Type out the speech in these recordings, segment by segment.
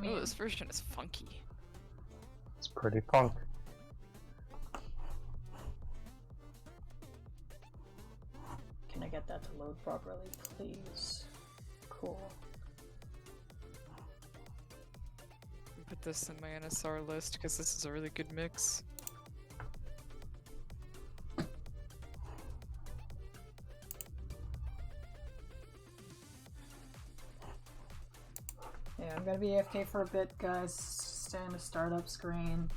mean. Oh, this version is funky. It's pretty punk. Can I get that to load properly, please? Cool. Put this in my NSR list because this is a really good mix. Yeah, I'm gonna be AFK for a bit, guys. Stay in the startup screen.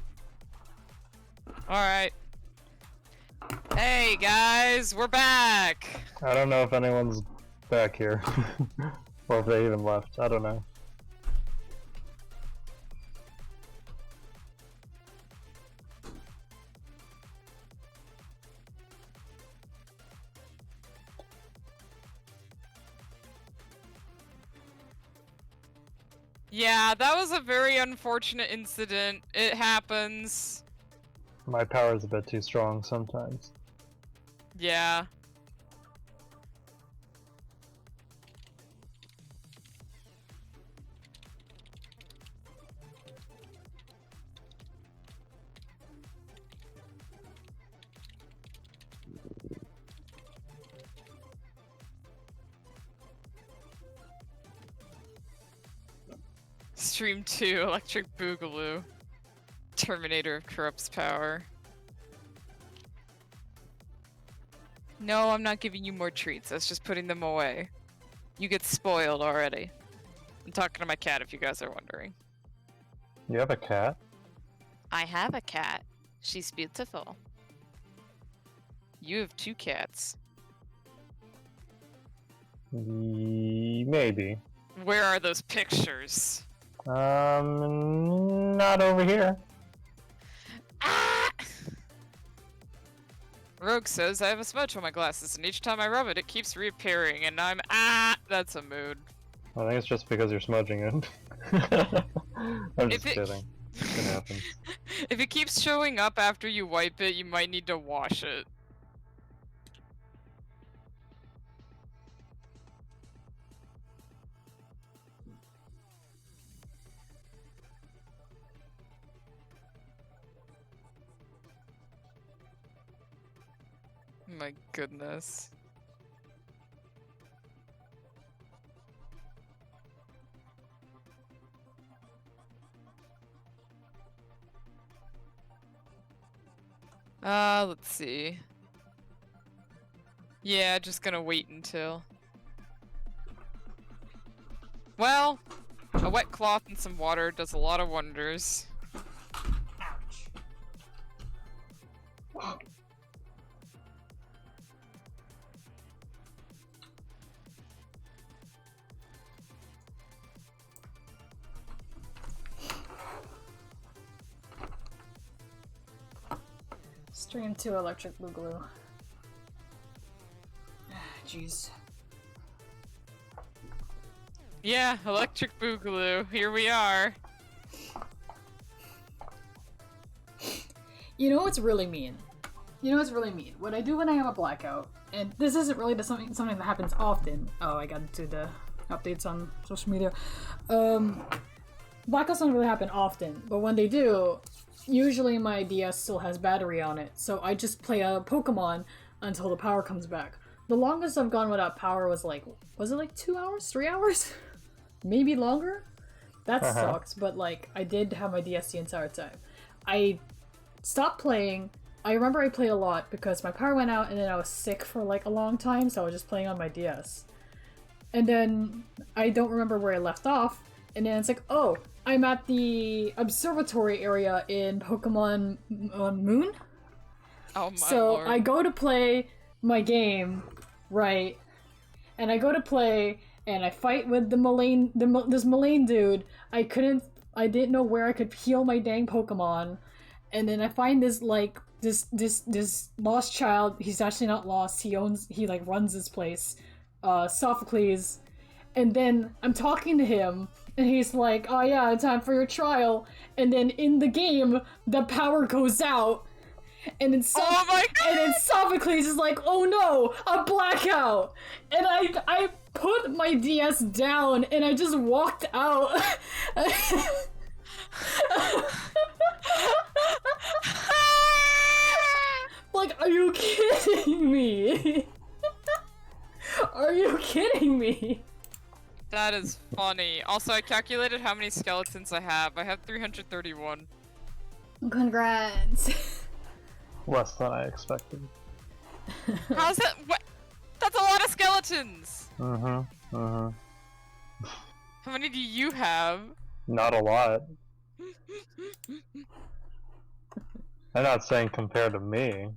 Alright. Hey guys, we're back! I don't know if anyone's back here. Or if they even left. I don't know. Yeah, that was a very unfortunate incident. It happens. My power's a bit too strong sometimes. Yeah. Stream 2, Electric Boogaloo. Terminator corrupts power. No, I'm not giving you more treats. I was just putting them away. You get spoiled already. I'm talking to my cat if you guys are wondering. You have a cat? I have a cat. She's beautiful. You have 2 cats. Maybe. Where are those pictures? Not over here. Ah! Rogue says, I have a smudge on my glasses, and each time I rub it, it keeps reappearing, and I'm that's a mood. I think it's just because you're smudging it. I'm just kidding. It happens. If it keeps showing up after you wipe it, you might need to wash it. My goodness. Let's see. Yeah, just gonna wait until. Well, a wet cloth and some water does a lot of wonders. Ouch. Stream 2 Electric Boogaloo. Jeez. Yeah, Electric Boogaloo, here we are. You know what's really mean? You know what's really mean? What I do when I have a blackout, and this isn't really something that happens often. Oh, I got into the updates on social media. Blackouts don't really happen often, but when they do, usually my DS still has battery on it, so I just play a Pokemon until the power comes back. The longest I've gone without power was it like 2 hours? 3 hours? Maybe longer? That sucks, but like, I did have my DS the entire time. I stopped playing. I remember I played a lot because my power went out and then I was sick for like a long time, so I was just playing on my DS. And then I don't remember where I left off, and then it's like, oh, I'm at the observatory area in Pokemon Moon. Oh my so lord. I go to play my game, right? And I go to play, and I fight with this Malign dude. I didn't know where I could heal my dang Pokemon. And then I find this lost child. He's actually not lost. He runs this place. Sophocles. And then I'm talking to him, and he's like, oh yeah, time for your trial. And then in the game, the power goes out. And then oh my god! And then Sophocles is like, oh no, a blackout! And I put my DS down and I just walked out. Like, are you kidding me? Are you kidding me? That is funny. Also, I calculated how many skeletons I have. I have 331. Congrats. Less than I expected. How's that? What? That's a lot of skeletons! How many do you have? Not a lot. I'm not saying compared to me.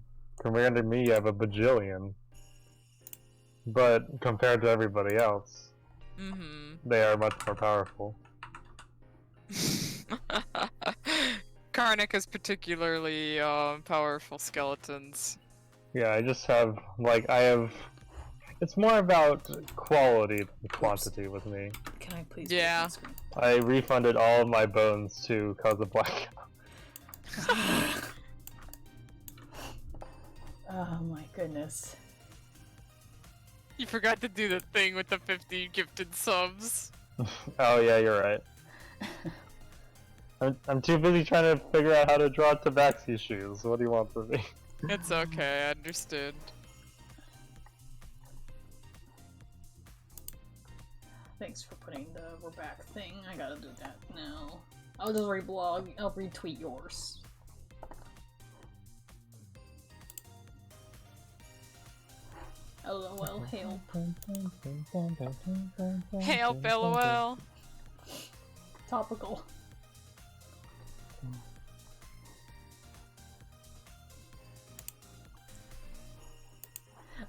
Compared to me, you have a bajillion. But compared to everybody else, they are much more powerful. Karnak has particularly powerful skeletons. Yeah, I just have, like, it's more about quality than quantity with me. Can I please? Yeah. I refunded all of my bones to cause of blackout. Oh my goodness. You forgot to do the thing with the 50 gifted subs. Oh yeah, you're right. I'm too busy trying to figure out how to draw tabaxi shoes. What do you want from me? It's okay, I understood. Thanks for putting the we're back thing. I gotta do that now. I'll just reblog. I'll retweet yours. LOL, help. Help, LOL. Topical.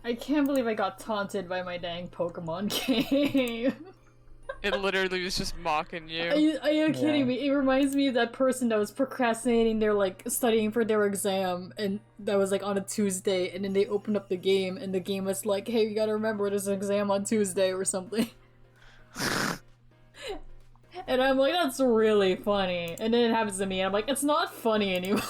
I can't believe I got taunted by my dang Pokemon game. It literally was just mocking you. Are you kidding me? It reminds me of that person that was procrastinating their, like, studying for their exam, and that was, like, on a Tuesday, and then they opened up the game, and the game was like, hey, you gotta remember there's an exam on Tuesday or something. And I'm like, that's really funny. And then it happens to me, and I'm like, it's not funny anymore.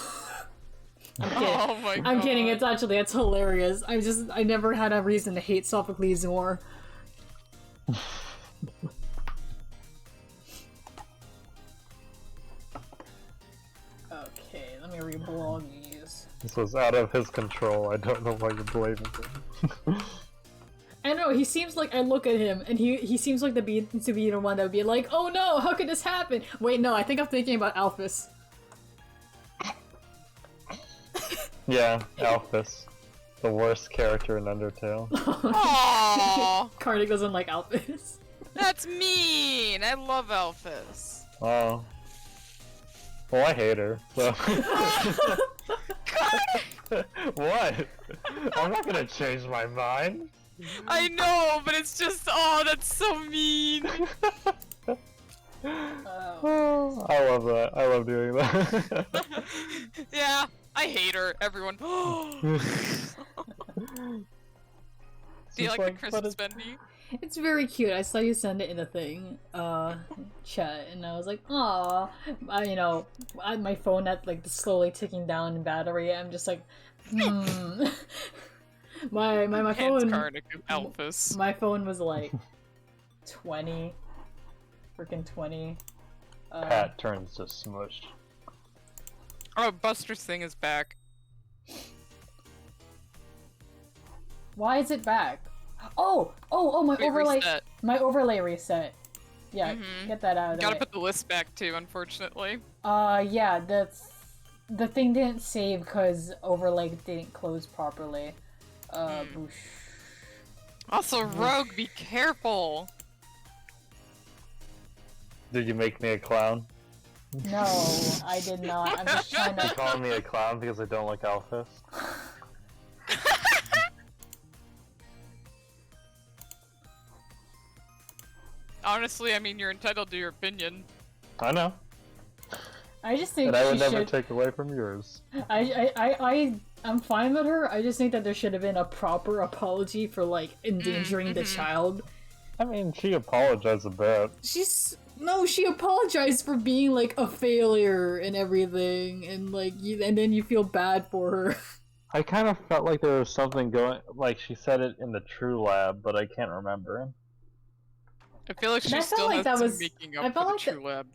I'm kidding. Oh my God. I'm kidding, it's hilarious. I never had a reason to hate Sophocles more. Okay, let me reblog these. This was out of his control. I don't know why you're blaming him. I know, he seems like, I look at him, and he seems like to be the one that would be like, oh no, how could this happen? Wait, no, I think I'm thinking about Alphys. Yeah, Alphys. The worst character in Undertale. Aww. Karnak doesn't like Alphys. That's mean! I love Alphys. Oh. Well, I hate her, so... What? I'm not gonna change my mind. I know, but it's just, oh, that's so mean. Oh, I love that. I love doing that. Yeah, I hate her. Everyone. Do you like the Christmas Bendy? It's very cute. I saw you send it in the thing, chat, and I was like, aw. My phone had, like, slowly ticking down in battery. I'm just like, My phone. Karnak and Alphys. My phone was like 20, freaking 20. Pat turns to smush. Oh, Buster's thing is back. Why is it back? Oh, my Wait, overlay. reset. My overlay reset. Yeah, get that out of the Gotta way. put the list back too, unfortunately. Yeah, the thing didn't save because overlay didn't close properly. Boosh. Also, Rogue, be careful! Did you make me a clown? No, I did not. I'm just trying You to. calling me a clown because I don't like Alphys? Honestly, I mean, you're entitled to your opinion. I know. I just think And I would she never should. take away from yours. I'm fine with her. I just think that there should have been a proper apology for, like, endangering the child. I mean, she apologized a bit. She apologized for being, like, a failure and everything, and, like, and then you feel bad for her. I kind of felt like there was something going, like she said it in the True Lab, but I can't remember. I feel like And she I felt still like has that some was- making I up felt for the like that- True Lab.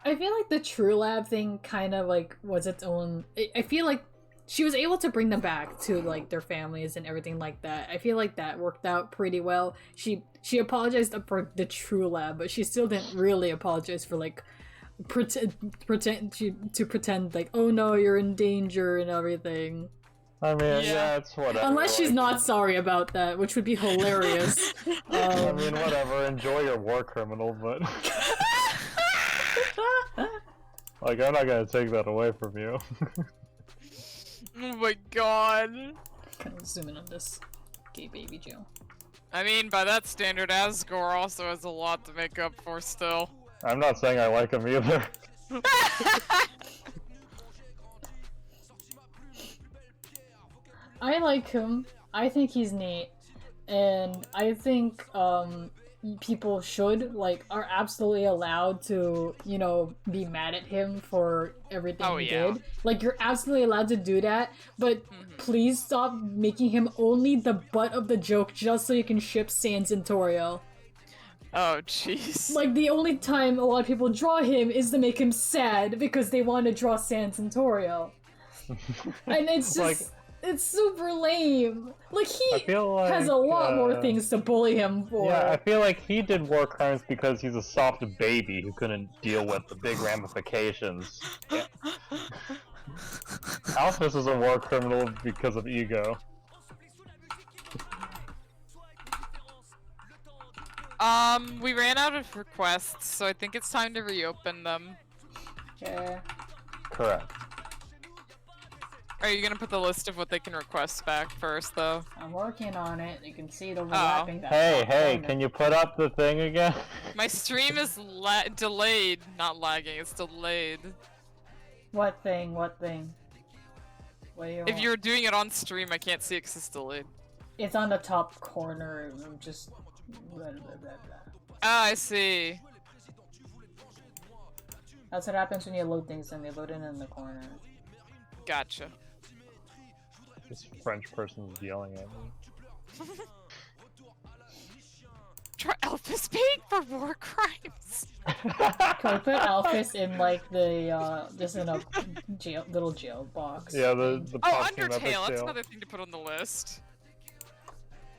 I feel like the True Lab thing kind of like was its own. I feel like she was able to bring them back to like their families and everything like that. I feel like that worked out pretty well. She apologized for the True Lab, but she still didn't really apologize for like pretend like, oh no, you're in danger and everything. I mean, Yeah. yeah, it's whatever. Unless she's like, not sorry about that, which would be hilarious. I mean, whatever. Enjoy your war criminal, but like, I'm not gonna take that away from you. Oh my god. Kind of zoom in on this gay baby Joe. I mean, by that standard, Asgore also has a lot to make up for still. I'm not saying I like him either. I like him. I think he's neat, and I think people should are absolutely allowed to be mad at him for everything Oh, he yeah. did. Like you're absolutely allowed to do that, but please stop making him only the butt of the joke just so you can ship Sans and Toriel. Oh, jeez. Like the only time a lot of people draw him is to make him sad because they want to draw Sans and Toriel, and it's just. It's super lame. Like, he has a lot more things to bully him for. Yeah, I feel like he did war crimes because he's a soft baby who couldn't deal with the big ramifications. Alphys is a war criminal because of ego. We ran out of requests, so I think it's time to reopen them. Yeah. Correct. Are you gonna put the list of what they can request back first, though? I'm working on it. You can see it overlapping. That Hey, top hey, corner. can you put up the thing again? My stream is delayed, not lagging, it's delayed. What thing? What thing? What do you If want? you're doing it on stream, I can't see it because it's delayed. It's on the top corner. Just. Blah, blah, blah, blah. Ah, I see. That's what happens when you load things and they load it in the corner. Gotcha. This French person is yelling at me. Try Elvis paid for war crimes. Can we put Alphys in like the just in a little jail box? Yeah, the Oh, Pop Team Epic Undertale. That's Tale. another thing to put on the list.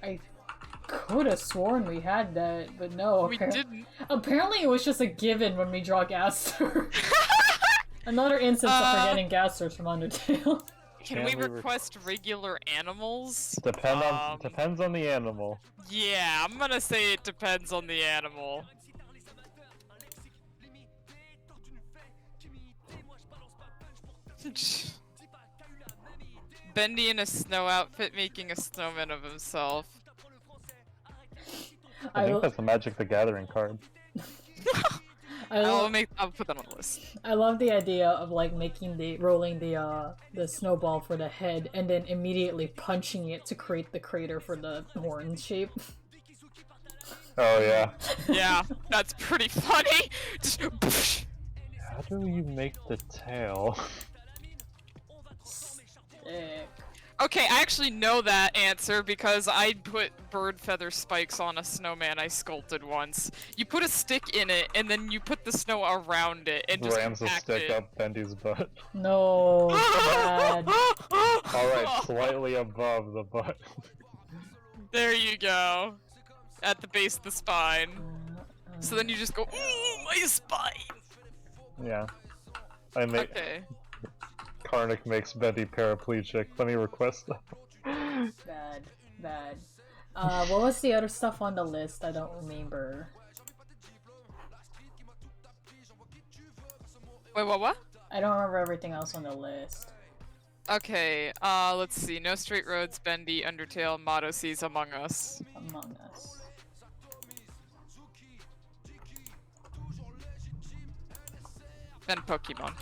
I could have sworn we had that, but no. We didn't. Apparently, it was just a given when we draw Gaster. Another instance of forgetting Gasters from Undertale. Can we request regular animals? Depends on the animal. Yeah, I'm gonna say it depends on the animal. Bendy in a snow outfit making a snowman of himself. I think that's a Magic the Gathering card. I'll put that on the list. I love the idea of like rolling the snowball for the head and then immediately punching it to create the crater for the horn shape. Oh yeah. Yeah, that's pretty funny. Just How do you make the tail? Sick. Okay, I actually know that answer because I put bird feather spikes on a snowman I sculpted once. You put a stick in it, and then you put the snow around it, and just Rams a packed stick it. up Bendy's butt. No, bad. Alright, slightly above the butt. There you go. At the base of the spine. So then you just go, ooh, my spine! Yeah. I make Okay. Karnak makes Bendy paraplegic. Let me request that. Bad. What was the other stuff on the list? I don't remember. Wait, what? I don't remember everything else on the list. Okay, let's see. No Straight Roads, Bendy, Undertale, Motto Seas, Among Us. Among Us. And Pokemon.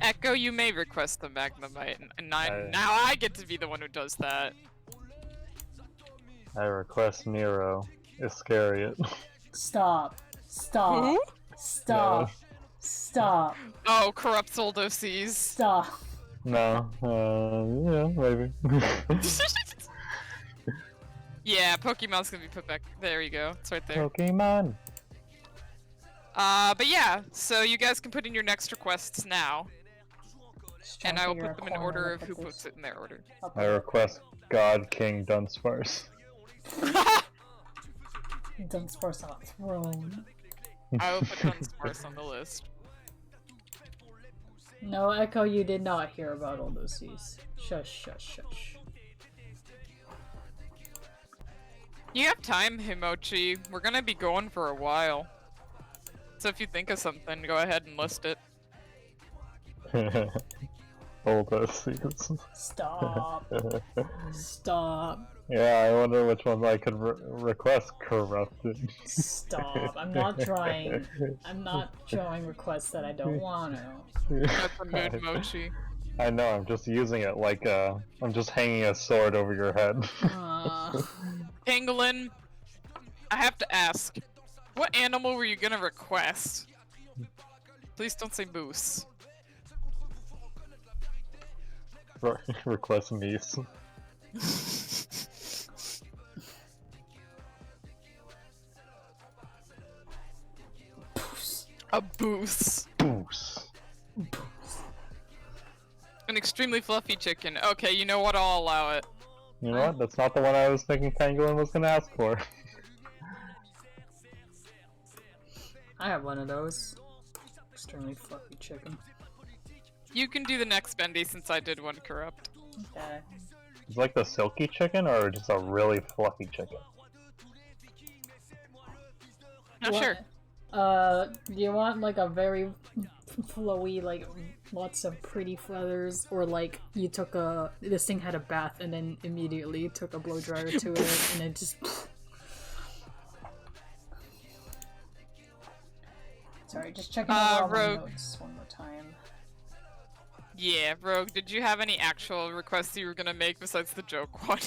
Echo, you may request the Magnemite, and now I get to be the one who does that. I request Nero. Iscariot. Stop. Stop. Who? Stop. No. Stop. Oh, Corrupt Soldoces. Stop. No. Yeah, maybe. Yeah, Pokemon's gonna be put back. There you go. It's right there. Pokemon. But yeah, so you guys can put in your next requests now. Just trying And to I will figure put a them in corner order to of put who this. puts it in their order. I'll put I it- request God King Dunsparce. Dunsparce on a throne. I will put Dunsparce on the list. No, Echo, you did not hear about all those C's. Shush, shush, shush. You have time, Himochi. We're gonna be going for a while. So if you think of something, go ahead and list it. All those things. Stop. Stop. Yeah, I wonder which ones I could request corrupted. Stop. I'm not trying. I'm not showing requests that I don't want to. That's a mood mochi. I know, I'm just using it like I'm just hanging a sword over your head. Pangolin, I have to ask, what animal were you gonna request? Please don't say moose. Request Mies. A boos. Boos. An extremely fluffy chicken. Okay, you know what? I'll allow it. You know what? That's not the one I was thinking Pangolin was gonna ask for. I have one of those. Extremely fluffy chicken. You can do the next Bendy since I did one corrupt. Okay. It's like the silky chicken or just a really fluffy chicken? Not sure. Do you want like a very flowy, like lots of pretty feathers, or like you took this thing had a bath and then immediately took a blow dryer to it and it just. Sorry, just checking over all my Rogue. notes one more time. Yeah, Rogue, did you have any actual requests you were gonna make besides the joke one?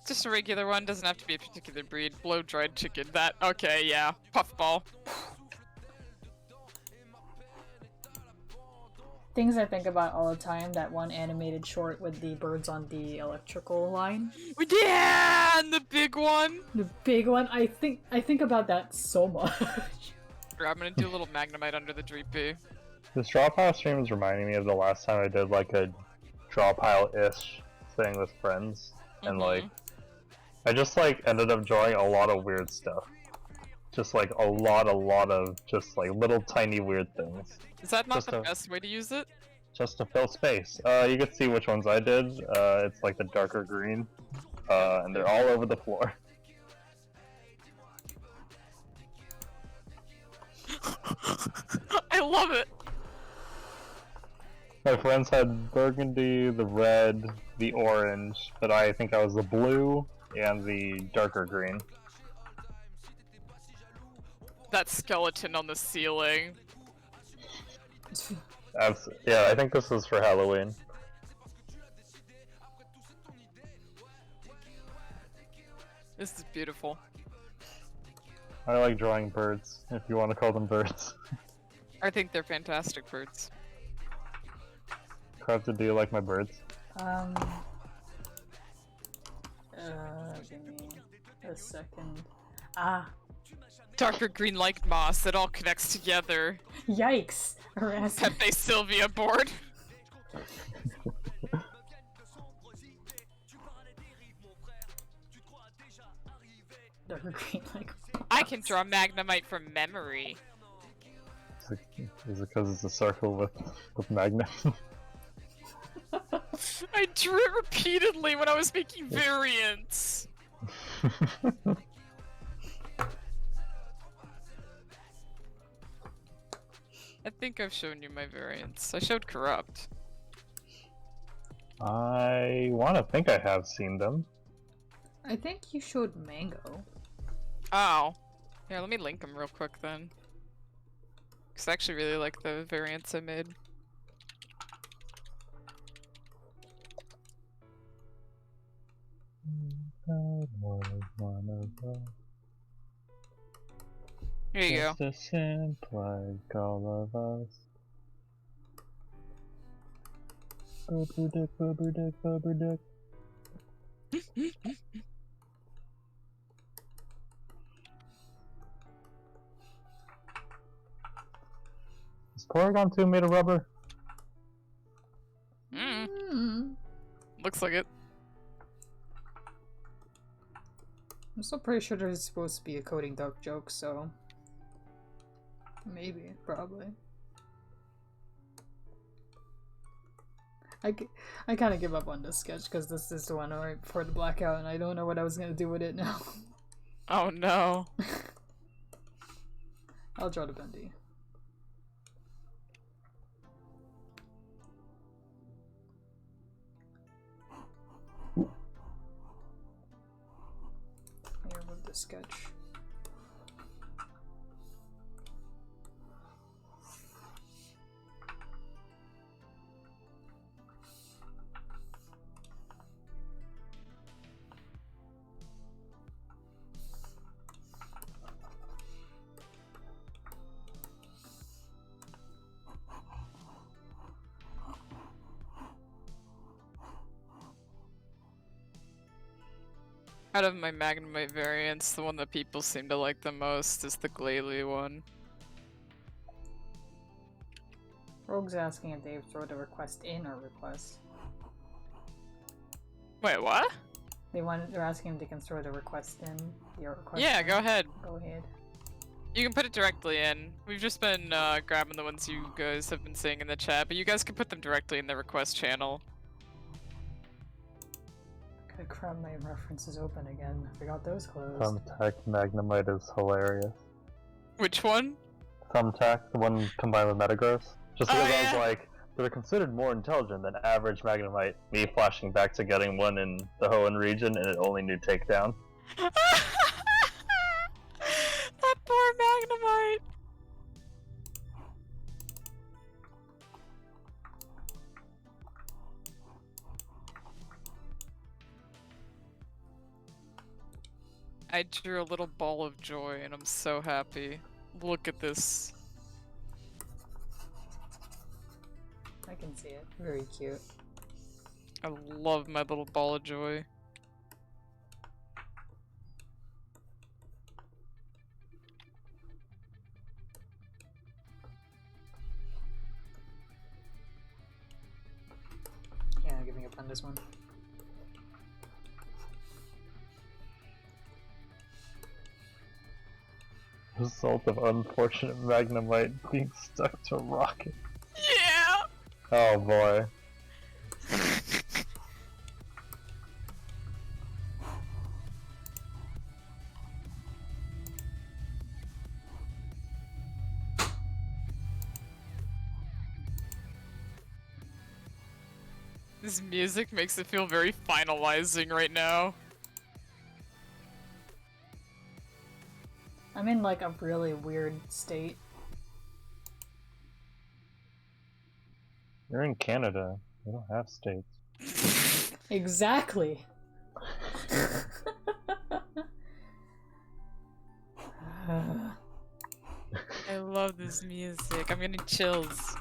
Just a regular one, doesn't have to be a particular breed. Blow-dried chicken, that, okay, yeah. Puffball. Things I think about all the time, that one animated short with the birds on the electrical line. Yeah, and the big one! The big one, I think about that so much. I'm gonna do a little Magnemite under the Dreepy. This Drawpile stream is reminding me of the last time I did like a Drawpile-ish thing with friends. And like, I just like ended up drawing a lot of weird stuff. Just like a lot of just like little tiny weird things. Is that not Just the a- best way to use it? Just to fill space. You can see which ones I did. It's like the darker green. And they're all over the floor. I love it! My friends had burgundy, the red, the orange, but I think I was the blue and the darker green. That skeleton on the ceiling. Yeah, I think this is for Halloween. This is beautiful. I like drawing birds, if you want to call them birds. I think they're fantastic birds. Crafted, do you like my birds? Give me a second. Ah, Darker green like moss, it all connects together. yikes! Harassment. Pepe Sylvia board. Darker green, like. I can draw Magnemite from memory. Is it because it's a circle with magnet? I drew it repeatedly when I was making variants. I think I've shown you my variants. I showed Corrupt. I want to think I have seen them. I think you showed Mango. Oh. Yeah, let me link them real quick then. Because I actually really like the variants I made. Here you go. Just a simp like all of us. Boober dick, boober dick, boober dick. Is Porygon 2 made of rubber? Looks like it. I'm still pretty sure there's supposed to be a coding duck joke, so maybe, probably. I kind of give up on this sketch because this is the one right before the blackout, and I don't know what I was gonna do with it now. Oh no. I'll draw the bendy. Here with the sketch. Out of my Magnemite variants, the one that people seem to like the most is the Glalie one. Rogue's asking if they throw the request in or request. Wait, what? They're asking if they can throw the request in. Your request. Yeah, in. go ahead. Go ahead. You can put it directly in. We've just been grabbing the ones you guys have been saying in the chat, but you guys can put them directly in the request channel. Gotta crap, my references open again. I forgot those closed. Thumbtack Magnemite is hilarious. Which one? Thumbtack, the one combined with Metagross. Just Oh, because I yeah. was like, they're considered more intelligent than average Magnemite. Me flashing back to getting one in the Hoenn region and it only knew takedown. That poor Magnemite! I drew a little ball of joy and I'm so happy. Look at this. I can see it. Very cute. I love my little ball of joy. Yeah, giving up on this one. Result of unfortunate Magnemite being stuck to rocket. Yeah! Oh boy. This music makes it feel very finalizing right now. I'm in like a really weird state. You're in Canada. You don't have states. Exactly. I love this music. I'm getting chills.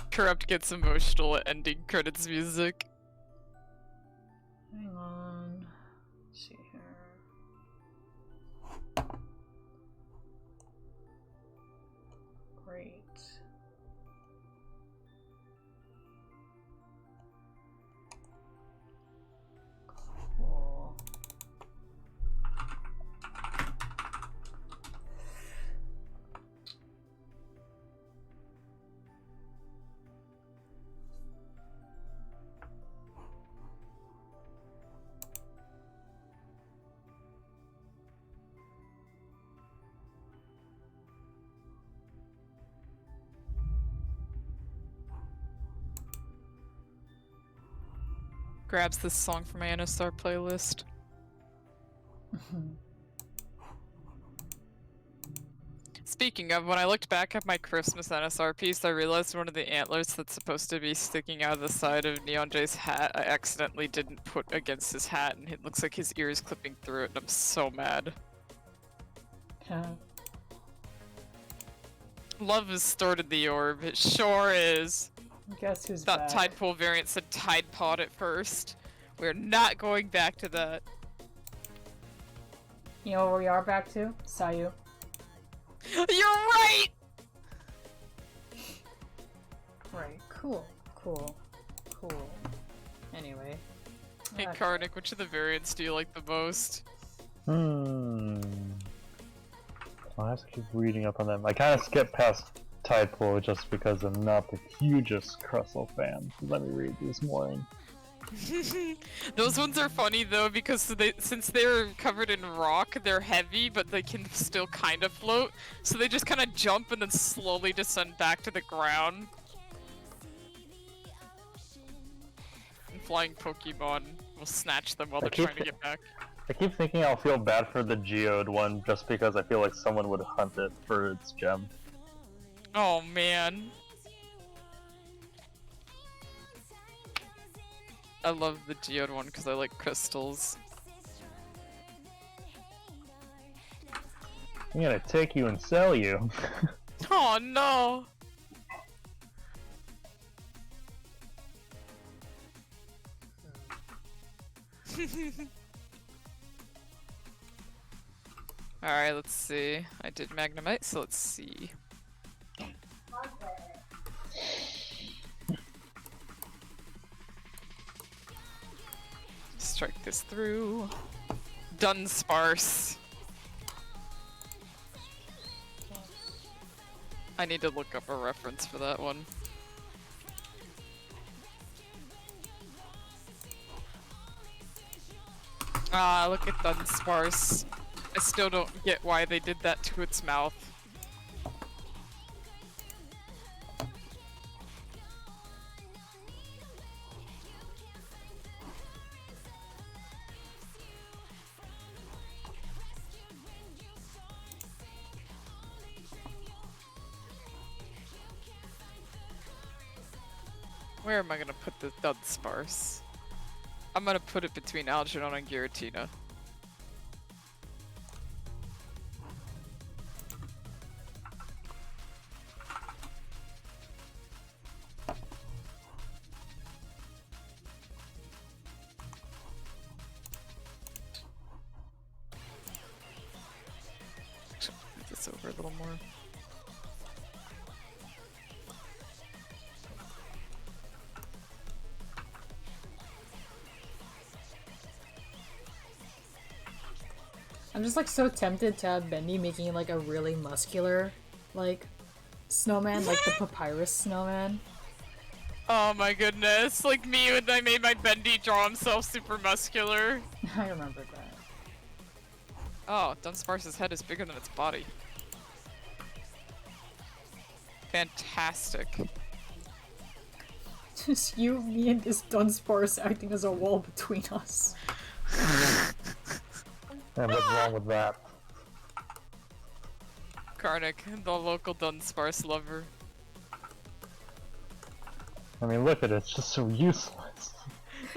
Corrupt gets emotional at ending credits music. Hang on. Let's see here. Great. Cool. Grabs this song from my NSR playlist. Speaking of, when I looked back at my Christmas NSR piece, I realized one of the antlers that's supposed to be sticking out of the side of Neon J's hat, I accidentally didn't put against his hat, and it looks like his ear is clipping through it, and I'm so mad. Love is stored in the orb. It sure is. Guess who's That back? Tide Pool variant said Tide Pod at first. We're not going back to that. You know where we are back to? Sayu. You're right! Right. Cool. Cool. Cool. Anyway. Hey Okay. Karnik, which of the variants do you like the most? I have to keep reading up on them. I kind of skipped past Tide Pool just because I'm not the hugest Crustle fan. Let me read these more. Those ones are funny though because since they're covered in rock, they're heavy, but they can still kind of float. So they just kind of jump and then slowly descend back to the ground. And flying Pokemon will snatch them while they're trying to get back. I keep thinking I'll feel bad for the Geode one just because I feel like someone would hunt it for its gem. Oh man. I love the Geode one because I like crystals. I'm gonna take you and sell you. Oh no! Alright, let's see. I did Magnemite, so let's see. Strike this through. Dunsparce. I need to look up a reference for that one. Ah, look at Dunsparce. I still don't get why they did that to its mouth. Where am I gonna put the Dunsparce? I'm gonna put it between Algernon and Giratina. Move this over a little more. I'm just like so tempted to have Bendy making like a really muscular, like, snowman, like the papyrus snowman. Oh my goodness, like me when I made my Bendy draw himself super muscular. I remember that. Oh, Dunsparce's head is bigger than its body. Fantastic. Just you, me, and this Dunsparce acting as a wall between us. And what's wrong with that? Karnak, the local Dunsparce lover. I mean, look at it, it's just so useless.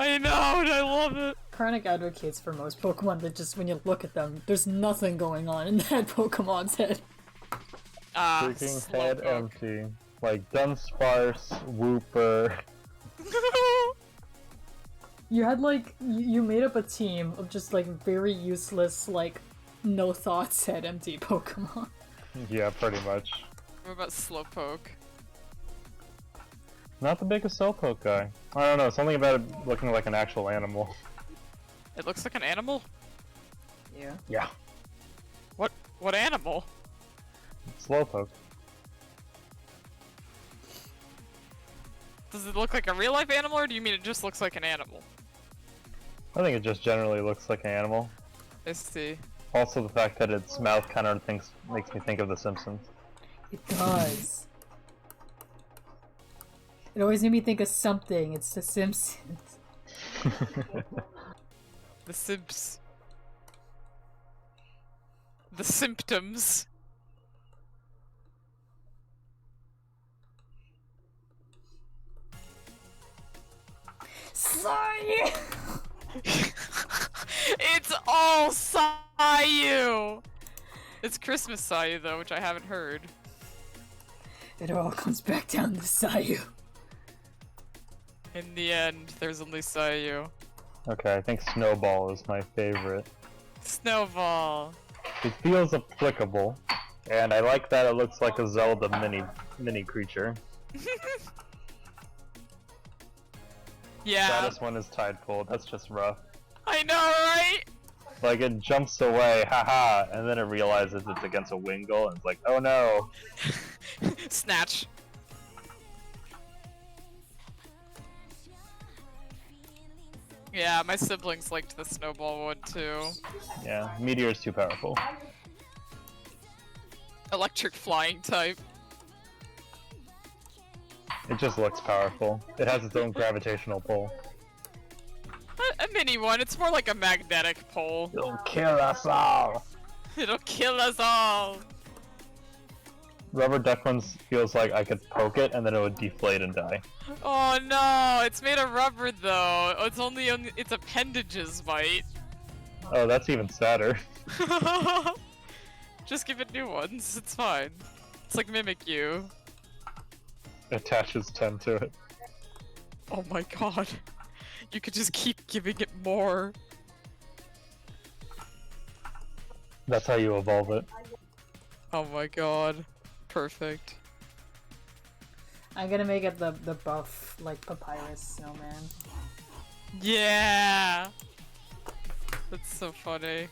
I know, and I love it! Karnak advocates for most Pokemon that just when you look at them, there's nothing going on in that Pokemon's head. Ah, Freaking head Slowpoke. empty. Like Dunsparce, Wooper. You had like, you made up a team of just like very useless, like, no thoughts head empty Pokemon. Yeah, pretty much. What about Slowpoke? Not the biggest Slowpoke guy. I don't know, something about it looking like an actual animal. It looks like an animal? Yeah. Yeah. What animal? Slowpoke. Does it look like a real life animal, or do you mean it just looks like an animal? I think it just generally looks like an animal. I see. Also the fact that its mouth kind of makes me think of The Simpsons. It does. It always made me think of something. It's The Simpsons. The Simps. The symptoms. Sorry! It's all Sayu! It's Christmas Sayu though, which I haven't heard. It all comes back down to Sayu. In the end, there's only Sayu. Okay, I think Snowball is my favorite. Snowball. It feels applicable, and I like that it looks like a Zelda mini creature. Yeah. Saddest one is Tideful. That's just rough. I know, right? Like it jumps away, haha, and then it realizes it's against a Wingull, and it's like, oh no. Snatch. Yeah, my siblings liked the Snowball one too. Yeah, Meteor's too powerful. Electric flying type. It just looks powerful. It has its own gravitational pull. A mini one, it's more like a magnetic pole. It'll kill us all! It'll kill us all! Rubber Duck ones feels like I could poke it and then it would deflate and die. Oh no, it's made of rubber though. It's only its appendages might. Oh, that's even sadder. Just give it new ones, it's fine. It's like Mimikyu. Attaches 10 to it. Oh my god. You could just keep giving it more. That's how you evolve it. Oh my god. Perfect. I'm gonna make it the buff, like, papyrus snowman. Yeah! That's so funny.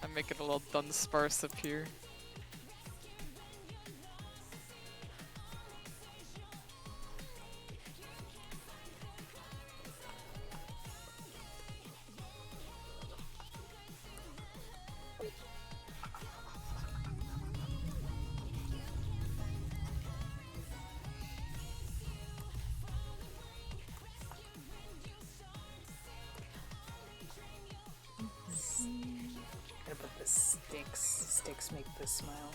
I'm making a little Dunsparce appear. Gotta put the sticks. Sticks make this smile.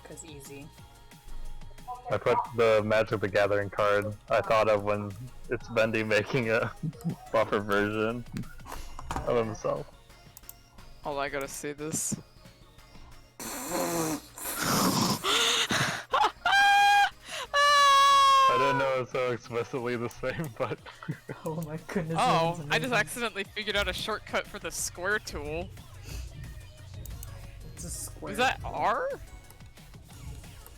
'Cause easy. I put the Magic the Gathering card I thought of when it's Bendy making a buffer version of himself. Oh, I gotta see this. I didn't know it was so explicitly the same, but... Oh my goodness. Oh, that is I just amazing. accidentally figured out a shortcut for the square tool. It's a square. Is that R?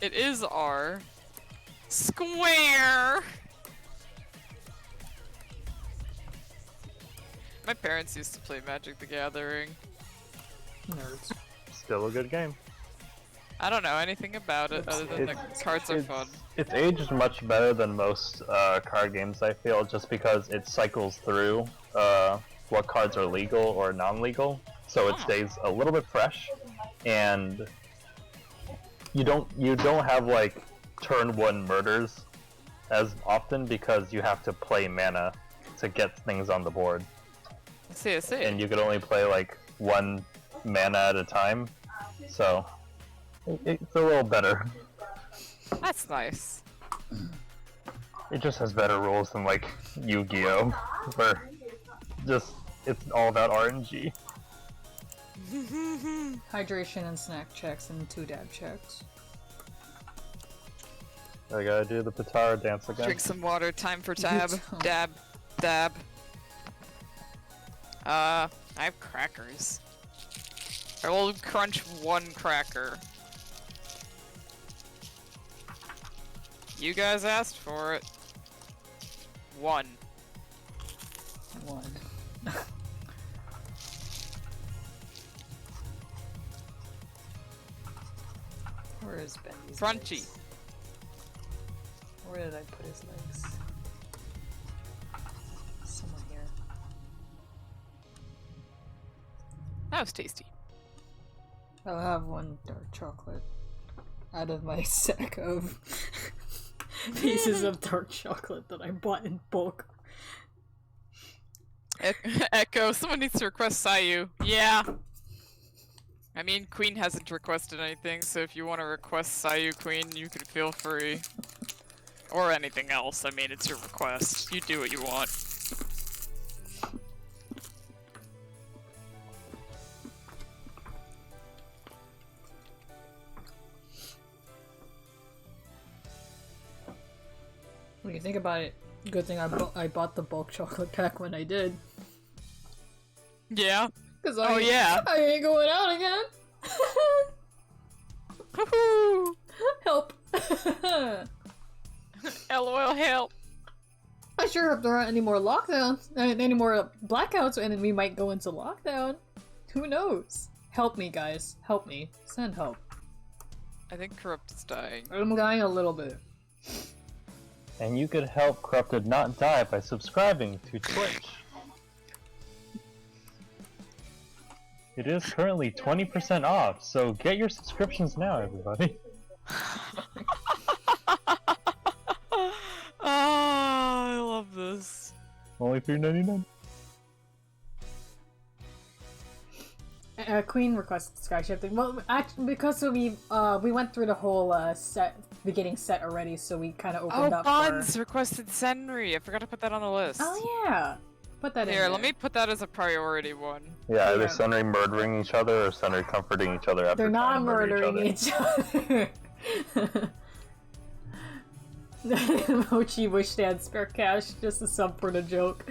It is R. Square! My parents used to play Magic the Gathering. Nerds. Still a good game. I don't know anything about it other than the cards are fun. It's aged much better than most card games, I feel, just because it cycles through what cards are legal or non-legal, so it stays a little bit fresh, and you don't have like turn one murders as often because you have to play mana to get things on the board, I see, I see. and you can only play like one mana at a time, so it's a little better. That's nice. It just has better rules than like Yu-Gi-Oh, where just it's all about RNG. Hydration and snack checks and 2 dab checks. I gotta do the Patara dance again. Drink some water, time for tab. Good. Dab. Dab. I have crackers. I will crunch 1 cracker. You guys asked for it. 1. 1. Where is Bendy's Crunchy. legs? Where did I put his legs? Somewhere here. That was tasty. I'll have 1 dark chocolate out of my sack of pieces of dark chocolate that I bought in bulk. Echo, someone needs to request Sayu. Yeah. I mean, Queen hasn't requested anything, so if you want to request Sayu Queen, you can feel free. Or anything else. I mean, it's your request. You do what you want. you think about it, good thing I bought the bulk chocolate pack when I did. Yeah. Cause Oh yeah. I ain't going out again. Woohoo! Help. LOL help. I sure hope there aren't any more lockdowns, any more blackouts, and then we might go into lockdown. Who knows? Help me, guys. Help me. Send help. I think Corrupt is dying. I'm dying a little bit. And you could help Corrupted not die by subscribing to Twitch. It is currently 20% off, so get your subscriptions now, everybody. I love this. Only $3.99. Queen requested sky shifting. Well, actually, because we went through the whole beginning set already, so we kind of opened up. Bonds requested Senri. I forgot to put that on the list. Oh yeah, put that in. Here, let me put that as a priority one. Yeah, either Sunray murdering each other or Sunray comforting each other after They're not murdering each other. Mochi wish they had spare cash, just a sub for the joke.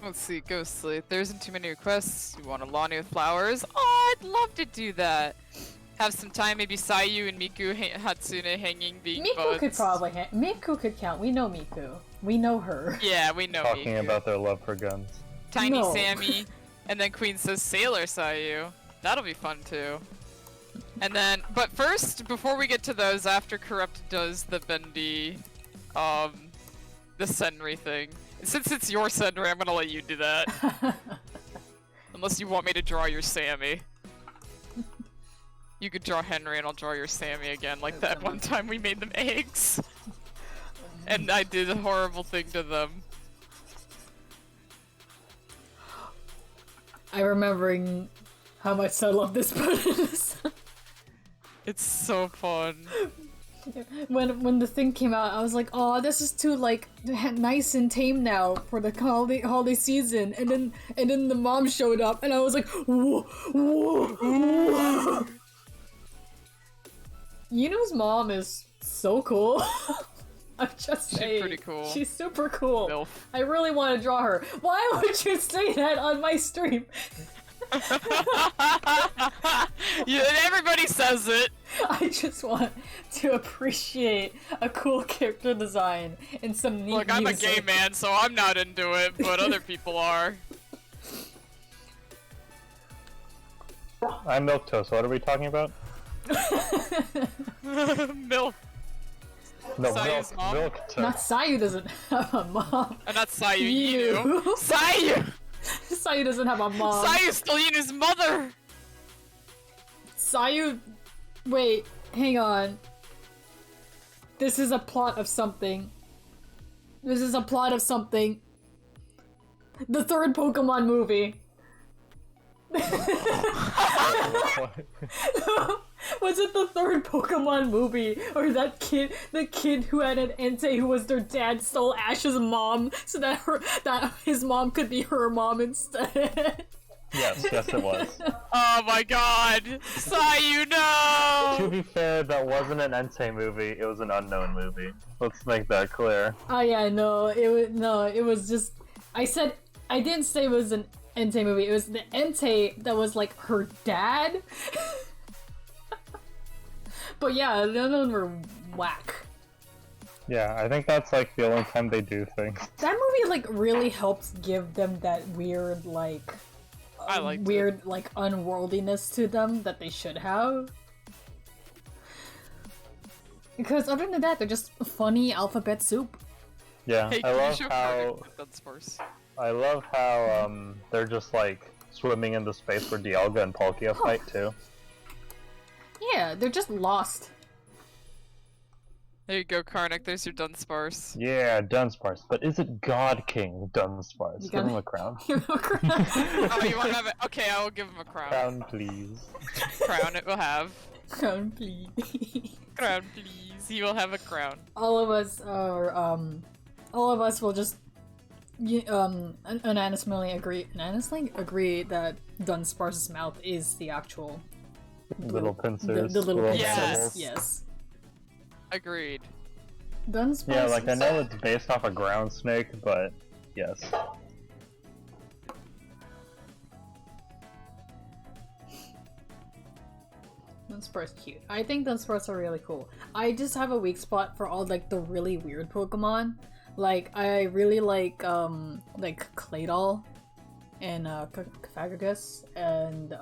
Let's see, Ghostly. There isn't too many requests. You want a Lonnie with flowers? Oh, I'd love to do that. Have some time, maybe Sayu and Miku Hatsune hanging, being Miku buds. could probably Miku could count. We know Miku. We know her. Yeah, we know Talking Miku. about their love for guns. Tiny No. Sammy, and then Queen says Sailor Sayu. That'll be fun too. And then, but first, before we get to those, after Corrupt does the Bendy, the Senri thing. Since it's your Senri, I'm gonna let you do that. Unless you want me to draw your Sammy. You could draw Henry and I'll draw your Sammy again, like that one time we made them eggs. And I did a horrible thing to them. I'm remembering how much I love this bonus. It's so fun. When the thing came out, I was like, "Oh, this is too like nice and tame now for the holiday season." And then the mom showed up, and I was like, "Whoa, whoa, whoa." Yuno's mom is so cool. I'm just saying. She's pretty cool. She's super cool. Milf. I really want to draw her. Why would you say that on my stream? Yeah, everybody says it. I just want to appreciate a cool character design and some neat Look, I'm a music. gay man, so I'm not into it, but other people are. I'm Milk Toast. What are we talking about? Milk. No, Sayu's mom? Milk Toast. Not Sayu doesn't have a mom. Not Sayu, You. Inu. Sayu! Sayu doesn't have a mom. Sayu's still Inu's mother! Sayu... Wait, hang on. This is a plot of something. This is a plot of something. The third Pokemon movie. Was it the third Pokemon movie? Or the kid who had an Entei who was their dad stole Ash's mom so that his mom could be her mom instead? Yes, it was. Oh my god! Sayu, no! To be fair, that wasn't an Entei movie, it was an unknown movie. Let's make that clear. Oh yeah, it was just I didn't say it was an Entei movie, it was the Entei that was like her dad. But yeah, the other one were whack. Yeah, I think that's like the only time they do things. That movie like really helps give them that weird like I liked weird like unworldliness to them that they should have. Because other than that, they're just funny alphabet soup. Yeah, Hey, I can you love show how Carter that's first? they're just like swimming in the space where Dialga and Palkia fight too. Yeah, they're just lost. There you go, Karnak, there's your Dunsparce. Yeah, Dunsparce, but is it God King Dunsparce? You Give him gotta- a crown. Oh, you wanna have it? Okay, I will give him a crown. Crown, please. Crown it will have. Crown, please. Crown, please. He will have a crown. All of us will just unanimously agree that Dunsparce's mouth is the actual Little pincers. the little pincers. pincers. animals. Yes. Agreed. Dunsparce. Yeah, like I know it's based off a ground snake, but yes. Dunsparce cute. I think Dunsparce are really cool. I just have a weak spot for all like the really weird Pokemon. Like I really like Claydol and Cofagrigus and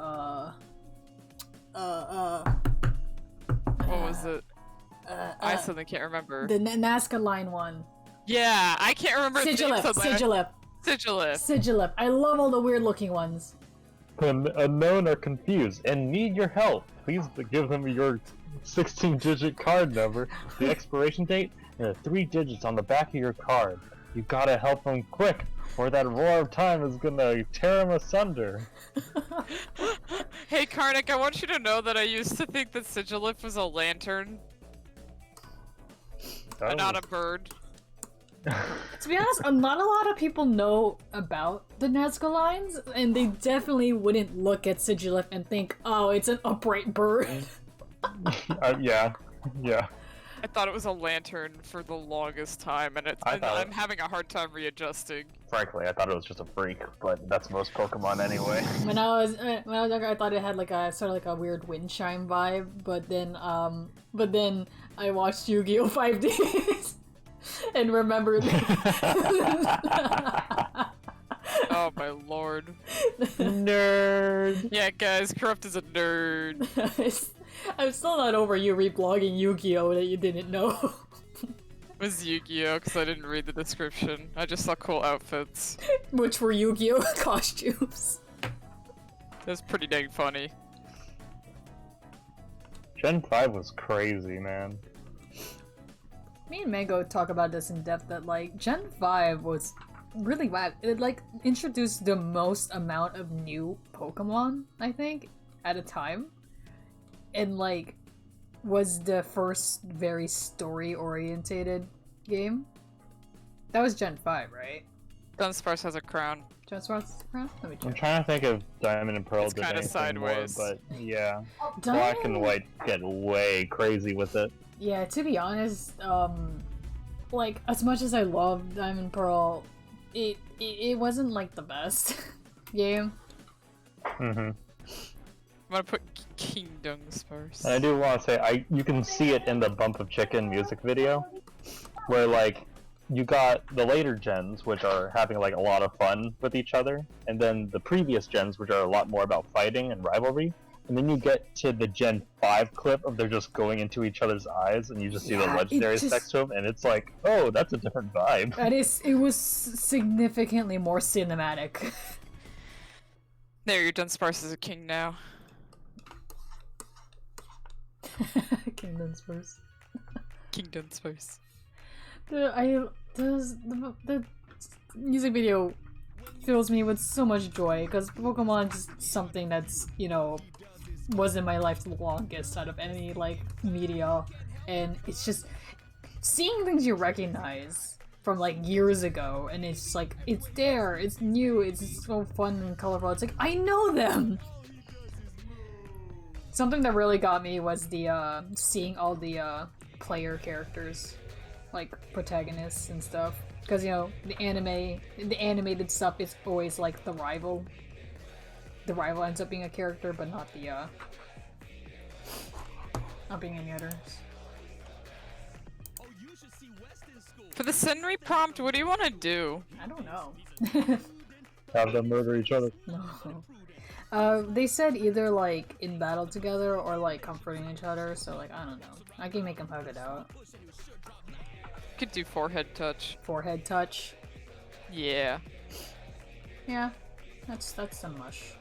What was it? I suddenly can't remember. the Nazca line one. Yeah, I can't remember. Sigilip. I love all the weird looking ones. When unknown are confused and need your help, please give them your 16-digit card number, the expiration date, and the 3 digits on the back of your card. You gotta help them quick, or that roar of time is gonna tear them asunder. Hey Karnak, I want you to know that I used to think that Sigilif was a lantern, and not a bird. To be honest, not a lot of people know about the Nazca lines, and they definitely wouldn't look at Sigilif and think, oh, it's an upright bird. Yeah. I thought it was a lantern for the longest time, and I'm having a hard time readjusting. Frankly, I thought it was just a freak, but that's most Pokemon anyway. When I was younger, I thought it had like a sort of like a weird wind chime vibe, but then I watched Yu-Gi-Oh! 5 days and remembered. Oh my lord. Nerd! Yeah, guys, Corrupt is a nerd. I'm still not over you reblogging Yu-Gi-Oh! That you didn't know. It was Yu-Gi-Oh! Because I didn't read the description. I just saw cool outfits. Which were Yu-Gi-Oh! Costumes. It was pretty dang funny. Gen 5 was crazy, man. Me and Mango talk about this in depth, that like Gen 5 was really whack. It like introduced the most amount of new Pokemon, I think, at a time. And like was the first very story orientated game. That was Gen 5, right? Dunsparce has a crown. Dunsparce has a crown? Let me check. I'm trying to think if Diamond and Pearl It's did kinda anything sideways. more, but yeah. Diamond... Black and White get way crazy with it. Yeah, to be honest, like as much as I love Diamond and Pearl, it wasn't like the best game. Mm-hmm. I'm gonna put Kingdoms first. And I do want to say, you can see it in the Bump of Chicken music video, where like you got the later gens, which are having like a lot of fun with each other, and then the previous gens, which are a lot more about fighting and rivalry. And then you get to the Gen 5 clip of they're just going into each other's eyes, and you just see the legendaries next to them, and it's like, oh, that's a different vibe. It was significantly more cinematic. There, your Dunsparce is a king now. King Dunsparce. King Dunsparce. The music video fills me with so much joy, because Pokemon is something that's, you know, was in my life the longest out of any like media, and it's just seeing things you recognize from like years ago, and it's like it's there, it's new, it's so fun and colorful. It's like I know them. Something that really got me was the seeing all the player characters, like protagonists and stuff, because you know the animated stuff is always like the rival. The rival ends up being a character, but not the not being any others. For the Senri prompt, what do you want to do? I don't know. Have them murder each other. No. They said either like in battle together or like comforting each other. So like I don't know. I can make them hug it out. Could do forehead touch. Forehead touch. Yeah. Yeah. That's some mush.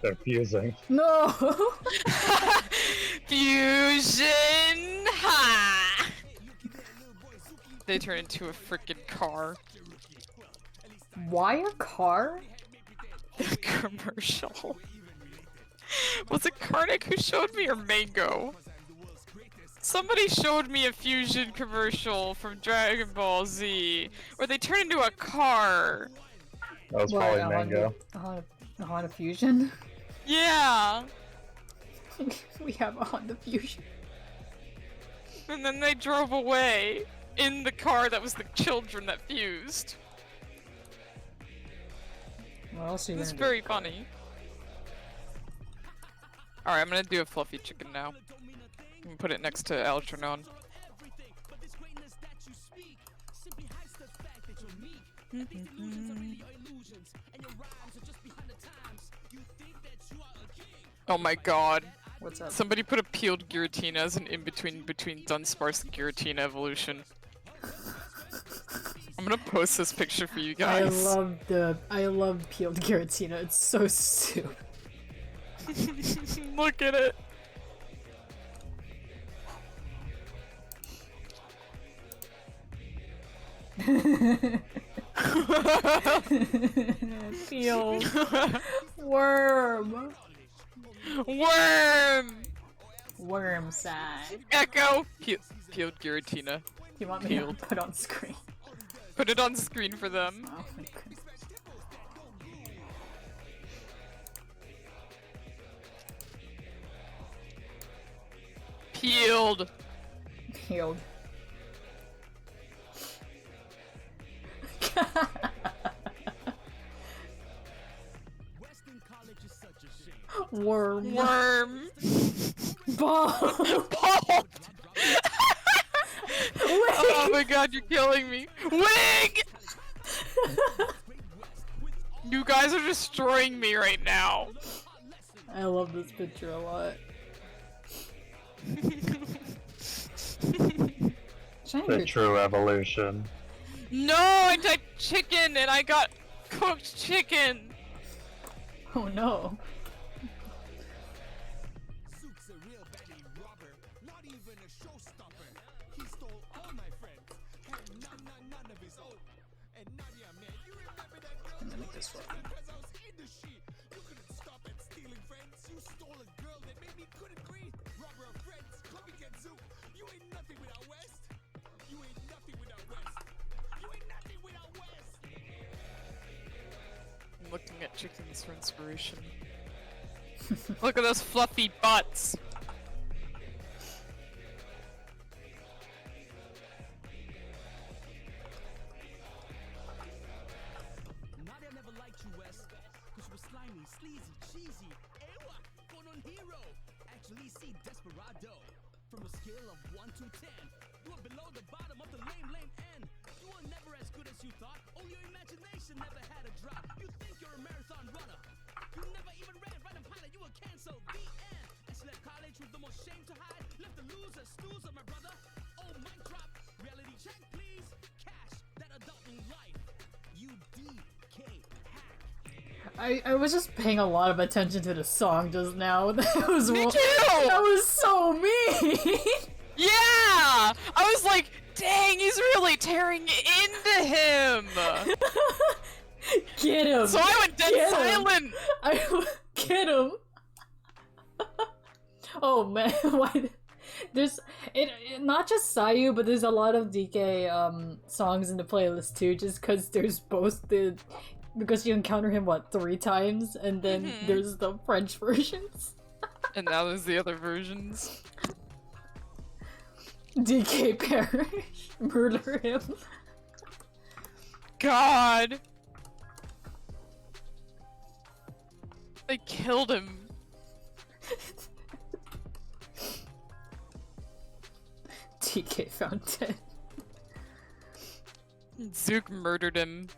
They're fusing. No! Fusion! Ha! They turn into a freaking car. Why a car? Commercial. Was it Karnak who showed me or Mango? Somebody showed me a fusion commercial from Dragon Ball Z where they turn into a car. That was probably Mango. A Honda Fusion? Yeah! We have a Honda Fusion. And then they drove away in the car that was the children that fused. What else are you It's gonna do? very funny. Alright, I'm gonna do a fluffy chicken now. I'm gonna put it next to Algernon. Oh my god. What's up? Somebody put a peeled Giratina as an in-between between Dunsparce and Giratina evolution. I'm gonna post this picture for you guys. I love peeled Giratina. It's so stupid. Look at it. Peeled worm. Worm! Worm side. Echo! Peeled Giratina. You want me Peeled. to put on screen? Put it on screen for them. Oh my goodness. Peeled. Peeled. Worm. Worm. Ball. Bald. Oh my god, you're killing me. Wig! You guys are destroying me right now. I love this picture a lot. The true evolution. No, I typed chicken and I got cooked chicken. Oh no. I'm gonna make this work. I'm looking at chickens for inspiration. Look at those fluffy butts. Nadia never liked you, Wes, because you were slimy, sleazy, cheesy. Ewa, phone on hero. Actually, see desperado. From a scale of 1 to 10, you are below the bottom of the lame end. You are never as good as you thought. Oh, your imagination never had a drop. You think you're a marathon runner. You never even ran right and pilot. You were canceled. The end. And she left college with the most shame to hide. Left the loser, snoozer, my brother. Oh, mic drop. Reality check, please. Cash that adulting life. You DK hack. I was just paying a lot of attention to the song just now. That was Me too! That was so mean. Yeah! I was like, dang, he's really tearing into him! Get him. So I went dead Get him. silent! Get him. Oh man, why? There's not just Sayu, but there's a lot of DK songs in the playlist too. Just because there's both because you encounter him what 3 times, and then there's the French versions. And now there's the other versions. DK perish, murder him. God! They killed him. DK found dead. Zook murdered him.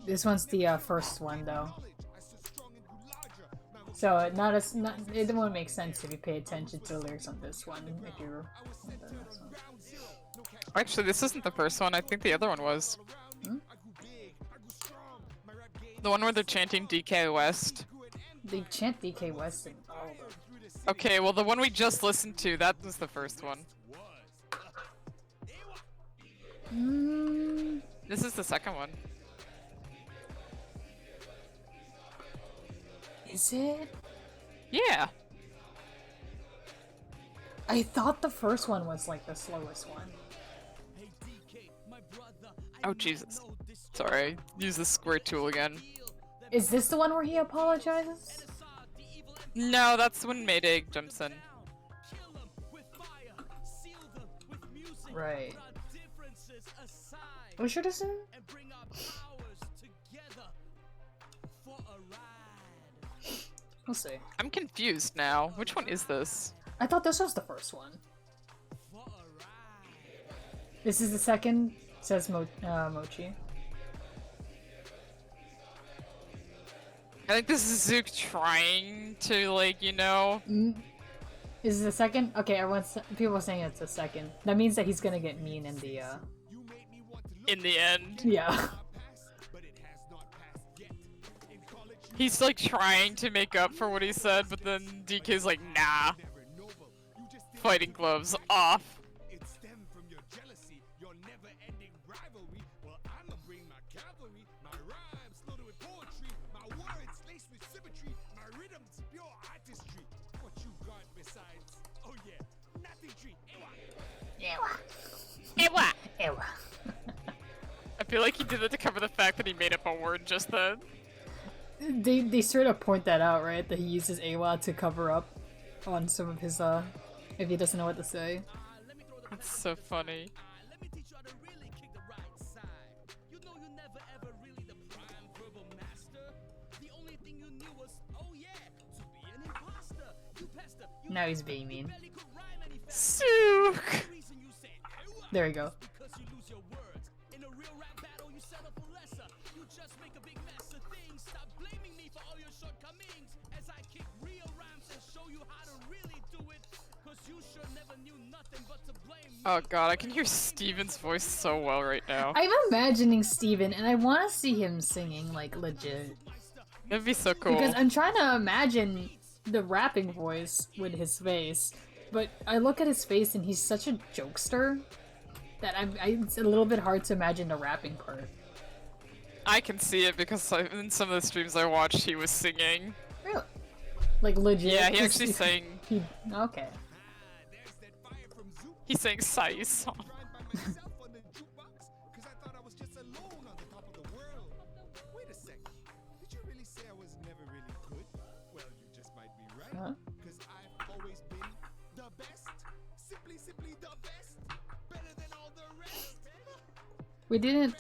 This one's the first one though. So it won't make sense if you pay attention to the lyrics on this one. If you're Actually, this isn't the first one. I think the other one was. Hmm? The one where they're chanting DK West. They chant DK West and all of them. Okay, well the one we just listened to, that was the first one. This is the second one. Is it? Yeah. I thought the first one was like the slowest one. Oh Jesus. Sorry, use the square tool again. Is this the one where he apologizes? No, that's when Mayday jumps in. Right. Are you sure this is? We'll see. I'm confused now. Which one is this? I thought this was the first one. This is the second, says Mochi. I think this is Zook trying to, like, you know... Is it the second? Okay, people are saying it's the second. That means that he's gonna get mean in the, In the end. Yeah. He's, like, trying to make up for what he said, but then DK's like, nah. Fighting gloves off. Ewa! Ewa. I feel like he did it to cover the fact that he made up a word just then. They sort of point that out, right? That he uses Awa to cover up on some of his, if he doesn't know what to say. That's so funny. Now he's being mean. Sook! There you go. Oh god, I can hear Steven's voice so well right now. I'm imagining Steven, and I want to see him singing, like, legit. That'd be so cool. Because I'm trying to imagine the rapping voice with his face, but I look at his face and he's such a jokester that it's a little bit hard to imagine the rapping part. I can see it because in some of the streams I watched, he was singing. Really? Like, legit? Yeah, he actually sang. Okay. He sang Sai's song. Huh? Because I've always been the best, simply the best, better than all the rest. We didn't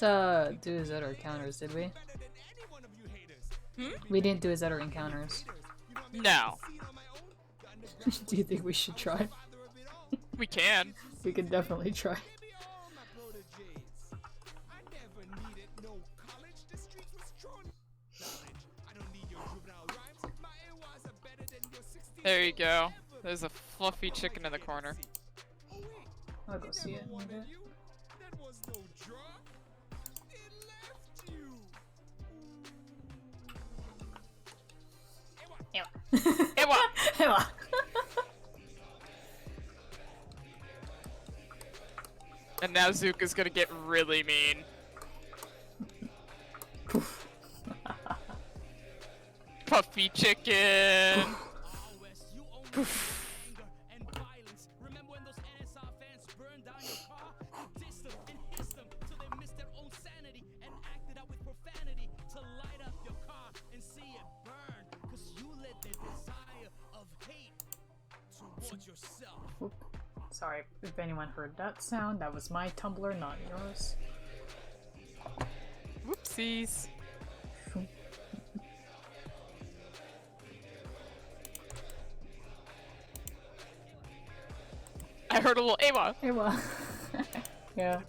do his other encounters, did we? We didn't do his other encounters. No. Do you think we should try? We can. We can definitely try. There you go. There's a fluffy chicken in the corner. I'll go see it in a bit. Ewa! Ewa! And now Zook is gonna get really mean. Puffy chicken! Poof. Oop. Sorry if anyone heard that sound. That was my tumbler, not yours. Whoopsies. I heard a little Ewa. Ewa. Yeah.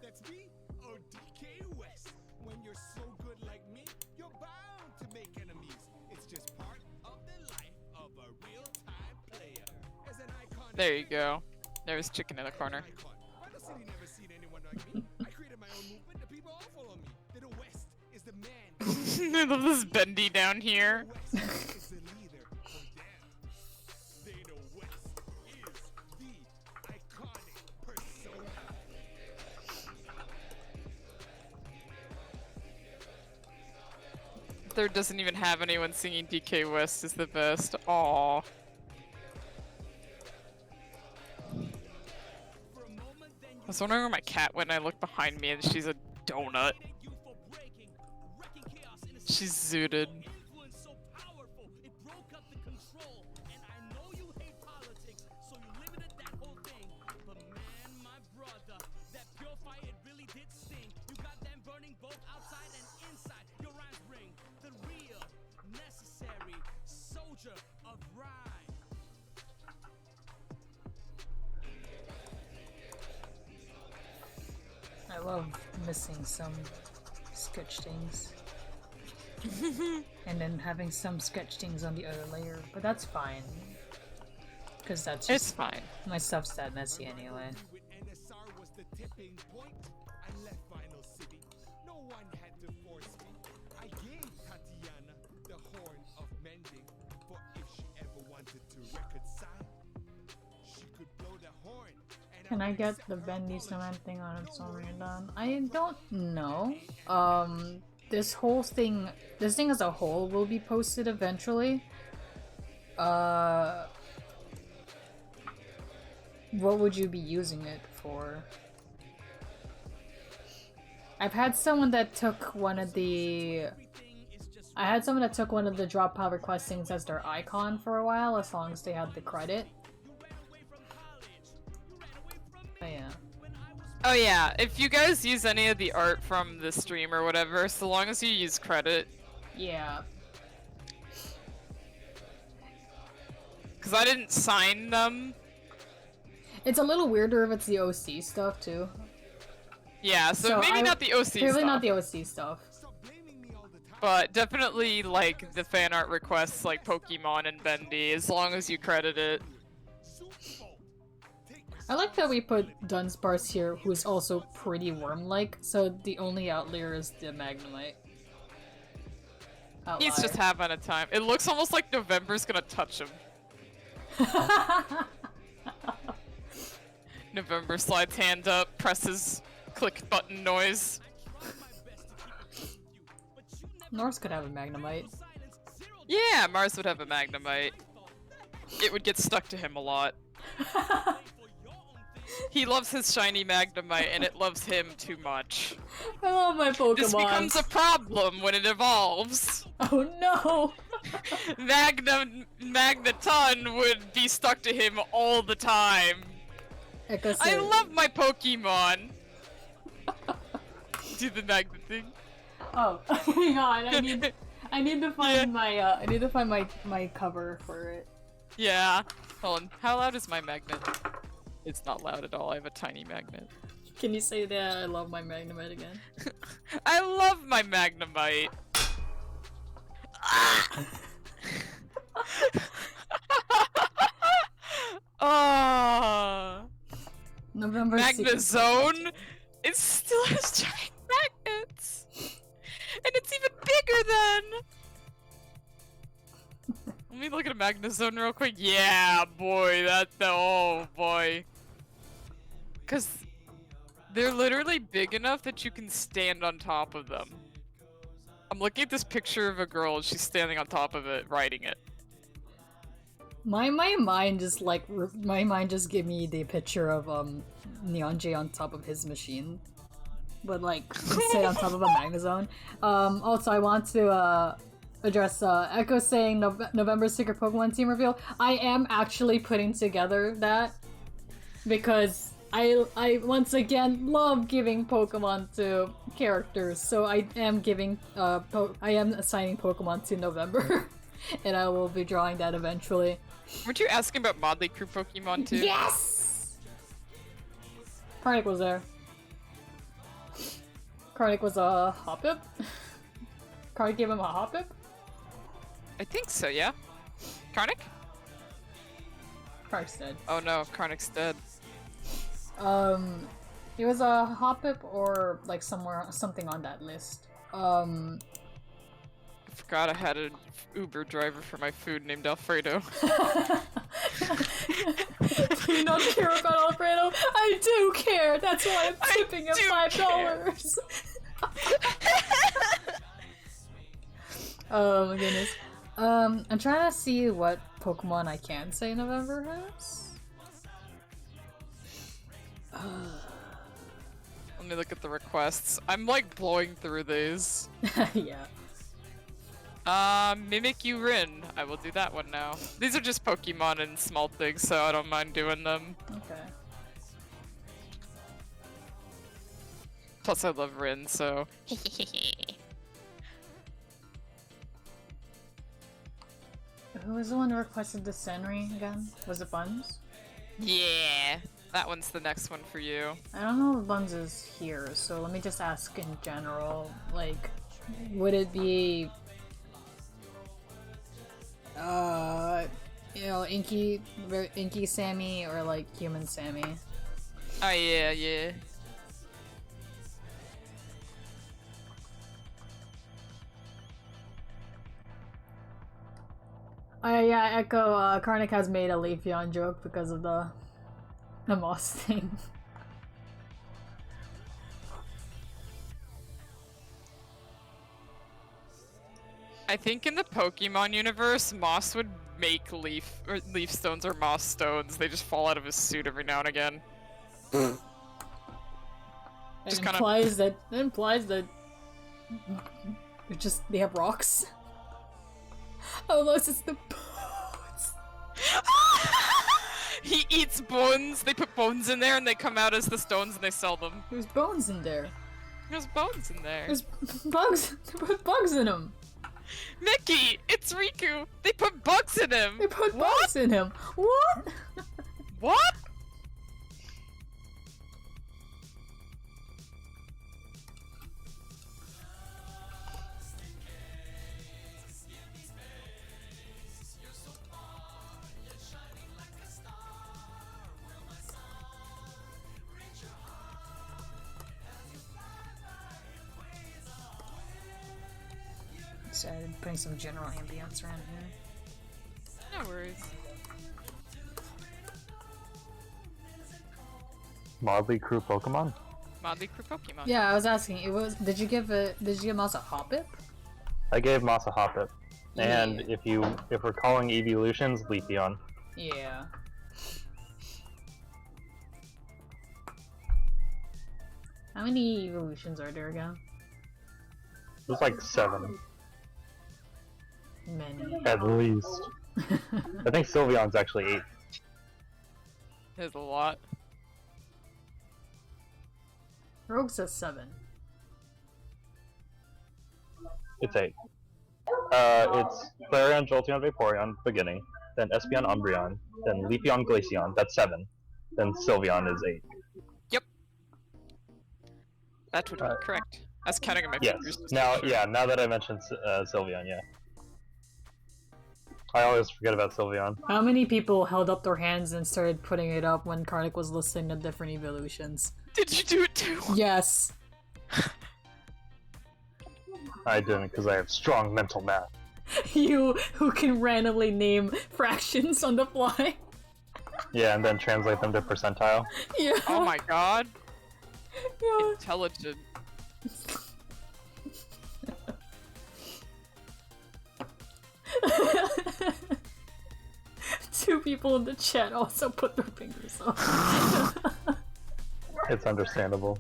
That's me, or DK West. When you're so good like me, you're bound to make enemies. It's just part of the life of a real-time player. As an icon, There you go. There's chicken in the corner. Final City never seen anyone like me. I created my own movement, the people all follow me. The West is the man. I love this bendy down here. The West is the leader for them. They know West is the iconic persona. Third doesn't even have anyone singing DK West is the best. Aww. I was wondering where my cat went and I looked behind me and she's a donut. She's zooted. Influence so powerful, it broke up the control. And I know you hate politics, so you limited that whole thing. But man, my brother, that pure fire, it really did sting. You got them burning both outside and inside. Your rhymes ring the real, necessary soldier of rhyme. I love missing some sketch things. And then having some sketch things on the other layer, but that's fine. Because that's just It's fine. my stuff's that messy anyway. With NSR was the tipping point. I left Vinyl City. No one had to force me. I gave Tatiana the horn of mending. For if she ever wanted to reconcile, she could blow the horn. And Can I get the bendy cement thing on its own done? I don't know. This thing as a whole will be posted eventually. What would you be using it for? I've had someone that took one of the Drawpile request things as their icon for a while, as long as they had the credit. But yeah. Oh yeah, if you guys use any of the art from the stream or whatever, so long as you use credit. Yeah. Because I didn't sign them. It's a little weirder if it's the OC stuff too. Yeah, so maybe not the OC Clearly stuff. not the OC stuff. But definitely like the fan art requests like Pokemon and Bendy, as long as you credit it. I like that we put Dunsparce here, who's also pretty worm-like, so the only outlier is the Magnemite. He's just having a time. It looks almost like November's gonna touch him. November slides hand up, presses click button noise. Norse could have a Magnemite. Yeah, Mars would have a Magnemite. It would get stuck to him a lot. He loves his shiny Magnemite, and it loves him too much. I love my Pokemon. This becomes a problem when it evolves. Oh no! Magneton would be stuck to him all the time. I love my Pokemon! Do the magnet thing. Oh, hang on, I need to find my cover for it. Yeah. Hold on. How loud is my magnet? It's not loud at all. I have a tiny magnet. Can you say that I love my Magnemite again? I love my Magnemite. Oh. November Magnezone? It still has giant magnets! And it's even bigger then! Let me look at a Magnezone real quick. Yeah, boy, oh boy. Cause they're literally big enough that you can stand on top of them. I'm looking at this picture of a girl and she's standing on top of it, riding it. My mind just gave me the picture of Neon J on top of his machine, but like sit on top of a Magnezone. Also, I want to address Echo saying November secret Pokemon team reveal. I am actually putting together that because I once again love giving Pokemon to characters, so I am giving I am assigning Pokemon to November, and I will be drawing that eventually. Weren't you asking about Motley Crew Pokemon too? Yes! Karnik was there. Karnik was a Hoppip? Karnik gave him a Hoppip? I think so, yeah. Karnik? Karnik's dead. Oh no, Karnik's dead. It was a Hoppip or like something on that list. I forgot I had an Uber driver for my food named Alfredo. Do you not care about Alfredo? I do care! That's why I'm tipping him $5! Oh my goodness. I'm trying to see what Pokemon I can say November has. Let me look at the requests. I'm like blowing through these. Yeah. Mimic you Rin. I will do that one now. These are just Pokemon and small things, so I don't mind doing them. Okay. Plus I love Rin, so... Who was the one who requested the Senri again? Was it Buns? Yeah! That one's the next one for you. I don't know if Buns is here, so let me just ask in general, like, would it be... you know, Inky Sammy or like Human Sammy? Oh yeah, yeah. Yeah, Echo, Karnak has made a Leafeon joke because of the moss thing. I think in the Pokemon universe, Moss would make leaf stones or moss stones. They just fall out of his suit every now and again. It implies that they have rocks. Oh, unless it's the bones. He eats bones. They put bones in there and they come out as the stones and they sell them. There's bones in there. There's bones in there. There's bugs. They put bugs in him. Mickey, it's Riku. They put bugs in him. They put bugs in him. What? What? Sorry, I'm putting some general ambience around here. No worries. Motley Crew Pokemon? Motley Crew Pokemon. Yeah, I was asking. It was. Did you give Moss a Hoppip? I gave Moss a Hoppip. Yeah. And if we're calling evolutions, Leafeon. Yeah. How many evolutions are there again? There's like 7. Many. At least. I think Sylveon's actually 8. There's a lot. Rogue says 7. It's 8. It's Flareon, Jolteon, Vaporeon, beginning, then Espeon, Umbreon, then Leafeon, Glaceon, that's 7. Then Sylveon is 8. That would be correct. That's counting on my Yes. fingers. Now that I mentioned Sylveon, yeah. I always forget about Sylveon. How many people held up their hands and started putting it up when Karnak was listing the different evolutions? Did you do it too? Yes. I didn't because I have strong mental math. You who can randomly name fractions on the fly. Yeah, and then translate them to percentile. Yeah. Oh my god. Yeah. Intelligent. Two people in the chat also put their fingers up. It's understandable.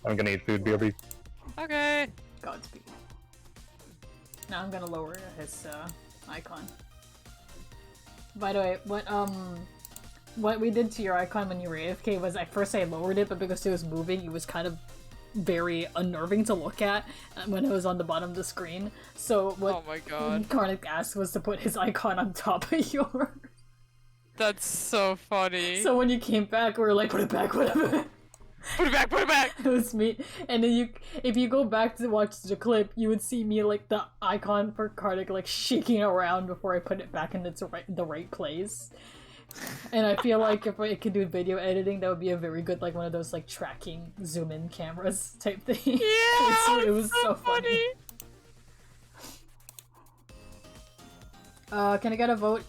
I'm gonna eat food, BRB. Okay. Godspeed. Now I'm gonna lower his icon. By the way, what we did to your icon when you were AFK was at first I lowered it, but because it was moving, it was kind of very unnerving to look at when it was on the bottom of the screen. So what Oh my god. Karnak asked was to put his icon on top of yours. That's so funny. So when you came back, we were like, put it back, put it back. Put it back, put it back! It was me. And then if you go back to watch the clip, you would see me like the icon for Karnak like shaking around before I put it back in the right place. And I feel like if I could do video editing, that would be a very good like one of those like tracking zoom in cameras type thing. Yeah, it was so funny. Can I get a vote?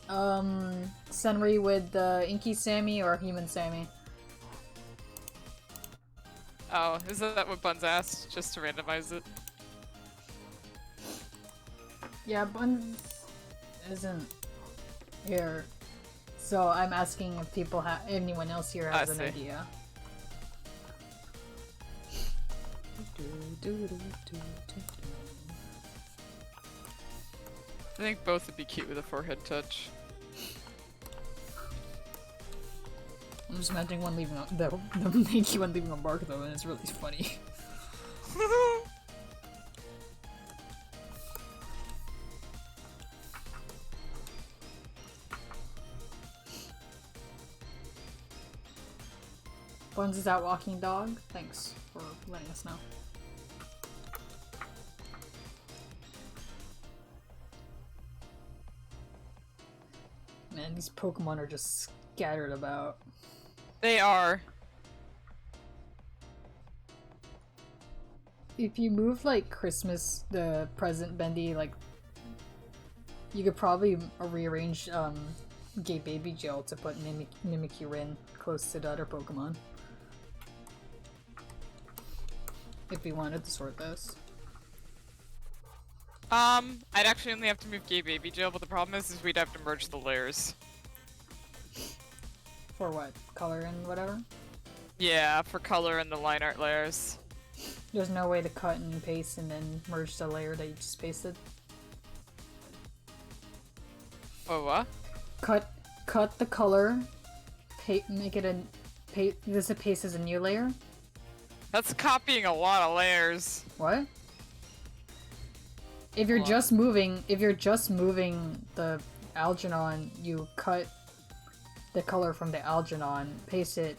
Senri with Inky Sammy or Human Sammy? Oh, is that what Buns asked? Just to randomize it? Yeah, Buns isn't here. So I'm asking if anyone else here has an idea. I think both would be cute with a forehead touch. I'm just imagining one leaving the Nikki one leaving a mark though, and it's really funny. Buns is out walking dog. Thanks for letting us know. Man, these Pokemon are just scattered about. They are. If you move like Christmas, the present Bendy, like you could probably rearrange Gay Baby Gel to put Mimikyu close to the other Pokemon. If we wanted to sort this. I'd actually only have to move Gay Baby Gel, but the problem is we'd have to merge the layers. For what? Color and whatever? Yeah, for color and the line art layers. There's no way to cut and paste and then merge the layer that you just pasted? Oh, what? Cut the color, make it this paste as a new layer? That's copying a lot of layers. What? If you're just moving the Algernon, you cut the color from the Algernon, paste it,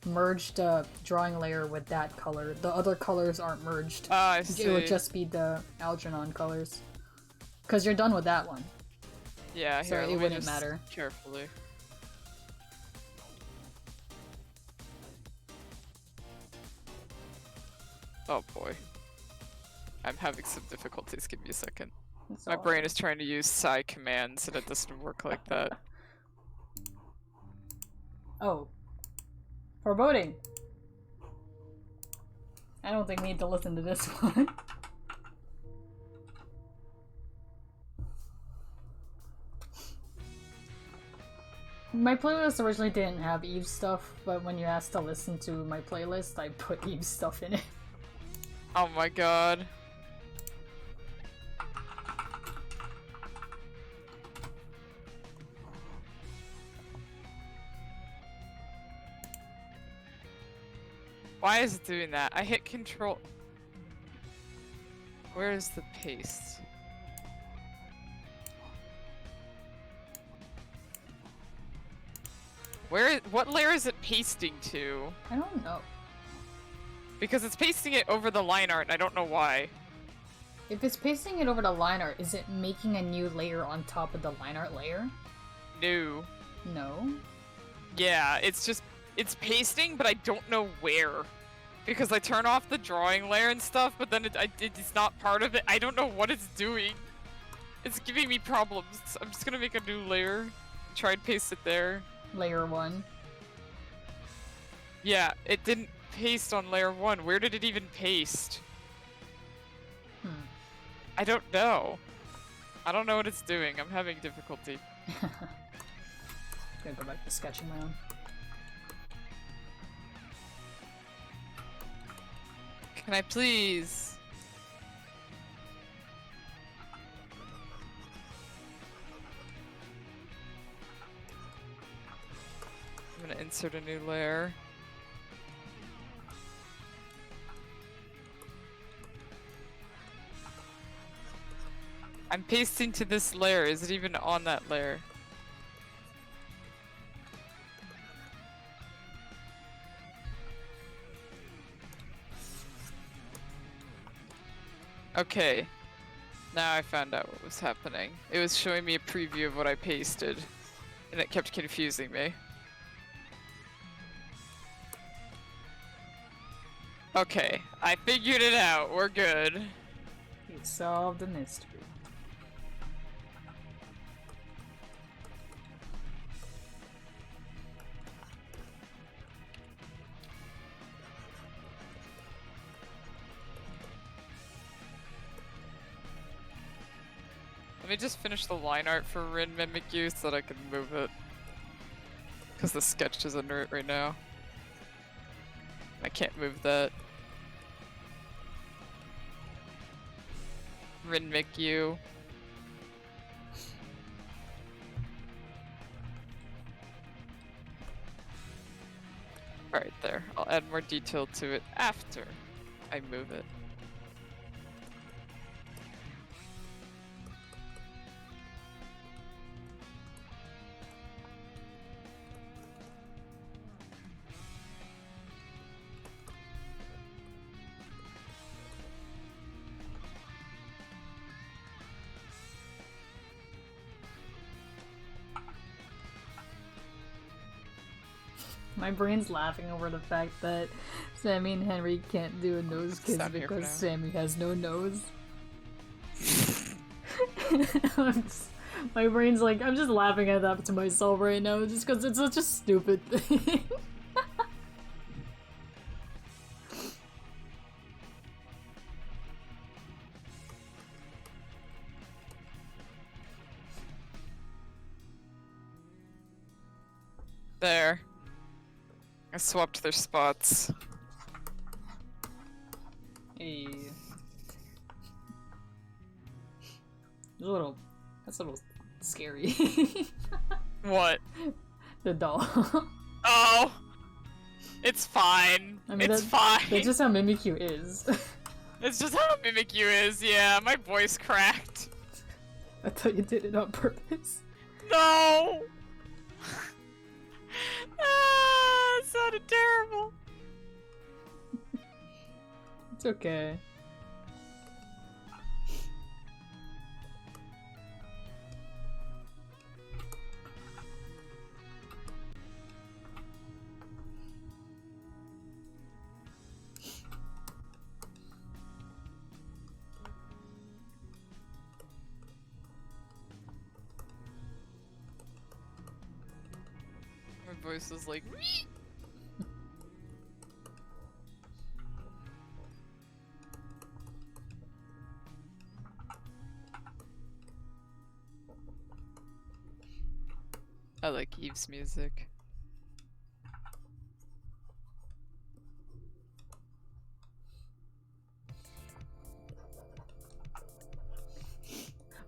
merge the drawing layer with that color. The other colors aren't merged. Ah, I see. It would just be the Algernon colors. Because you're done with that one. Yeah, so here, it let me wouldn't just matter. Carefully. Oh boy. I'm having some difficulties, give me a second. My brain is trying to use psi commands and it doesn't work like that. Oh. Foreboding! I don't think we need to listen to this one. My playlist originally didn't have Eve's stuff, but when you asked to listen to my playlist, I put Eve's stuff in it. Oh my god. Why is it doing that? I hit control. Where is the paste? What layer is it pasting to? I don't know. Because it's pasting it over the line art and I don't know why. If it's pasting it over the line art, is it making a new layer on top of the line art layer? No. No? Yeah, it's pasting, but I don't know where. Because I turn off the drawing layer and stuff, but then it's not part of it. I don't know what it's doing. It's giving me problems. I'm just gonna make a new layer. Try and paste it there. Layer 1. Yeah, it didn't paste on layer 1. Where did it even paste? I don't know. I don't know what it's doing. I'm having difficulty. Gonna go back to sketching my own. Can I please? I'm gonna insert a new layer. I'm pasting to this layer. Is it even on that layer? Okay. Now I found out what was happening. It was showing me a preview of what I pasted, and it kept confusing me. Okay, I figured it out. We're good. You solved the mystery. Let me just finish the line art for Rin Mimikyu so that I can move it. Because the sketch is under it right now. I can't move that. Rinmikyu. Alright, there. I'll add more detail to it after I move it. My brain's laughing over the fact that Sammy and Henry can't do a nose kiss Stop here for because now. Sammy has no nose. My brain's like, I'm just laughing at that to myself right now just because it's such a stupid thing. There. I swapped their spots. Hey. That's a little scary. What? The doll. Oh! It's fine. I mean, it's fine. That's just how Mimikyu is. It's just how Mimikyu is, yeah. My voice cracked. I thought you did it on purpose. No! Ah, it sounded terrible. It's okay. My voice was like, I like Eve's music.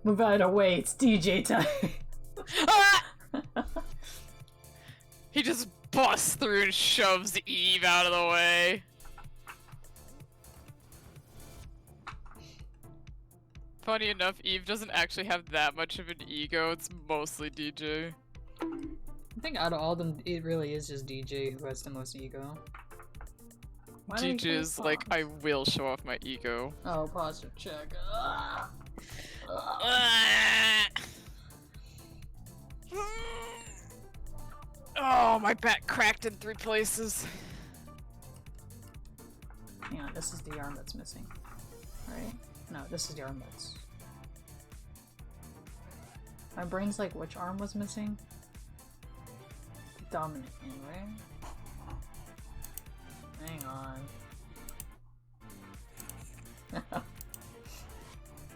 Move out of the way, it's DJ time. Ah! He just busts through and shoves Eve out of the way. Funny enough, Eve doesn't actually have that much of an ego, it's mostly DJ. I think out of all of them, it really is just DJ who has the most ego. Why do you DJ say is like, pause? I will show off my ego. Oh, pause to check. Oh, my back cracked in 3 places. Hang on, this is the arm that's missing. Right? No, this is the arm that's... My brain's like, which arm was missing? The dominant hand, right? Hang on.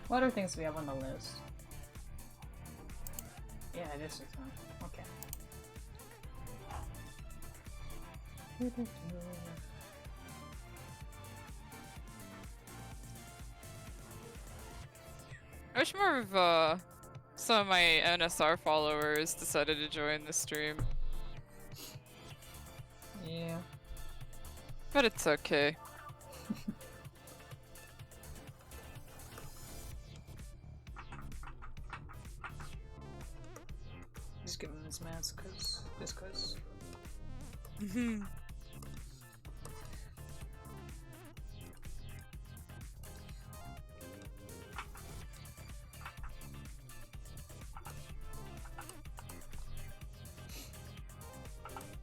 What other things do we have on the list? Yeah, this is one. Okay. I wish more of some of my NSR followers decided to join the stream. Yeah. But it's okay. Just give him his mask, just cause.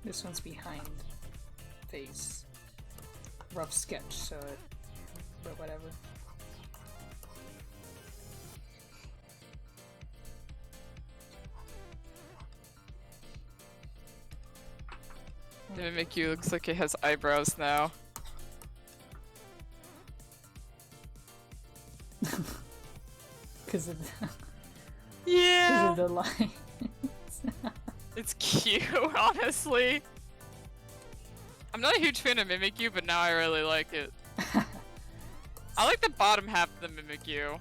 This one's behind face. Rough sketch, so it, but whatever. The Mimikyu looks like it has eyebrows now. Cause of the, Yeah! cause of the line. It's cute, honestly. I'm not a huge fan of Mimikyu, but now I really like it. I like the bottom half of the Mimikyu.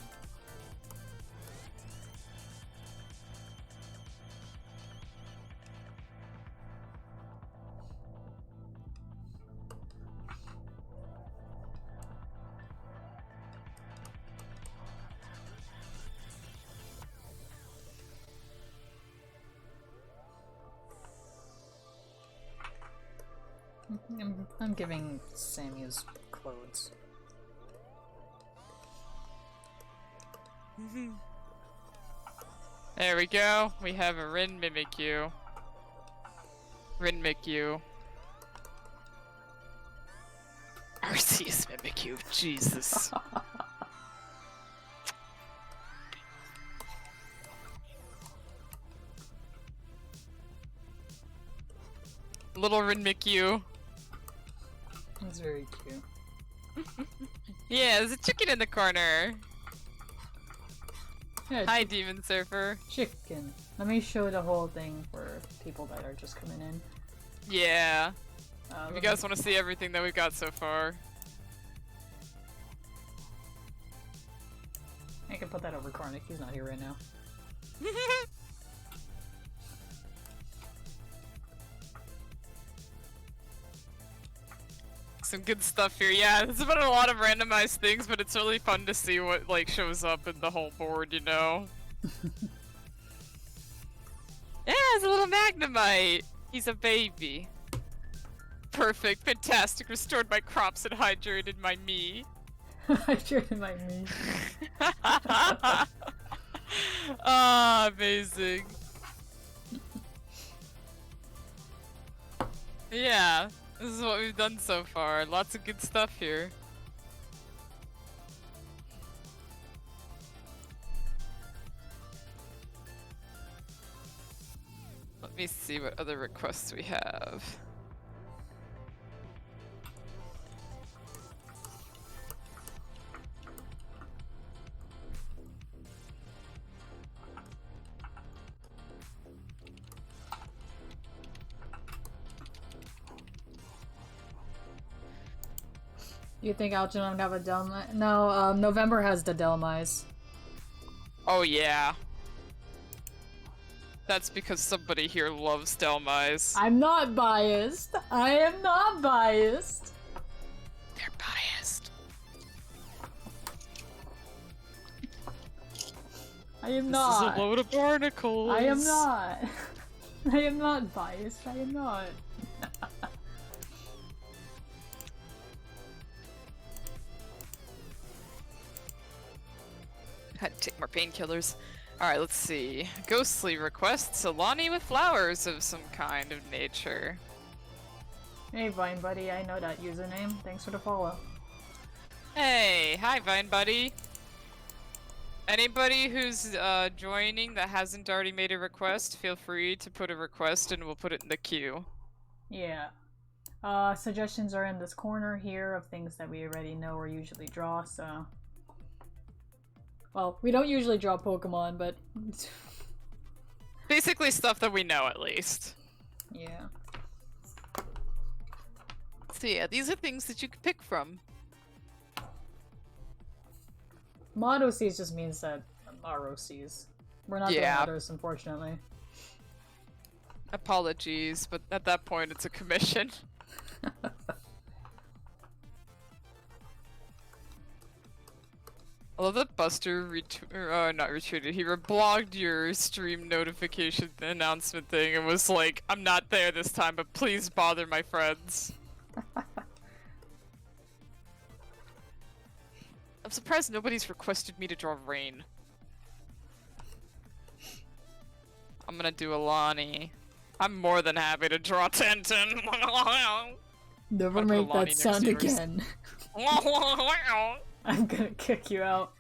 I'm giving Sammy his clothes. There we go. We have a Rin Mimikyu. Rin Mimikyu. Arceus Mimikyu. Jesus. Little Rin Mimikyu. That's very cute. Yeah, there's a chicken in the corner. Yeah, Hi, Demon Surfer. chicken. Let me show the whole thing for people that are just coming in. Yeah. If you let guys me- want to see everything that we've got so far. I can put that over Karnik, he's not here right now. Some good stuff here. Yeah, there's been a lot of randomized things, but it's really fun to see what like shows up in the whole board, you know? Yeah, it's a little Magnemite! He's a baby. Perfect, fantastic, restored my crops and hydrated my me. I traded my me. Ah, amazing. Yeah, this is what we've done so far. Lots of good stuff here. Let me see what other requests we have. You think Algernon would have a Delmise? No, November has the Delmise. Oh yeah. That's because somebody here loves Delmise. I'm not biased. I am not biased. They're biased. I am This not. is a load of barnacles. I am not. I am not biased. I am not. Had to take more painkillers. Alright, let's see. Ghostly requests Alani with flowers of some kind of nature. Hey, Vine Buddy, I know that username. Thanks for the follow. Hey, hi Vine Buddy. Anybody who's joining that hasn't already made a request, feel free to put a request and we'll put it in the queue. Yeah. Suggestions are in this corner here of things that we already know or usually draw, so... Well, we don't usually draw Pokemon, but... Basically stuff that we know at least. yeah. So yeah, these are things that you can pick from. Mod OCs just means that ROCs. We're not doing Yeah. modders, unfortunately. Apologies, but at that point it's a commission. I love that Buster not retweeted. He reblogged your stream notification announcement thing and was like, "I'm not there this time, but please bother my friends." I'm surprised nobody's requested me to draw Rain. I'm gonna do Alani. I'm more than happy to draw Tenten. Never Gotta put make Alani that next sound to yours. again. I'm gonna kick you out.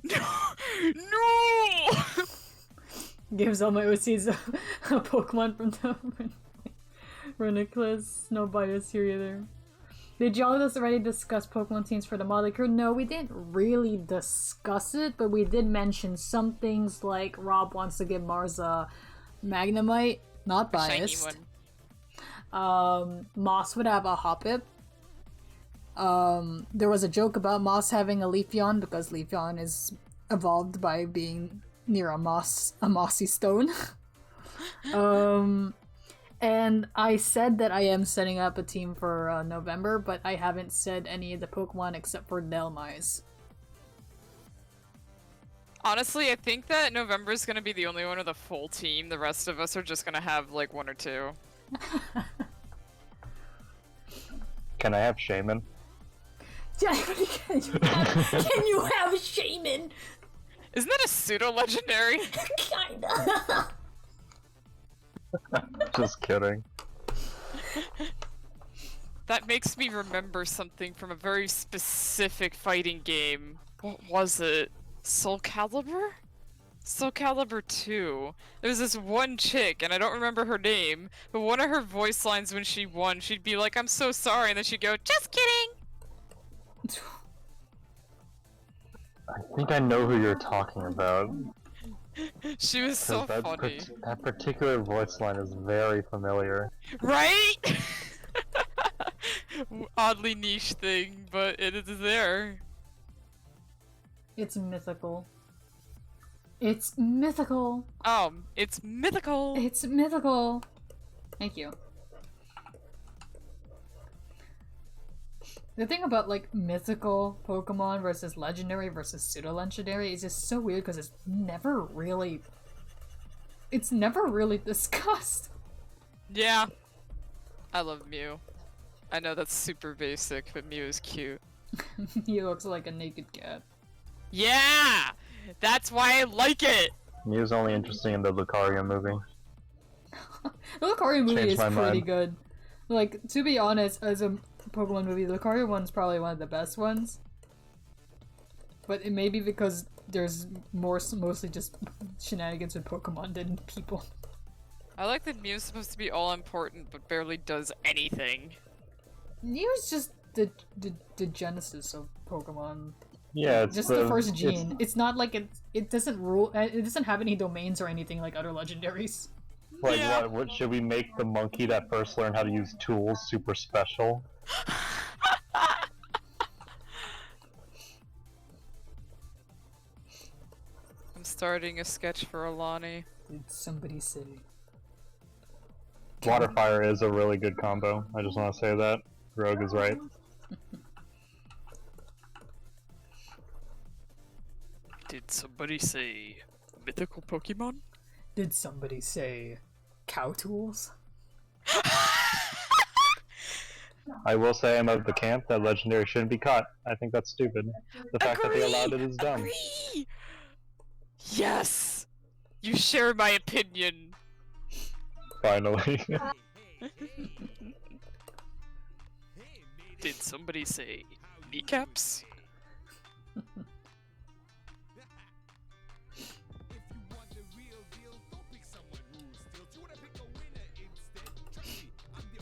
No! Gives all my OCs a Pokemon from the Reniclus. No bias here either. Did y'all just already discuss Pokemon teams for the Motley Crew? No, we didn't really discuss it, but we did mention some things like Rob wants to give Mars a Magnemite. Not Shiny biased. one. Moss would have a Hoppip. There was a joke about Moss having a Leafeon because Leafeon is evolved by being near a mossy stone. And I said that I am setting up a team for November, but I haven't said any of the Pokemon except for Delmise. Honestly, I think that November is gonna be the only one with a full team. The rest of us are just gonna have like one or two. Can I have Shaman? Can you have a shaman? Isn't that a pseudo-legendary? Kinda. Just kidding. That makes me remember something from a very specific fighting game. What was it? Soul Calibur? Soul Calibur 2. There was this one chick, and I don't remember her name, but one of her voice lines when she won, she'd be like, "I'm so sorry," and then she'd go, "Just kidding!" I think I know who you're talking about. She was so that funny. that particular voice line is very familiar. Right? Oddly niche thing, but it is there. It's mythical. It's mythical. It's mythical. It's mythical. Thank you. The thing about like mythical Pokemon versus legendary versus pseudo-legendary is just so weird because it's never really discussed. Yeah. I love Mew. I know that's super basic, but Mew is cute. He looks like a naked cat. Yeah! That's why I like it! Mew's only interesting in the Lucario movie. The Lucario movie Changed is my pretty mind. good. Like, to be honest, as a Pokemon movie, the Lucario one's probably one of the best ones. But it may be because there's mostly just shenanigans with Pokemon than people. I like that Mew's supposed to be all important, but barely does anything. Mew's just the genesis of Pokemon. Yeah, it's Just the first gene. It's not like it doesn't rule. It doesn't have any domains or anything like other legendaries. Like, Yeah. what should we make the monkey that first learned how to use tools super special? I'm starting a sketch for Alani. Did somebody say? Water Fire is a really good combo. I just want to say that. Rogue is right. Did somebody say mythical Pokemon? Did somebody say cow tools? I will say I'm of the camp that legendary shouldn't be caught. I think that's stupid. The fact that they allowed it is dumb. Agree! Yes! You share my opinion. Finally. Did somebody say kneecaps?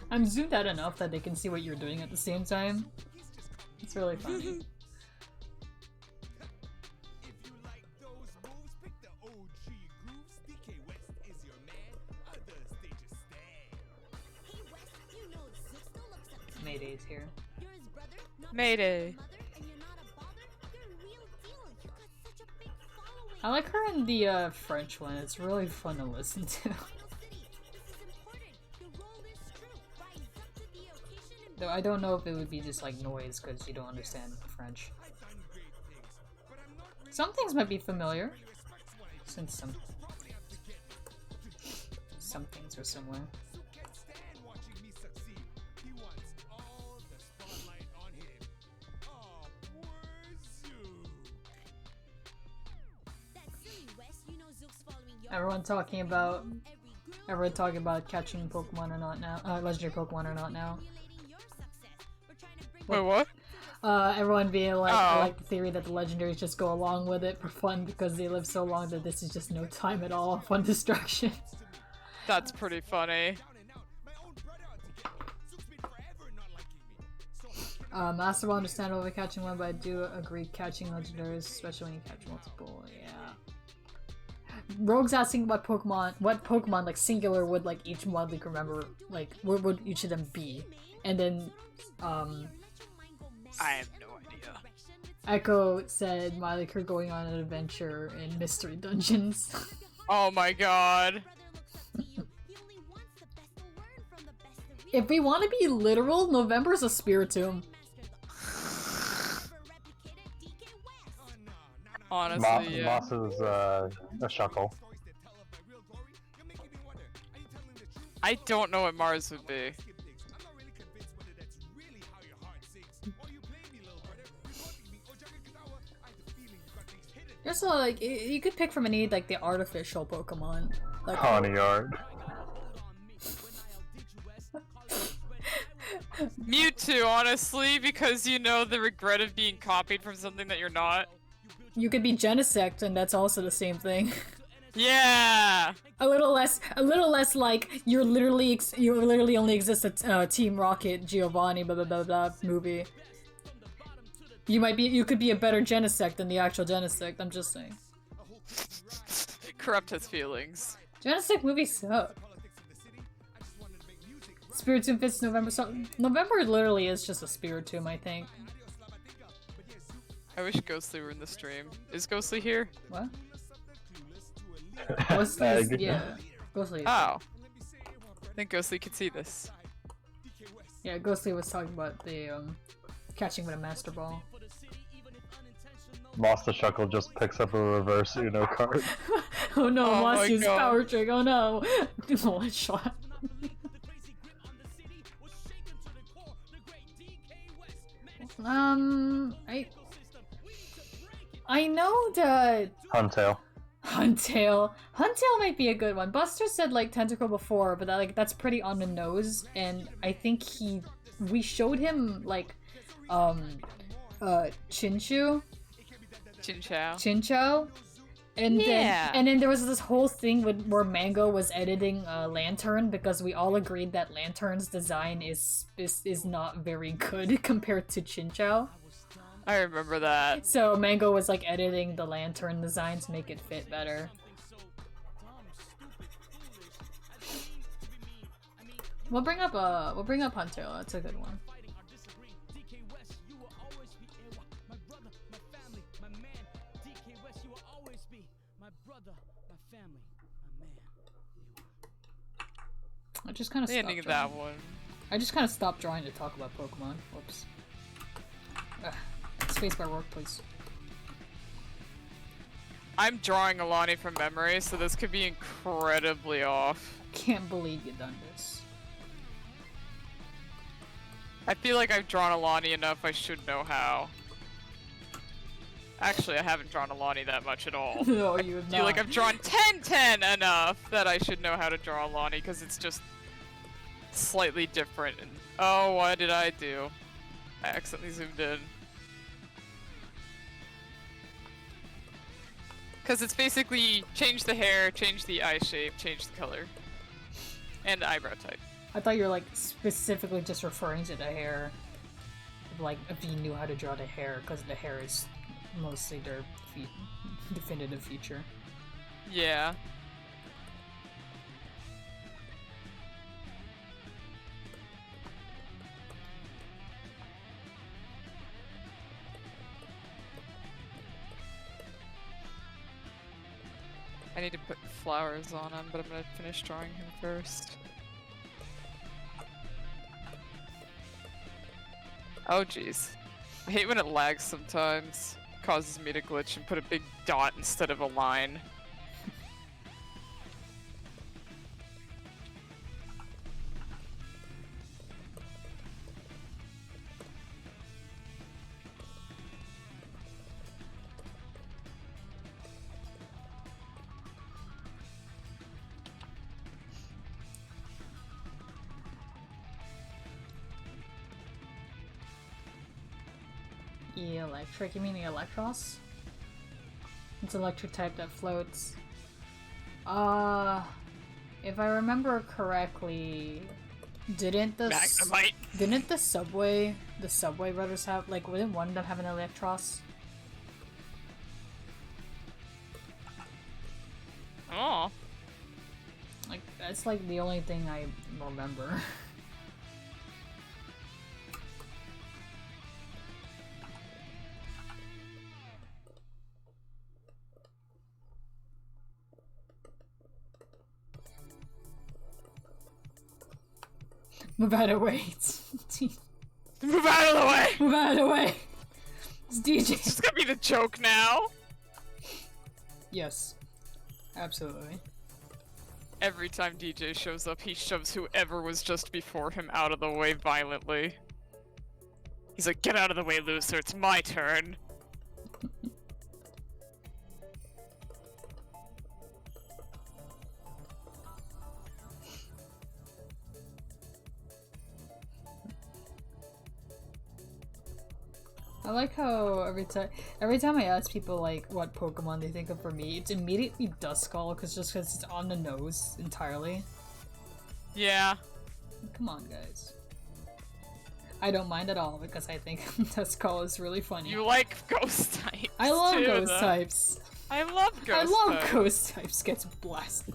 I'm zoomed out enough that they can see what you're doing at the same time. It's really funny. Mayday's here. Mayday. I like her in the French one. It's really fun to listen to. Though I don't know if it would be just like noise because you don't understand French. Some things might be familiar, since some things are similar. Everyone talking about catching Pokemon or not now, legendary Pokemon or not now. Wait, what? Everyone being like, I Oh. like the theory that the legendaries just go along with it for fun because they live so long that this is just no time at all, fun distraction. That's pretty funny. I still don't understand over catching one, but I do agree catching legendaries, especially when you catch multiple, yeah. Rogue's asking what Pokemon, like singular, would like each one like remember, like what would each of them be? And then, I have no idea. Echo said Miley going on an adventure in Mystery Dungeons. Oh my god. If we want to be literal, November's a Spiritomb. Honestly, yeah. Moss is a Shuckle. I don't know what Mars would be. There's like you could pick from any like the artificial Pokemon. Like Ponyard. Mewtwo, honestly, because you know the regret of being copied from something that you're not. You could be Genesect, and that's also the same thing. Yeah. A little less like you literally only exist at Team Rocket, Giovanni, blah blah blah blah movie. You could be a better Genesect than the actual Genesect. I'm just saying. Corrupt his feelings. Genesect movies suck. Spiritomb fits November. So November literally is just a Spiritomb, I think. I wish Ghostly were in the stream. Is Ghostly here? What? Ghostly is, yeah. Ghostly is Oh. I think Ghostly could see this. Yeah, Ghostly was talking about the catching with a Master Ball. Master Shuckle just picks up a reverse Uno card. Oh no, Oh Moss my used God. Power Trick, oh no! One shot. I know that Huntail. Huntail might be a good one. Buster said like Tentacle before, but that's pretty on the nose, and I think we showed him like Chinchou, and then there was this whole thing where Mango was editing Lantern because we all agreed that Lantern's design is not very good compared to Chinchou. I remember that. So Mango was like editing the Lantern design to make it fit better. We'll bring up Huntail. That's a good one. I just kind of stopped Ending drawing. that one. I just kind of stopped drawing to talk about Pokemon. Whoops. Ugh. Spacebar work, please. I'm drawing Alani from memory, so this could be incredibly off. Can't believe you've done this. I feel like I've drawn Alani enough, I should know how. Actually, I haven't drawn Alani that much at all. No, you have I feel like I've drawn 10-10 enough that I should know how to draw Alani, because it's just slightly different. And oh, what did I do? I accidentally zoomed in. Because it's basically change the hair, change the eye shape, change the color. And eyebrow type. I thought you were like specifically just referring to the hair. Like if you knew how to draw the hair, because the hair is mostly their definitive feature. Yeah. I need to put flowers on him, but I'm gonna finish drawing him first. Oh jeez. I hate when it lags sometimes. Causes me to glitch and put a big dot instead of a line. Electric? You mean the Electros? It's electric type that floats. If I remember correctly, didn't the Subway brothers have, like, wouldn't one of them have an Electros? Oh. Like, that's like the only thing I remember. Move out of the way. Move out of the way! Move out of the way! It's DJ. It's gonna be the joke now! Yes. Absolutely. Every time DJ shows up, he shoves whoever was just before him out of the way violently. He's like, get out of the way, loser, it's my turn! I like how every time I ask people like what Pokemon they think of for me, it's immediately Duskull because it's on the nose entirely. Yeah. Come on, guys. I don't mind at all because I think Duskull is really funny. You like ghost types. I love too, ghost though. types. I love ghost I love types. ghost types gets blasted.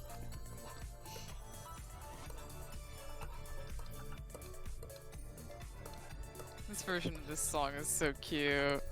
This version of this song is so cute.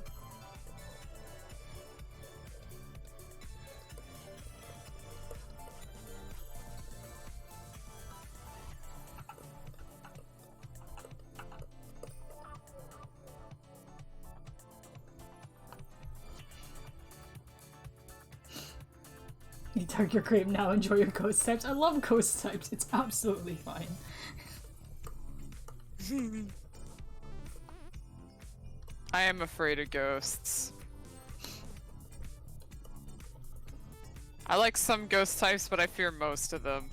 You dug your grave now, enjoy your ghost types. I love ghost types, it's absolutely fine. I am afraid of ghosts. I like some ghost types, but I fear most of them.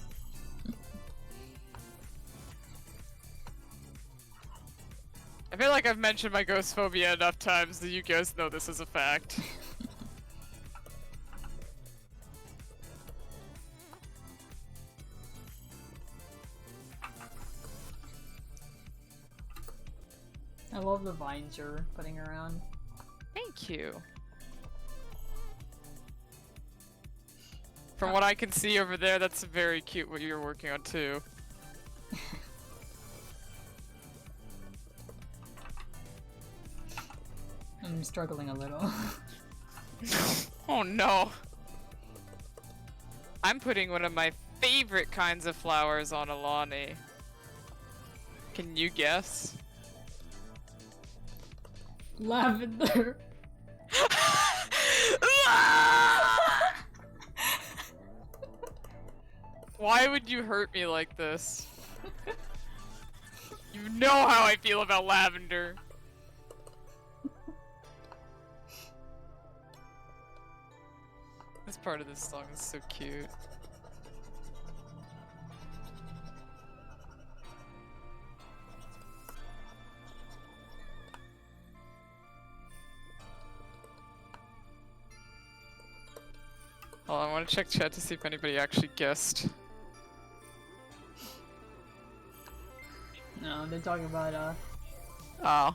I feel like I've mentioned my ghost phobia enough times that you guys know this is a fact. I love the vines you're putting around. Thank you. From what I can see over there, that's very cute what you're working on too. I'm struggling a little. Oh no. I'm putting one of my favorite kinds of flowers on Alani. Can you guess? Lavender. Why would you hurt me like this? You know how I feel about lavender. This part of this song is so cute. Hold on, I want to check chat to see if anybody actually guessed. No, they're talking about Oh.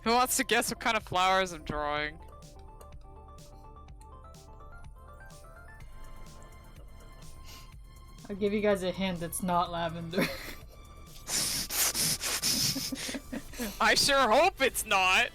Who wants to guess what kind of flowers I'm drawing? I'll give you guys a hint, it's not lavender. I sure hope it's not!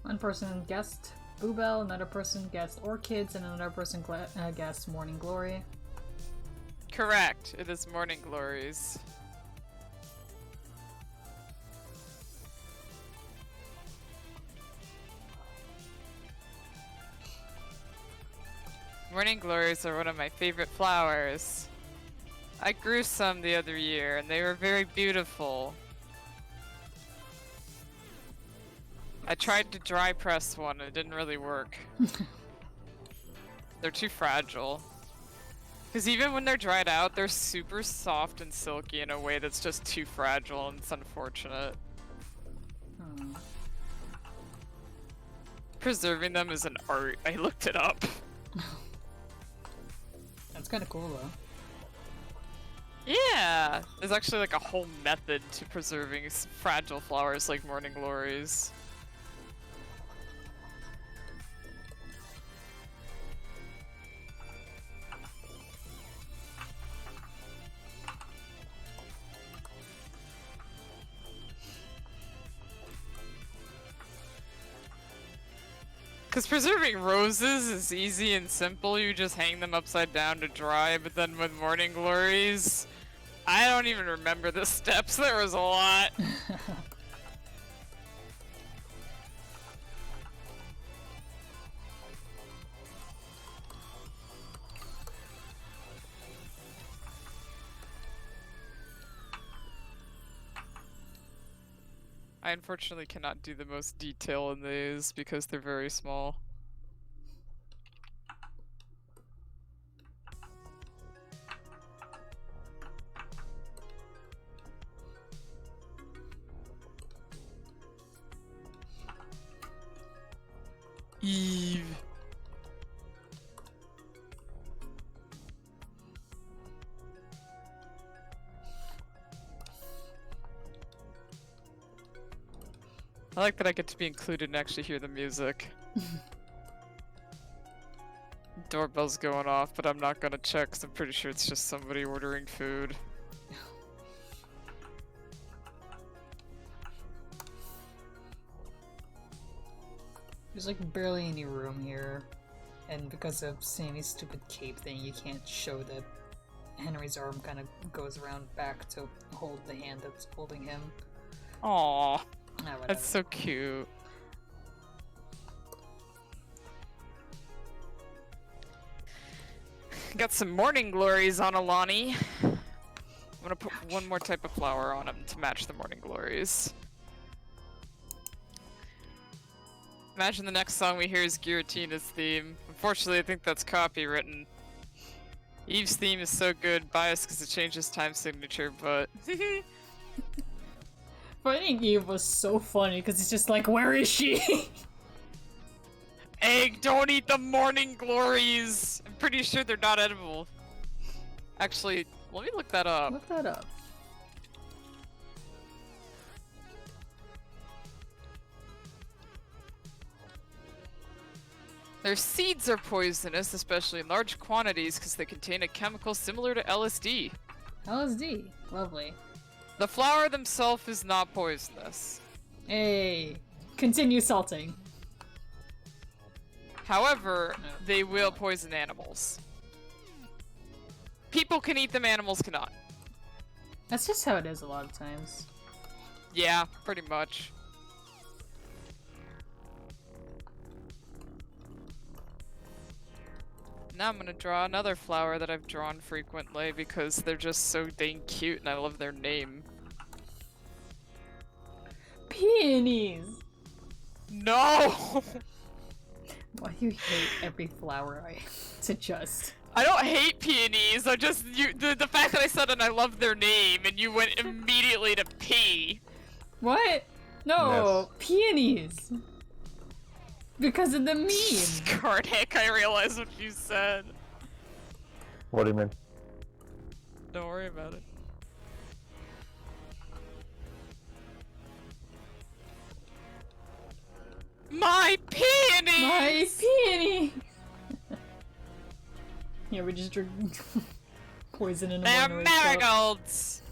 One person guessed Bluebell, another person guessed Orchids, and another person guessed Morning Glory. Correct. It is Morning Glories. Morning Glories are one of my favorite flowers. I grew some the other year and they were very beautiful. I tried to dry press one, it didn't really work. They're too fragile. Because even when they're dried out, they're super soft and silky in a way that's just too fragile, and it's unfortunate. Preserving them is an art. I looked it up. That's kind of cool though. Yeah! There's actually like a whole method to preserving fragile flowers like Morning Glories. Because preserving roses is easy and simple, you just hang them upside down to dry, but then with Morning Glories, I don't even remember the steps, there was a lot. I unfortunately cannot do the most detail in these because they're very small. Eve. I like that I get to be included and actually hear the music. Doorbell's going off, but I'm not gonna check because I'm pretty sure it's just somebody ordering food. There's like barely any room here, and because of Sammy's stupid cape thing, you can't show that Henry's arm kind of goes around back to hold the hand that's holding him. Aww, Whatever. that's so cute. Got some morning glories on Alani. I'm gonna put one more type of flower on him to match the morning glories. Imagine the next song we hear is Giratina's theme. Unfortunately, I think that's copywritten. Eve's theme is so good, biased because it changes time signature, but... Finding Eve was so funny because it's just like, where is she? Egg, don't eat the morning glories! I'm pretty sure they're not edible. Actually, let me look that up. Look that up. Their seeds are poisonous, especially in large quantities, because they contain a chemical similar to LSD. LSD. Lovely. The flower themselves is not poisonous. Hey. Continue salting. However, they will poison animals. People can eat them, animals cannot. That's just how it is a lot of times. Yeah, pretty much. Now I'm gonna draw another flower that I've drawn frequently because they're just so dang cute and I love their name. Peonies! No! Why do you hate every flower I suggest? I don't hate peonies, I just, the fact that I said and I love their name and you went immediately to pee. What? No, peonies! Because of the meme! Karnak, I realized what you said. What do you mean? Don't worry about it. My peony! My peony! Yeah, we just drink poison in a They're Monterey cup. marigolds!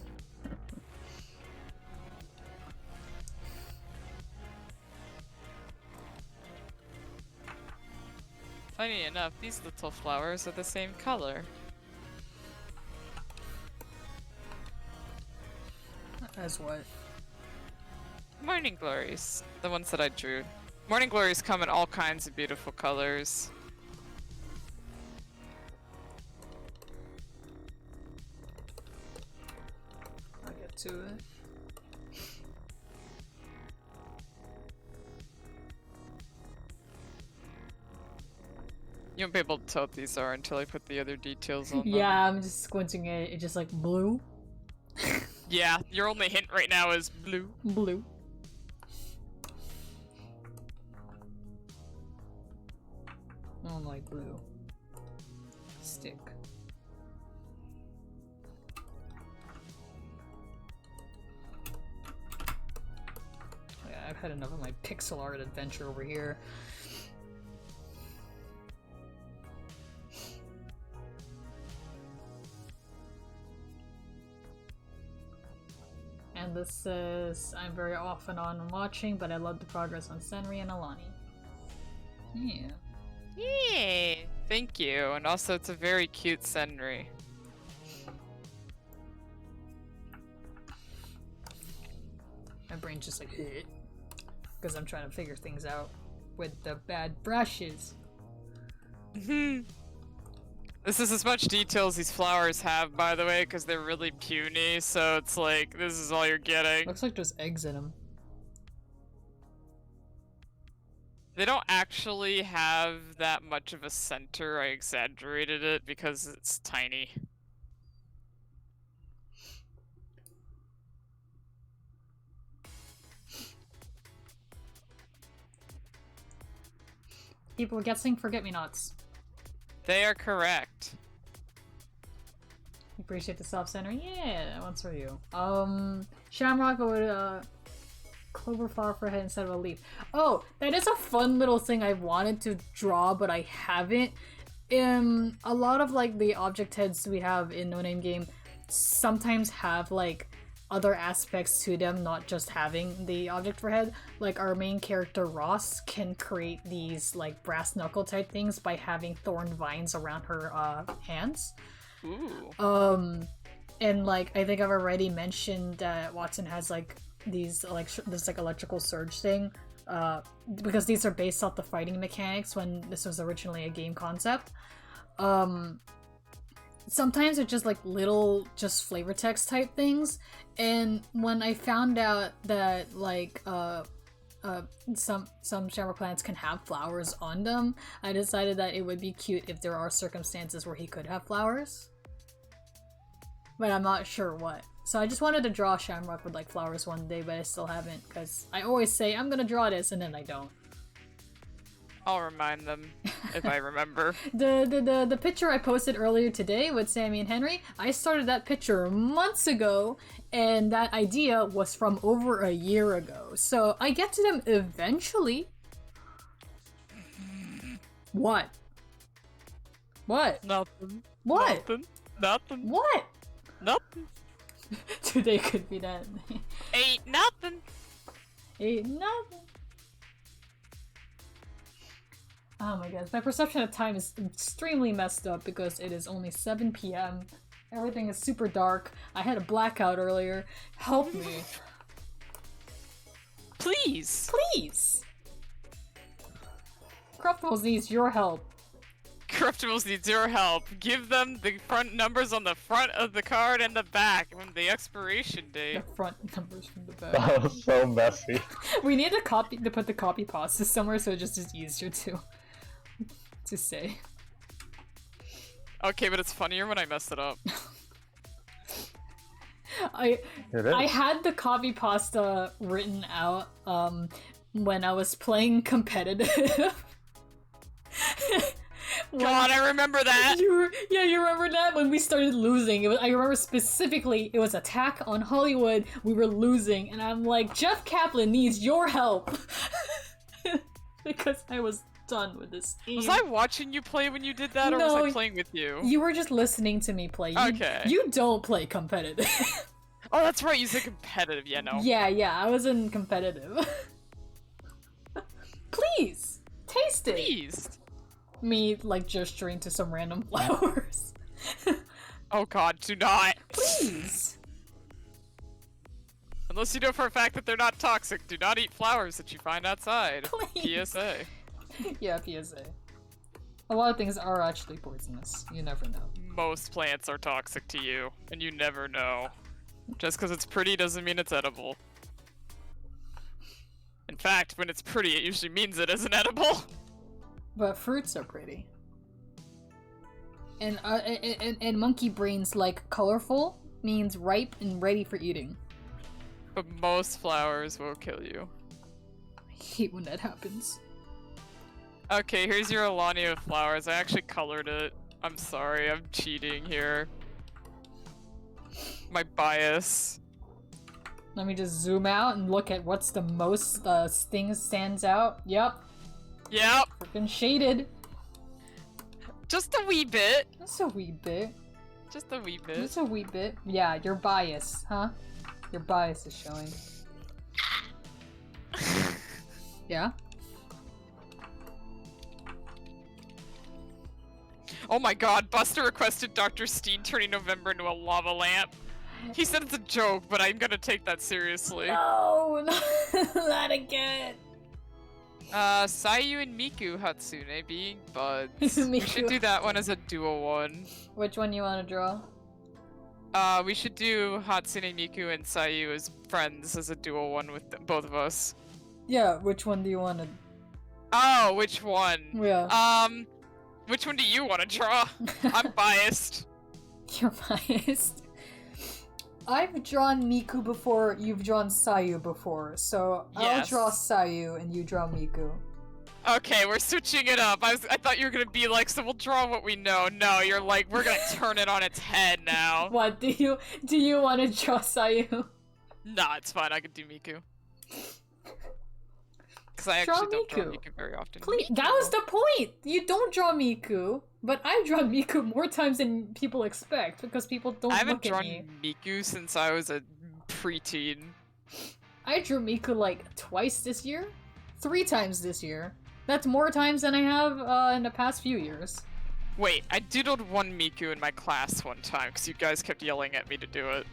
Funny enough, these little flowers are the same color. As what? Morning glories. The ones that I drew. Morning glories come in all kinds of beautiful colors. I'll get to it. You won't be able to tell what these are until I put the other details on them. Yeah, I'm just squinting it. It's just like blue. Yeah, your only hint right now is blue. Blue. I don't like blue. Stick. Yeah, I've had enough of my pixel art adventure over here. And this says, I'm very off and on watching, but I love the progress on Senri and Alani. Yeah. Yay! Thank you. And also, it's a very cute Senri. My brain's just like, because I'm trying to figure things out with the bad brushes. This is as much detail as these flowers have, by the way, because they're really puny, so it's like, this is all you're getting. Looks like there's eggs in them. They don't actually have that much of a center. I exaggerated it because it's tiny. People guessing forget-me-nots. They are correct. Appreciate the self-center. Yeah, that one's for you. Shamrock would clover flower for a head instead of a leaf. Oh, that is a fun little thing I wanted to draw, but I haven't. A lot of like the object heads we have in No Name Game sometimes have like other aspects to them, not just having the object for head. Like our main character Ross can create these like brass knuckle type things by having thorn vines around her hands. Ooh. And like I think I've already mentioned that Watson has like these like this like electrical surge thing, because these are based off the fighting mechanics when this was originally a game concept. Sometimes it's just like little just flavor text type things, and when I found out that like some shamrock plants can have flowers on them, I decided that it would be cute if there are circumstances where he could have flowers, but I'm not sure what. So I just wanted to draw Shamrock with like flowers one day, but I still haven't, because I always say I'm gonna draw this and then I don't. I'll remind them if I remember. The picture I posted earlier today with Sammy and Henry, I started that picture months ago, and that idea was from over a year ago. So I get to them eventually. What? What? Nothing. What? Nothing. What? Nothing. Today could be that. Ain't nothing. Ain't nothing. Oh my gosh, my perception of time is extremely messed up because it is only 7 p.m. Everything is super dark. I had a blackout earlier. Help me. Please. Please! Corruptibles needs your help. Corruptibles needs your help. Give them the front numbers on the front of the card and the back from the expiration date. The front numbers from the back. That was so messy. We need to put the copy pasta somewhere so it just is easier to say. Okay, but it's funnier when I mess it up. I had the copy pasta written out when I was playing competitive. God, I remember that! You remember that? When we started losing. I remember specifically, it was Attack on Hollywood, we were losing, and I'm like, Jeff Kaplan needs your help! Because I was done with this game. Was I watching you play when you did that, or No, was I playing with you? You were just listening to me play. Okay. You don't play competitive. Oh, that's right, you said competitive, yeah, no. Yeah, I was in competitive. Please! Taste it! Please! Me, like, gesturing to some random flowers. Oh god, do not! Please! Unless you know for a fact that they're not toxic, do not eat flowers that you find outside. Please. PSA. Yeah, PSA. A lot of things are actually poisonous. You never know. Most plants are toxic to you, and you never know. Just because it's pretty doesn't mean it's edible. In fact, when it's pretty, it usually means it isn't edible. But fruits are pretty. And monkey brains like colorful means ripe and ready for eating. But most flowers will kill you. I hate when that happens. Okay, here's your Alani of flowers. I actually colored it. I'm sorry, I'm cheating here. My bias. Let me just zoom out and look at what's the most thing stands out. Yep. Yep. Freaking shaded. Just a wee bit. Just a wee bit. Just a wee bit. Just a wee bit. Yeah, your bias, huh? Your bias is showing. Yeah? Oh my god, Buster requested Dr. Steen turning November into a lava lamp. He said it's a joke, but I'm gonna take that seriously. No, not again. Sayu and Miku Hatsune being buds. We should do that one as a dual one. Which one you want to draw? We should do Hatsune Miku and Sayu as friends as a dual one with both of us. Yeah, which one do you want to... Oh, which one? Yeah. Which one do you want to draw? I'm biased. You're biased. I've drawn Miku before, you've drawn Sayu before, so I'll Yes. draw Sayu and you draw Miku. Okay, we're switching it up. I thought you were gonna be like, so we'll draw what we know. No, you're like, we're gonna turn it on its head now. What, do you want to draw Sayu? Nah, it's fine. I can do Miku. Because I Draw actually don't draw Miku. Miku very often. Please, that was the point! You don't draw Miku, but I've drawn Miku more times than people expect, because people don't I haven't look at drawn me. Miku since I was a preteen. I drew Miku like twice this year? 3 times this year. That's more times than I have in the past few years. Wait, I doodled one Miku in my class one time because you guys kept yelling at me to do it.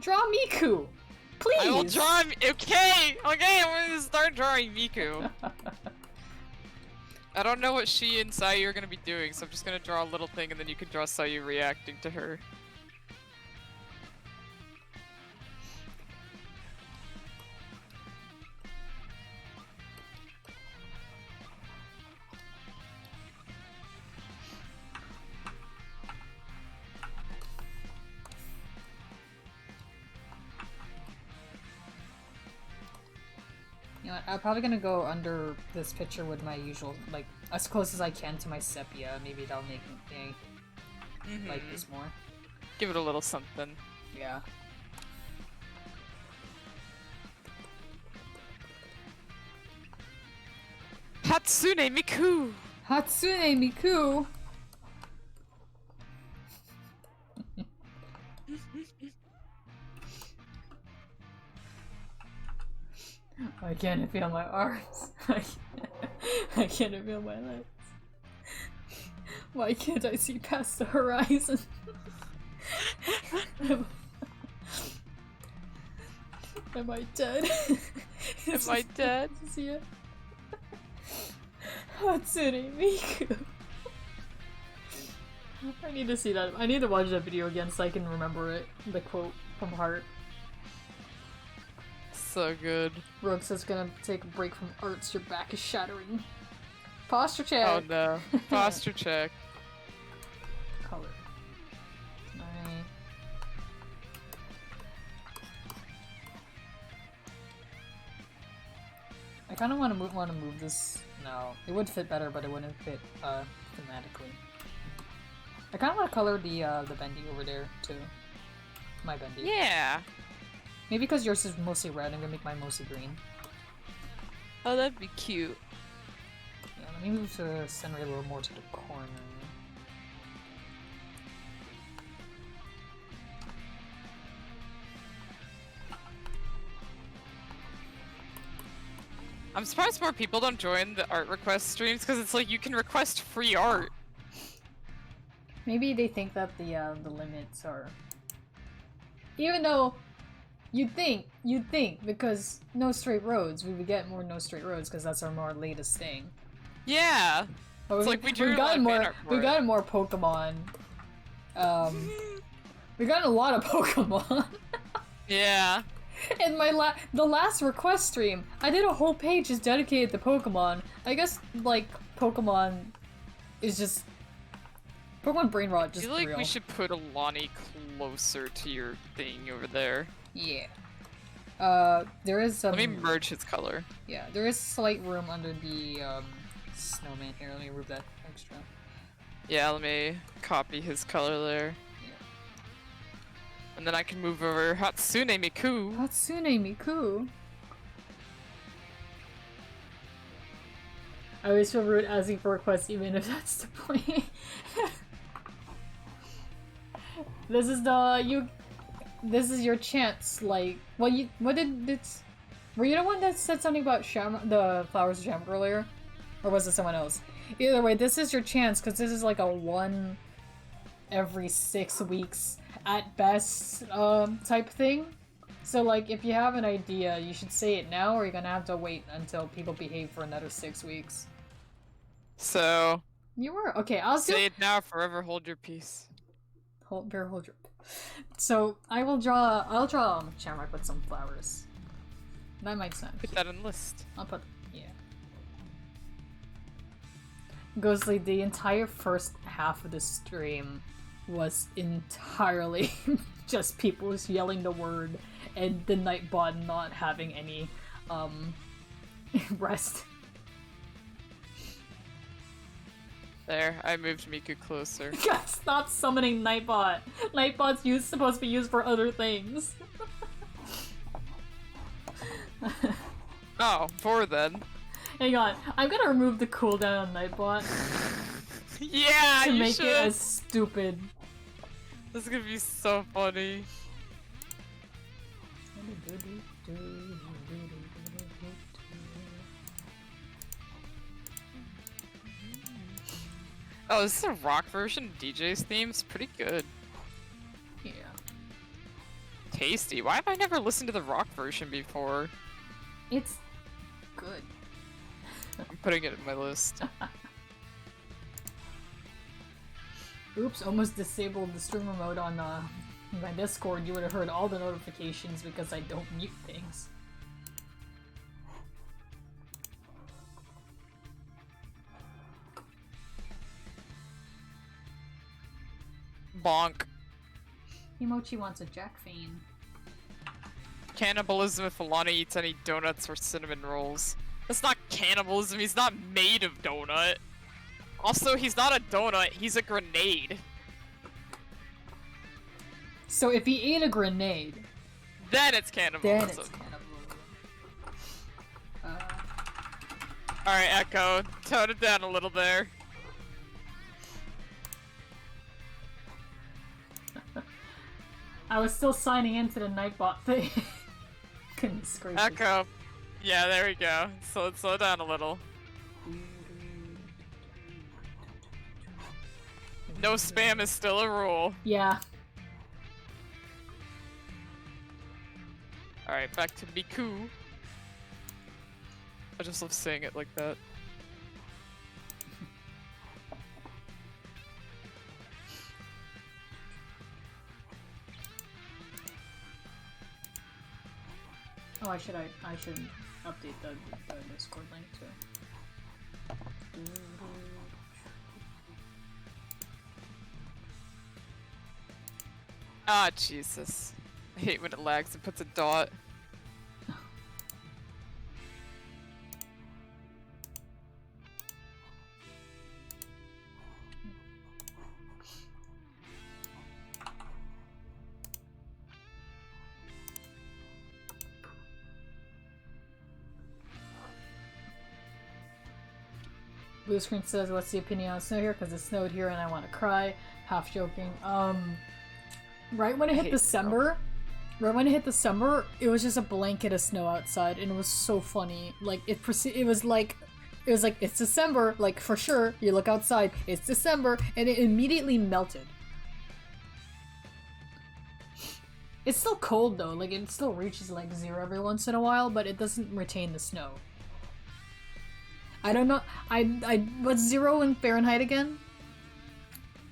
Draw Miku! Please! I will draw. Okay, I'm gonna start drawing Miku. I don't know what she and Sayu are gonna be doing, so I'm just gonna draw a little thing, and then you can draw Sayu reacting to her. You know what, I'm probably gonna go under this picture with my usual, like, as close as I can to my sepia. Maybe that'll make me like this more. Give it a little something. Yeah. Hatsune Miku! Hatsune Miku! I can't feel my arms. I can't feel my legs. Why can't I see past the horizon? Am I dead? Am I dead? See it? Hatsune Miku. I need to see that. I need to watch that video again so I can remember it. The quote from heart. So good. Rogue says gonna take a break from arts. Your back is shattering. Posture check. Oh no. Posture check. Color. Alright. I kind of want to move this. No, it would fit better, but it wouldn't fit thematically. I kind of want to color the bendy over there too. My bendy. Yeah. Maybe because yours is mostly red, I'm gonna make mine mostly green. Oh, that'd be cute. Yeah, let me move to center a little more to the corner. I'm surprised more people don't join the art request streams because it's like you can request free art. Maybe they think that the limits are. Even though you'd think because no straight roads, we would get more no straight roads because that's our more latest thing. Yeah. But It's like we drew a lot gotten of more. fan art for We it. got more Pokemon. We got a lot of Pokemon. Yeah. In my the last request stream, I did a whole page just dedicated to Pokemon. I guess like Pokemon is just Pokemon brain rot I just feel like real. we should put Alani closer to your thing over there. Yeah. There is some. Let me merge his color. Yeah, there is slight room under the snowman here. Let me remove that extra. Yeah, let me copy his color there. Yeah. And then I can move over Hatsune Miku. Hatsune Miku. I always feel rude asking for requests, even if that's the point. This is This is your chance. Like, were you the one that said something about the flowers of Shamrock earlier, or was it someone else? Either way, this is your chance because this is like a 1 every 6 weeks at best type thing. So like, if you have an idea, you should say it now, or you're gonna have to wait until people behave for another 6 weeks. So You were okay. I'll do. say it now, forever hold your peace. Hold your. So I'll draw Shamrock with some flowers. That makes sense. Put that in list. I'll put, yeah. Ghostly, the entire first half of the stream was entirely just people just yelling the word and the Nightbot not having any rest. There, I moved Miku closer. God, stop summoning Nightbot. Nightbot's supposed to be used for other things. Oh, 4 then. Hang on, I'm gonna remove the cooldown on Nightbot Yeah, to you make should. it as stupid. This is gonna be so funny. Oh, this is a rock version of DJ's theme. It's pretty good. Yeah. Tasty. Why have I never listened to the rock version before? It's good. I'm putting it in my list. Oops, almost disabled the streamer mode on my Discord. You would have heard all the notifications because I don't mute things. Bonk. Himochi wants a Jack Fane. Cannibalism if Alana eats any donuts or cinnamon rolls. That's not cannibalism, he's not made of donut. Also, he's not a donut, he's a grenade. So if he ate a grenade, Then it's then cannibalism. it's cannibalism. Alright, Echo, tone it down a little there. I was still signing into the Nightbot thing. Goodness gracious. Echo. Yeah, there we go. So let's slow down a little. No spam is still a rule. Yeah. Alright, back to Miku. I just love saying it like that. Oh, I should update the Discord link too. Ah, Jesus. I hate when it lags and puts a dot. Blue screen says, "What's the opinion on snow here? Because it snowed here and I want to cry." Half joking. Right when it hit December, it was just a blanket of snow outside, and it was so funny. Like it was like it's December, like for sure. You look outside, it's December, and it immediately melted. It's still cold though, like it still reaches like 0 every once in a while, but it doesn't retain the snow. I don't know. What's 0 in Fahrenheit again?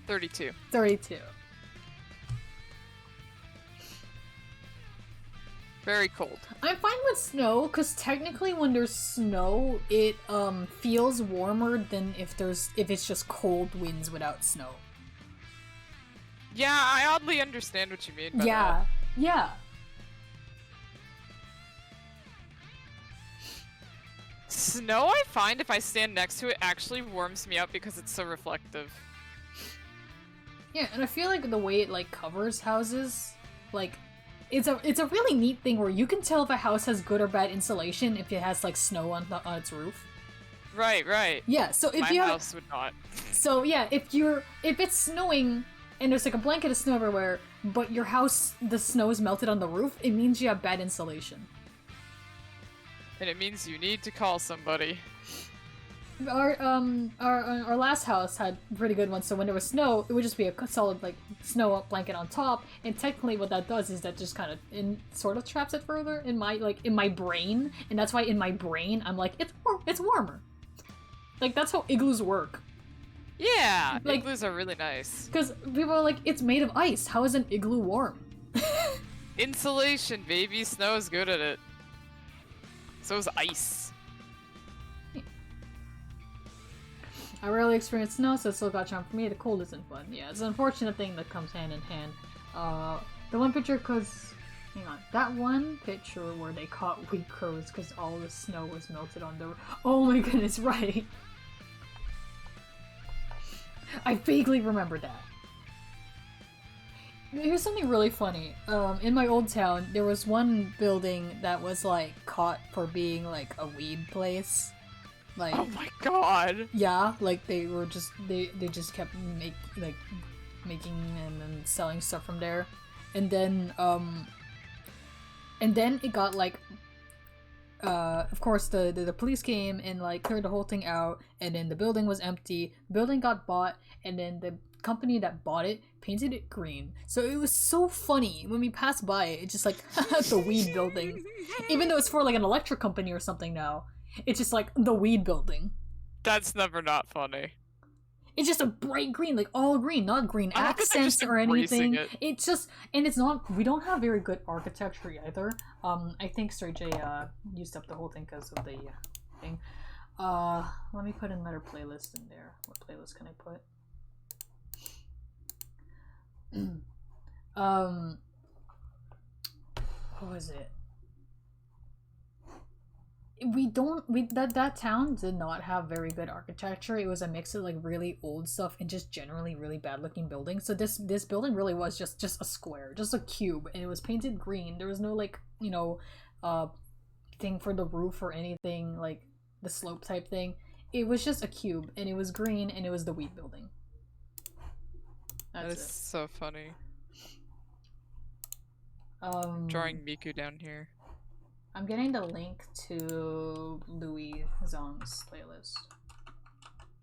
32. 32. Very cold. I'm fine with snow, because technically when there's snow, it feels warmer than if it's just cold winds without snow. Yeah, I oddly understand what you mean by Yeah. that. Yeah. Snow, I find if I stand next to it, actually warms me up because it's so reflective. Yeah, and I feel like the way it like covers houses, like it's a really neat thing where you can tell if a house has good or bad insulation if it has like snow on its roof. Right, right. Yeah, so if My you house would not. So yeah, if it's snowing and there's like a blanket of snow everywhere, but your house, the snow is melted on the roof, it means you have bad insulation. And it means you need to call somebody. Our last house had pretty good ones, so when there was snow, it would just be a solid like snow blanket on top, and technically what that does is that just kind of sort of traps it further in my brain, and that's why in my brain I'm like it's warmer. Like that's how igloos work. Yeah, Like- igloos are really nice. Because people are like, it's made of ice. How is an igloo warm? Insulation, baby. Snow is good at it. So is ice. I rarely experience snow, so it's still got charm for me. The cold isn't fun. Yeah, it's an unfortunate thing that comes hand in hand. The one picture, hang on. That one picture where they caught wheat crows because all the snow was melted on the... Oh my goodness, right! I vaguely remember that. Here's something really funny. In my old town, there was one building that was, like, caught for being, like, a weed place. Like, Oh my god! yeah, like, they were just, they just kept making and then selling stuff from there. And then it got, like, of course, the police came and, like, cleared the whole thing out, and then the building was empty. The building got bought, and then the company that bought it painted it green. So it was so funny when we passed by it. It's just like the weed building, even though it's for like an electric company or something now. It's just like the weed building. That's never not funny. It's just a bright green, like all green, not green I hope that they're accents just or anything. embracing it. It's just, and it's not. We don't have very good architecture either. I think Sir J used up the whole thing because of the thing. Let me put another playlist in there. What playlist can I put? What was it? That town did not have very good architecture. It was a mix of like really old stuff and just generally really bad looking buildings. So this building really was just a square, just a cube, and it was painted green. There was no like, you know, thing for the roof or anything like the slope type thing. It was just a cube, and it was green, and it was the weed building. That is so funny. Drawing Miku down here. I'm getting the link to Louis Zong's playlist.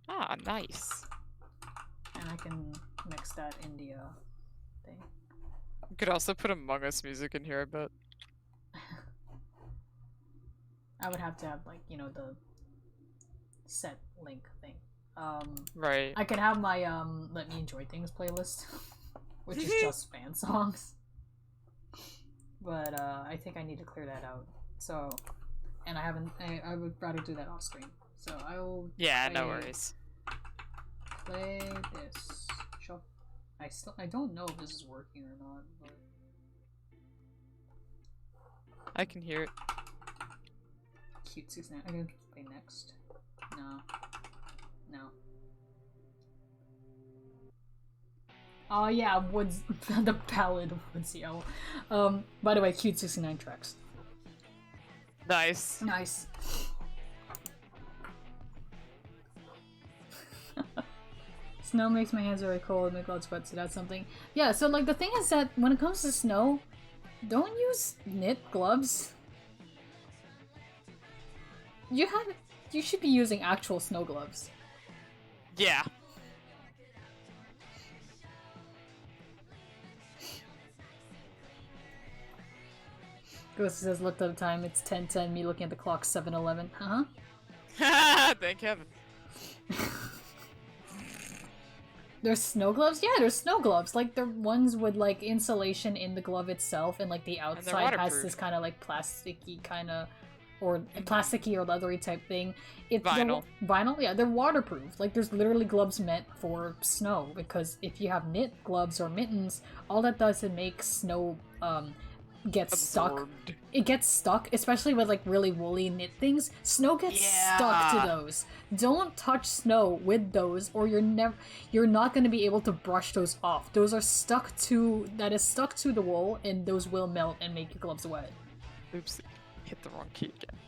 Ah, nice. And I can mix that India thing. You could also put Among Us music in here, but I would have to have like, you know, the set link thing. right. I could have my Let Me Enjoy Things playlist, which is just fan songs. But I think I need to clear that out. So, and I haven't. I would rather do that off screen. So I will. Yeah, no worries. Play this. I don't know if this is working or not. But... I can hear it. Cute 69. I'm gonna play next. No. Oh yeah, Woods. The Ballad of Woodsy Owl. By the way, Cute 69 tracks. Nice. Nice. Snow makes my hands very cold, make loud sweat, so that's something. Yeah, so like the thing is that when it comes to snow, don't use knit gloves. You should be using actual snow gloves. Yeah. Ghost says, looked at the time, it's 10:10, me looking at the clock, 7:11. Uh-huh. Thank heaven. There's snow gloves? Yeah, there's snow gloves. Like, they're ones with, like, insulation in the glove itself, and, like, the outside has waterproof. this kind of, like, plasticky kind of... Or plasticky or leathery type thing. Vinyl. Vinyl? Yeah, they're waterproof. Like, there's literally gloves meant for snow, because if you have knit gloves or mittens, all that does is make snow, gets stuck. Absorbed. It gets stuck, especially with like really woolly knit things. Snow gets stuck to those. Don't touch snow with those, or you're not going to be able to brush those off. Those are stuck to the wool, and those will melt and make your gloves wet. Oops, hit the wrong key again.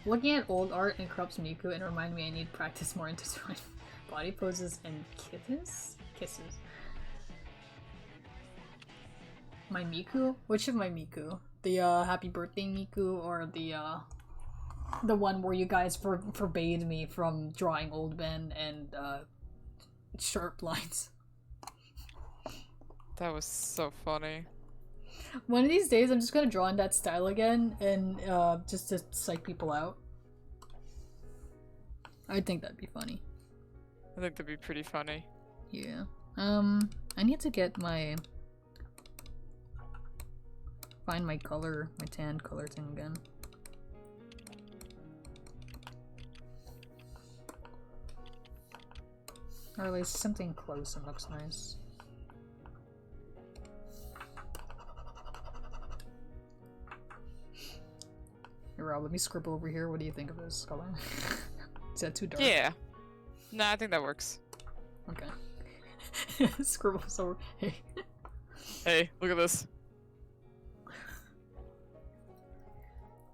Looking at old art and corrupts Miku and remind me I need practice more intertwined body poses and kisses. My Miku? Which of my Miku? The happy birthday Miku, or the one where you guys forbade me from drawing old men and sharp lines? That was so funny. One of these days I'm just gonna draw in that style again and just to psych people out. I think that'd be funny. I think that'd be pretty funny. Yeah. I need to get my... Find my color, my tan color thing again. Or at least something close and looks nice. Here, Rob, let me scribble over here. What do you think of this color? Is that too dark? Yeah. Nah, I think that works. Okay. Scribbles over. Hey. Hey, look at this.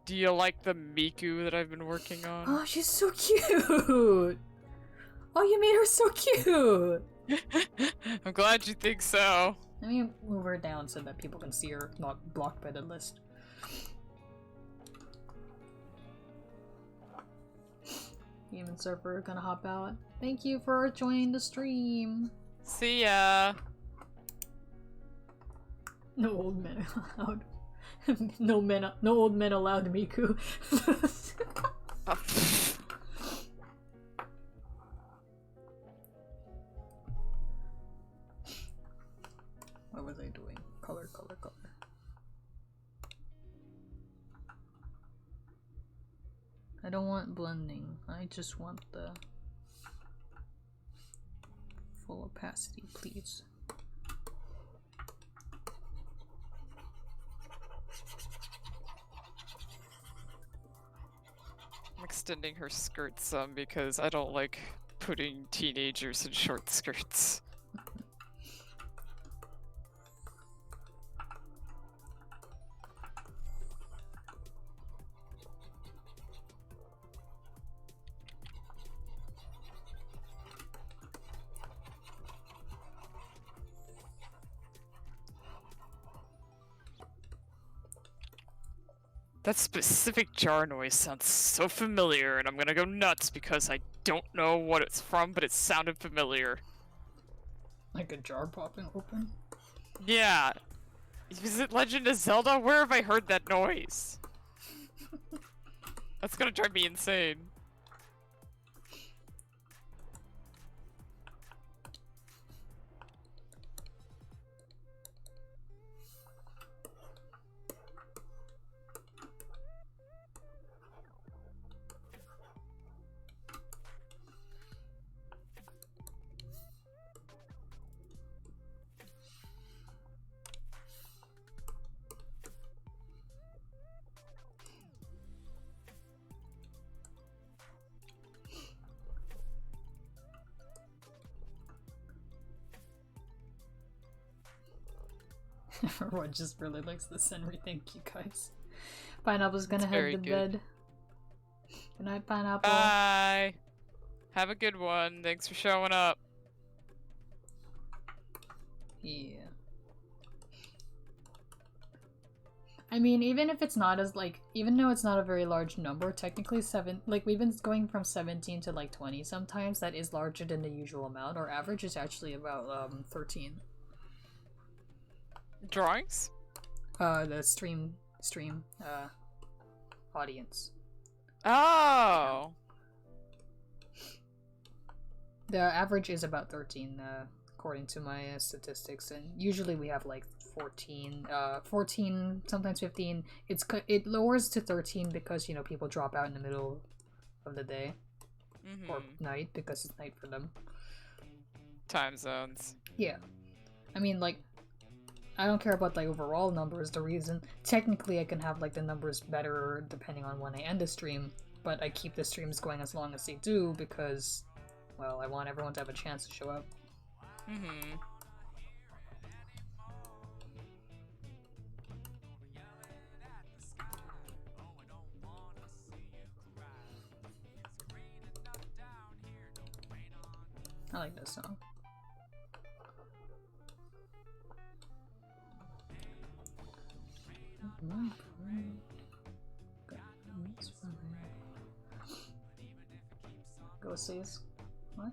Do you like the Miku that I've been working on? Oh, she's so cute! Oh, you made her so cute! I'm glad you think so. Let me move her down so that people can see her, not blocked by the list. Demon Surfer gonna hop out. Thank you for joining the stream. See ya. No old men allowed. No old men allowed, Miku. What was I doing? Color, color, color. I don't want blending. I just want the full opacity, please. I'm extending her skirt some because I don't like putting teenagers in short skirts. That specific jar noise sounds so familiar, and I'm gonna go nuts because I don't know what it's from, but it sounded familiar. Like a jar popping open? Yeah. Is it Legend of Zelda? Where have I heard that noise? That's gonna drive me insane. Everyone just really likes the scenery. Thank you guys. Pineapple's gonna It's head very to good. bed. Good night, Pineapple. Bye! Have a good one. Thanks for showing up. Yeah. I mean, even if it's not as, like, even though it's not a very large number, technically we've been going from 17 to, like, 20 sometimes. That is larger than the usual amount. Our average is actually about, 13. Drawings? The stream, audience. Oh! The average is about 13, according to my statistics, and usually we have, like, 14, sometimes 15. It lowers to 13 because, you know, people drop out in the middle of the day. Or night, because it's night for them. Time zones. Yeah. I mean, like, I don't care about the overall numbers. The reason, technically I can have, like, the numbers better depending on when I end the stream, but I keep the streams going as long as they do because, well, I want everyone to have a chance to show up. Mm-hmm. I like this song. Ghosties. What?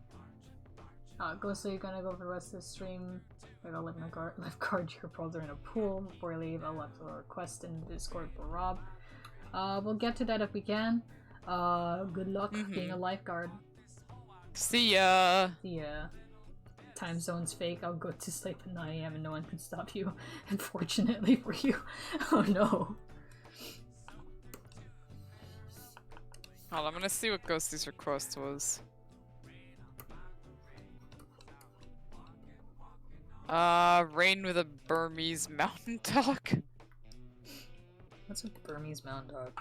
Ghosty, you're gonna go for the rest of the stream. I'm gonna lifeguard your brother in a pool. Before I leave, I'll left a request in the Discord for Rob. We'll get to that if we can. Good luck being a lifeguard. See ya! Yeah. Time zone's fake. I'll go to sleep at 9 AM and no one can stop you. Unfortunately for you. Oh no. Hold on, I'm gonna see what Ghosty's request was. Rain with a Burmese mountain dog. What's a Burmese mountain dog?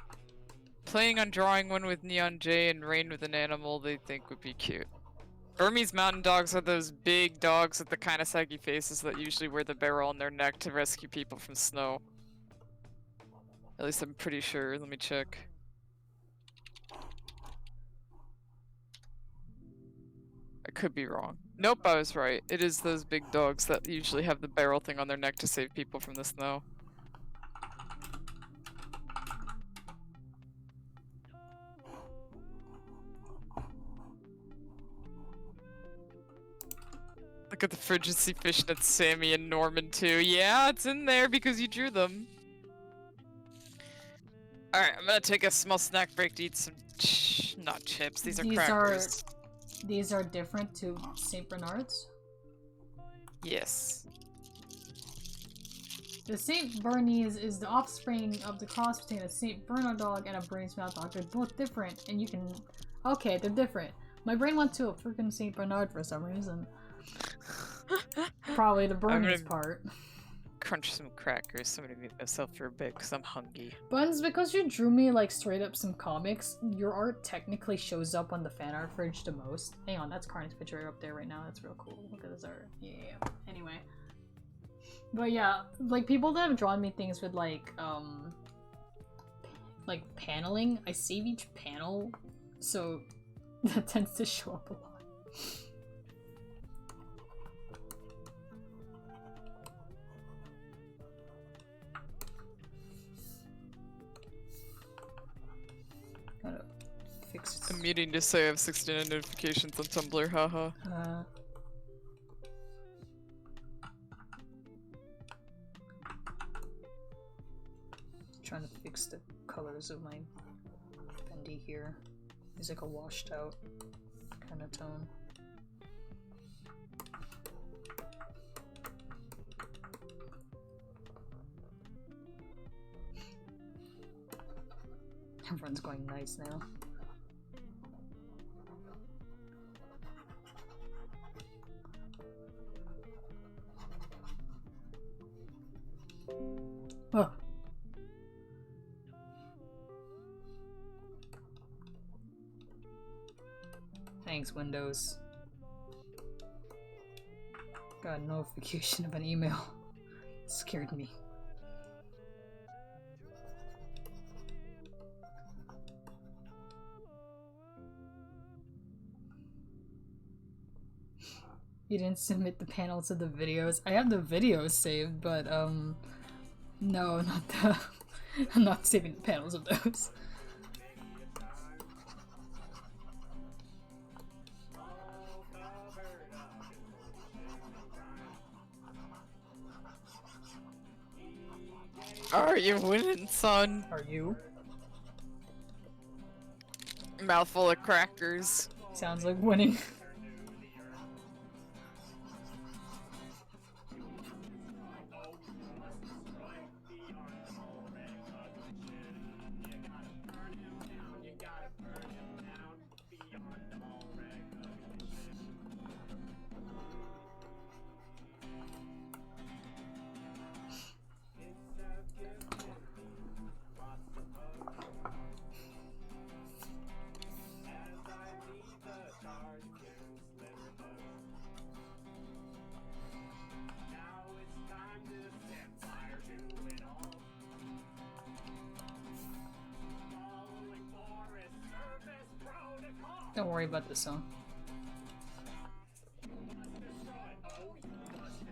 Playing on drawing one with Neon J and Rain with an animal they think would be cute. Burmese mountain dogs are those big dogs with the kind of saggy faces that usually wear the barrel on their neck to rescue people from snow. At least I'm pretty sure. Let me check. I could be wrong. Nope, I was right. It is those big dogs that usually have the barrel thing on their neck to save people from the snow. Look at the Frigidsy Fishnet Sammy and Norman too. Yeah, it's in there because you drew them. Alright, I'm gonna take a small snack break to eat some not chips, these are crackers. These are different to St. Bernard's? Yes. The St. Bernese is the offspring of the cross between a St. Bernard dog and a Bernese mountain dog. They're both different, and you can... Okay, they're different. My brain went to a freaking St. Bernard for some reason. Probably the Bernese part. Crunch some crackers. Somebody made myself for a bit because I'm hungry. Buns, because you drew me like straight up some comics, your art technically shows up on the fan art fridge the most. Hang on, that's Carney's picture up there right now. That's real cool. Look at this art. Yeah. Anyway. But yeah, like people that have drawn me things with like paneling, I save each panel, so that tends to show up a lot. Gotta fix it. I'm muting to say I have 69 notifications on Tumblr, haha. Trying to fix the colors of my bendy here. It's like a washed out kind of tone. Everyone's going nice now. Oh. Thanks, Windows. Got a notification of an email. It scared me. You didn't submit the panels of the videos. I have the videos saved, but no, not the I'm not saving the panels of those. Are you winning, son? Are you? Mouthful of crackers. Sounds like winning. Don't worry about this song.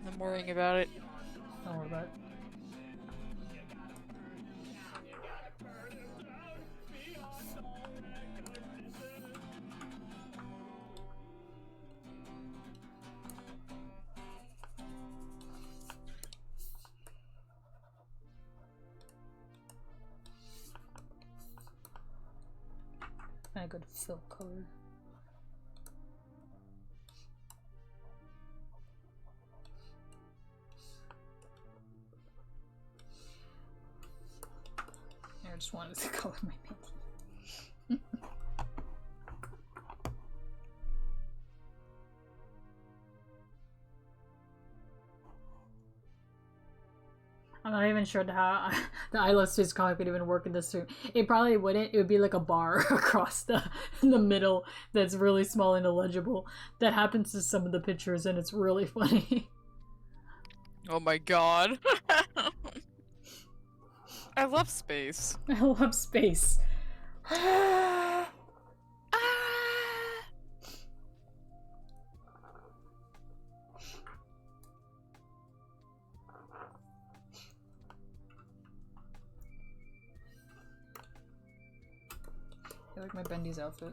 I'm worrying about it. Don't worry about it. A good fill color. I just wanted to color my painting. I'm not even sure how the I Love Space comic would even work in this room. It probably wouldn't. It would be like a bar across the middle that's really small and illegible. That happens to some of the pictures, and it's really funny. Oh my god. I love space. I love space. I like my Bendy's outfit.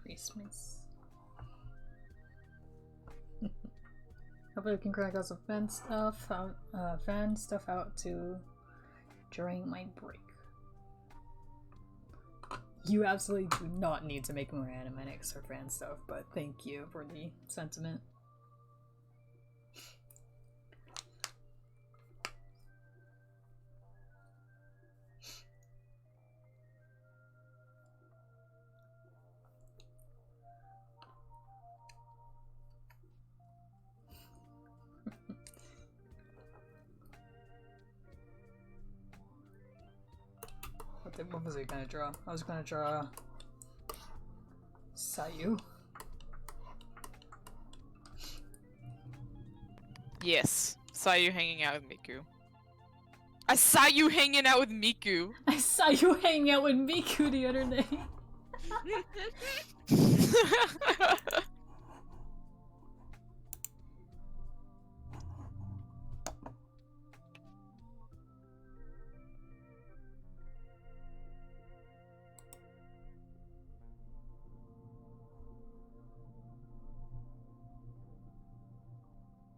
Christmas. Hopefully we can crack out some fan stuff out to during my break. You absolutely do not need to make more animatics or fan stuff, but thank you for the sentiment. What was I gonna draw? I was gonna draw Sayu. Yes. Saw you hanging out with Miku. I saw you hanging out with Miku. I saw you hanging out with Miku the other day.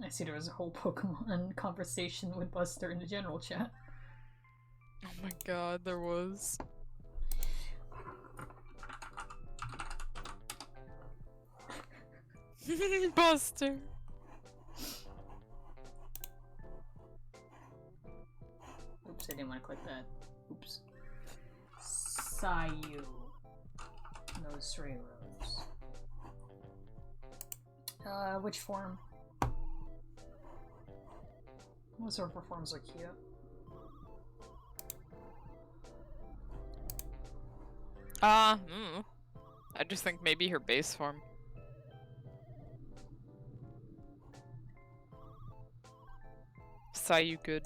I see there was a whole Pokemon conversation with Buster in the general chat. Oh my god, there was. Buster. Oops, I didn't want to click that. Oops. Sayu. Those 3 rows. Which form? What sort of forms are cute? I just think maybe her base form. Saw you good.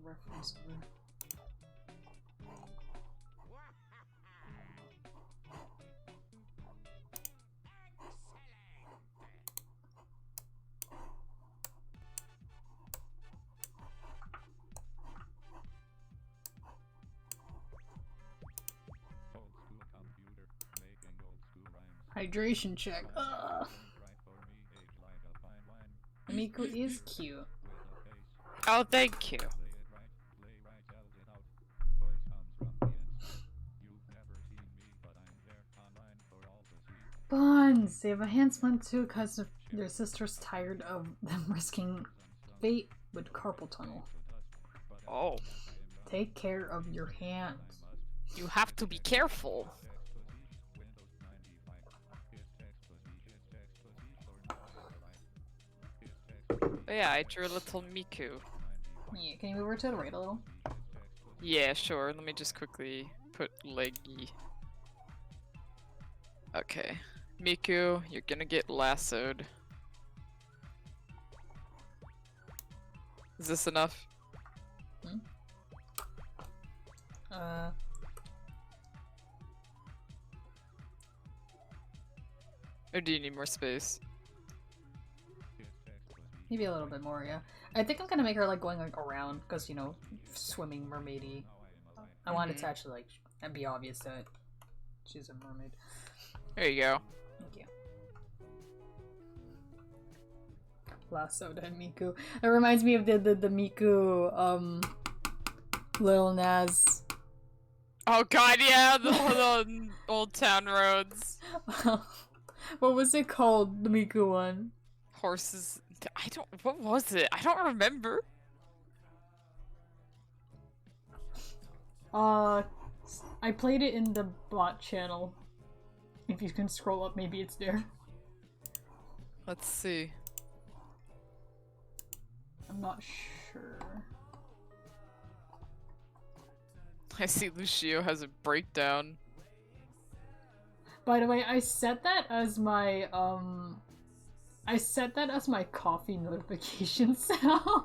Reference over. Hydration check. Ugh. Miku is cute. Oh, thank you. Buns! They have a hand split too because their sister's tired of them risking fate with carpal tunnel. Oh. Take care of your hands. You have to be careful. But yeah, I drew a little Miku. Yeah, can you move her to the right a little? Yeah, sure. Let me just quickly put leggy. Okay. Miku, you're gonna get lassoed. Is this enough? Hmm? Or do you need more space? Maybe a little bit more, yeah. I think I'm gonna make her like going like around, because you know, swimming mermaidy. I want it to actually like be obvious that she's a mermaid. There you go. Thank you. last soda and Miku. It reminds me of the Miku, Lil Nas. Oh god, yeah, the Old Town Roads. What was it called, the Miku one? Horses. What was it? I don't remember. I played it in the bot channel. If you can scroll up, maybe it's there. Let's see. I'm not sure. I see Lucio has a breakdown. By the way, I set that as my coffee notification sound.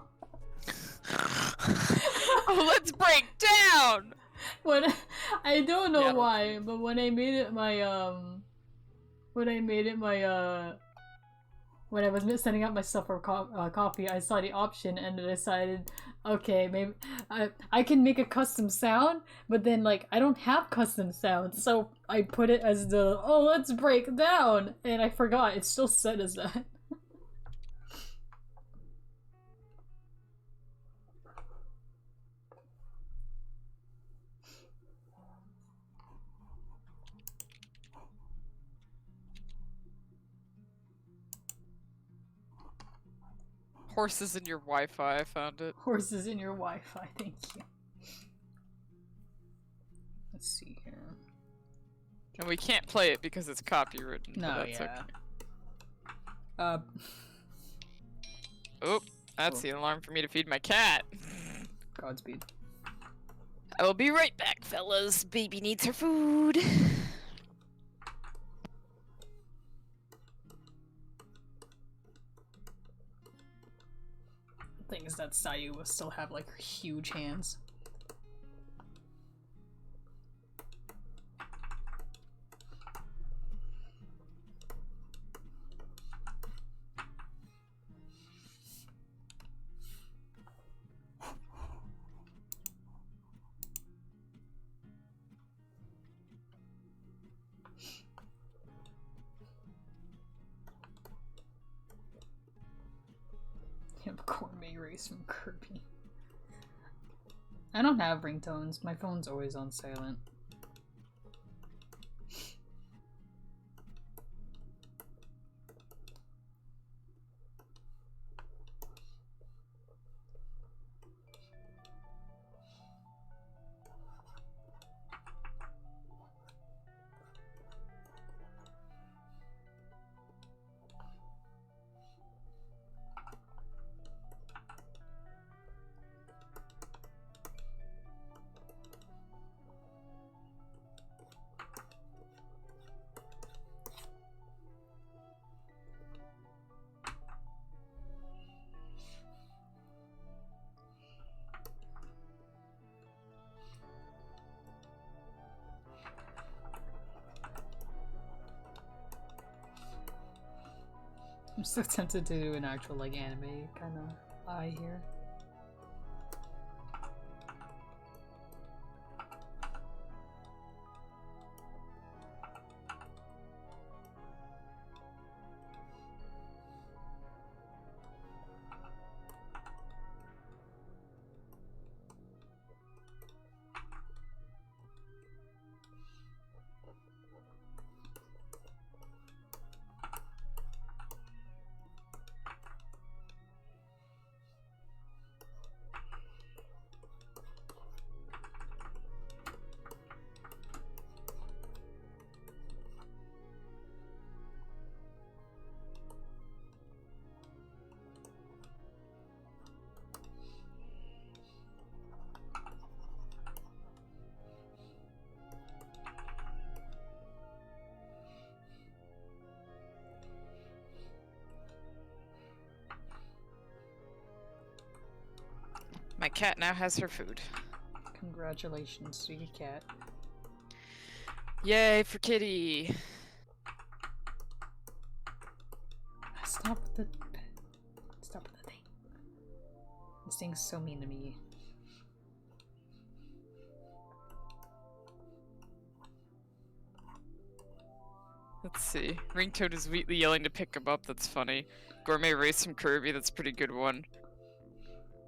Oh, let's break down! When I don't know Yeah, why, but when I made it my when I was setting up my stuff for coffee, I saw the option and I decided, okay, maybe I can make a custom sound, but then like I don't have custom sounds, so I put it as the let's break down, and I forgot it's still set as that. Horses in your Wi-Fi, I found it. Horses in your Wi-Fi, thank you. Let's see here. And we can't play it because it's copywritten. No, that's yeah. Okay. Oh, that's the alarm for me to feed my cat. Godspeed. I will be right back, fellas. Baby needs her food. The thing is that Sayu will still have like huge hands. Gourmet race from Kirby. I don't have ringtones. My phone's always on silent. I'm so tempted to do an actual like anime kind of eye here. My cat now has her food. Congratulations to your cat. Yay for kitty! Stop with the thing. This thing's so mean to me. Let's see. Ringtoad is Wheatley yelling to pick him up, that's funny. Gourmet Race from Kirby, that's a pretty good one.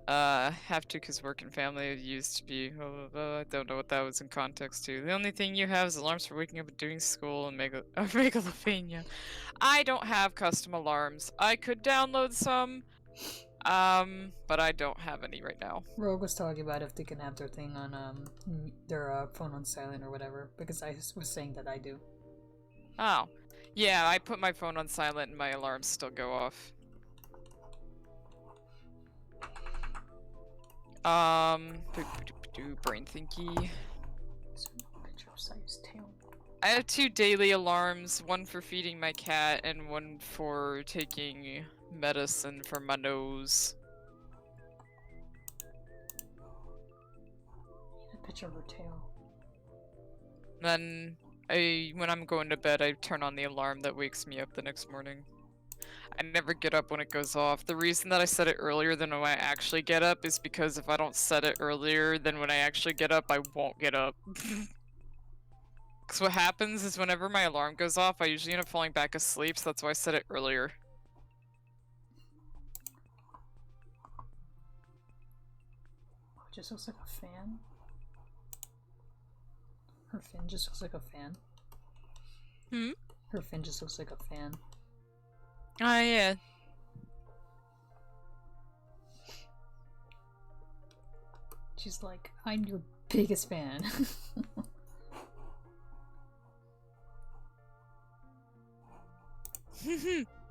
Have to cause work and family used to be, blah, blah, blah. I don't know what that was in context to. The only thing you have is alarms for waking up and doing school and Megalovania. I don't have custom alarms. I could download some, but I don't have any right now. Rogue was talking about if they can have their thing on, their phone on silent or whatever, because I was saying that I do. Oh. Yeah, I put my phone on silent and my alarms still go off. Brain thinky. Picture of Sayu's tail. I have 2 daily alarms, one for feeding my cat and one for taking medicine for my nose. A picture of her tail. Then when I'm going to bed, I turn on the alarm that wakes me up the next morning. I never get up when it goes off. The reason that I set it earlier than when I actually get up is because if I don't set it earlier than when I actually get up, I won't get up. Because what happens is whenever my alarm goes off, I usually end up falling back asleep, so that's why I set it earlier. Oh, it just looks like a fan. Her fin just looks like a fan. Hmm? Her fin just looks like a fan. Oh, yeah. She's like, I'm your biggest fan.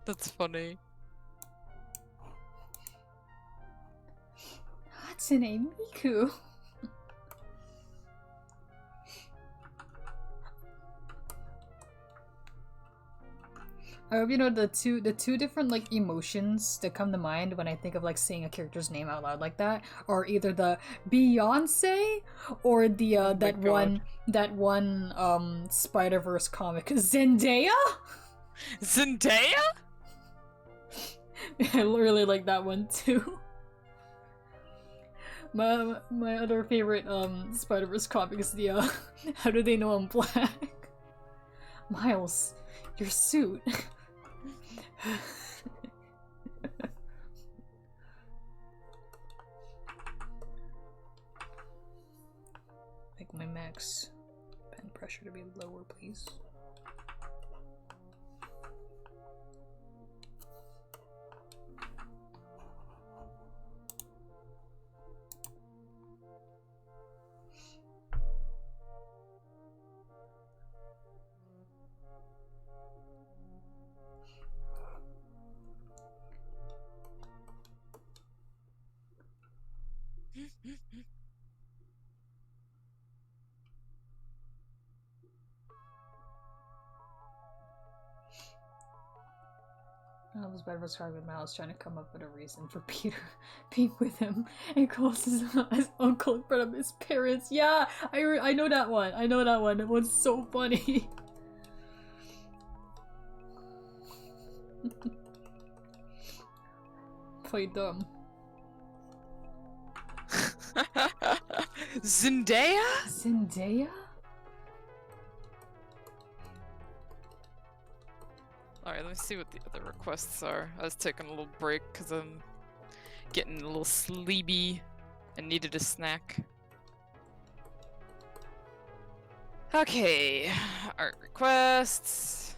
That's funny. Hatsune Miku. I hope you know the two different like emotions that come to mind when I think of like saying a character's name out loud like that are either the Beyonce or the that one Spider-Verse comic Zendaya. Zendaya? I really like that one too. My other favorite Spider-Verse comic is the How Do They Know I'm Black? Miles, your suit. Make my max pen pressure to be lower, please. I was better described with Miles trying to come up with a reason for Peter being with him and calls his uncle in front of his parents. Yeah, I know that one. I know that one. That one's so funny. Play dumb. Zendaya? Zendaya? Alright, let me see what the other requests are. I was taking a little break because I'm getting a little sleepy and needed a snack. Okay, art requests.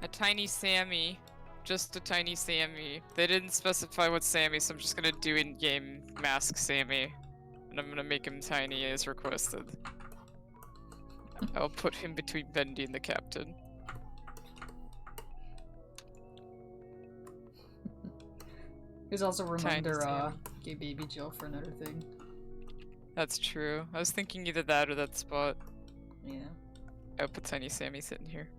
A tiny Sammy. Just a tiny Sammy. They didn't specify what Sammy, so I'm just gonna do in-game mask Sammy. And I'm gonna make him tiny as requested. I'll put him between Bendy and the captain. There's also a reminder, Sammy. gay baby Jill for another thing. That's true. I was thinking either that or that spot. Yeah. I'll put tiny Sammy sitting here.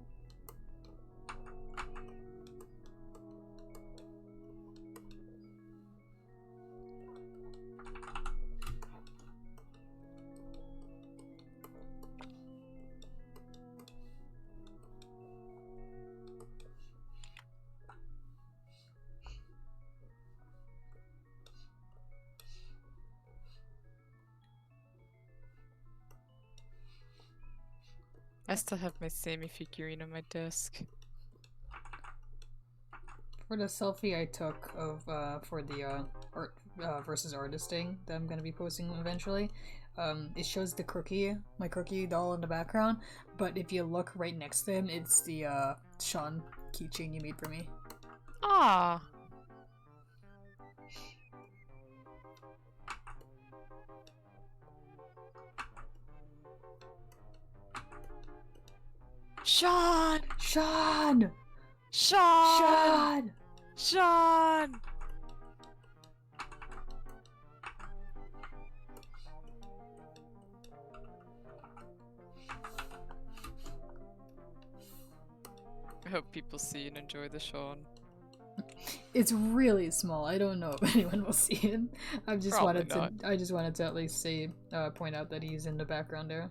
I still have my Sammy figurine on my desk. For the selfie I took of for the art versus artisting that I'm gonna be posting eventually, it shows the Crookie, my Crookie doll in the background, but if you look right next to him, it's the Sean keychain you made for me. Ah. Sean! Sean! Sean! Sean! Sean! I hope people see and enjoy the Sean. It's really small. I don't know if anyone will see it. I just Probably wanted to at least say point out that he's in the background there.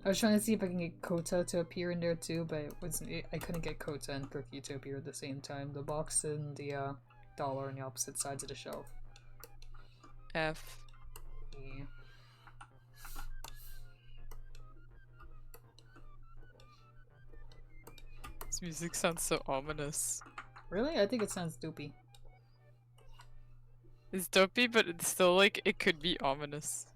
I was trying to see if I can get Kota to appear in there too, but I couldn't get Kota and Cookie to appear at the same time. The box and the doll are on the opposite sides of the shelf. F. Yeah. This music sounds so ominous. Really? I think it sounds doopy. It's dopey, but it's still like, it could be ominous.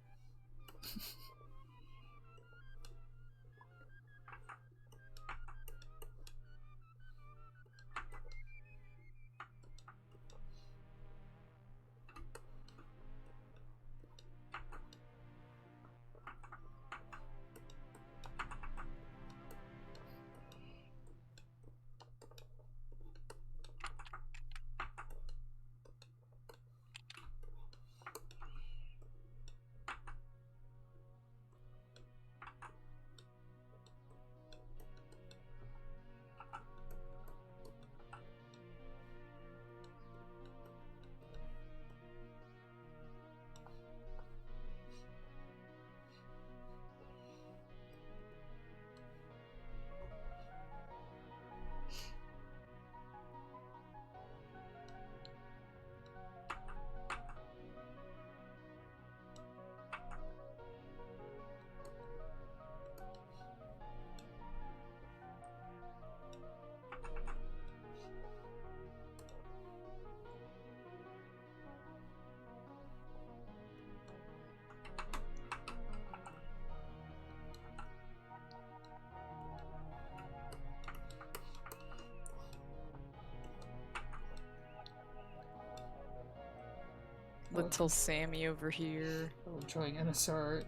Little Sammy over here. Oh, drawing NSR.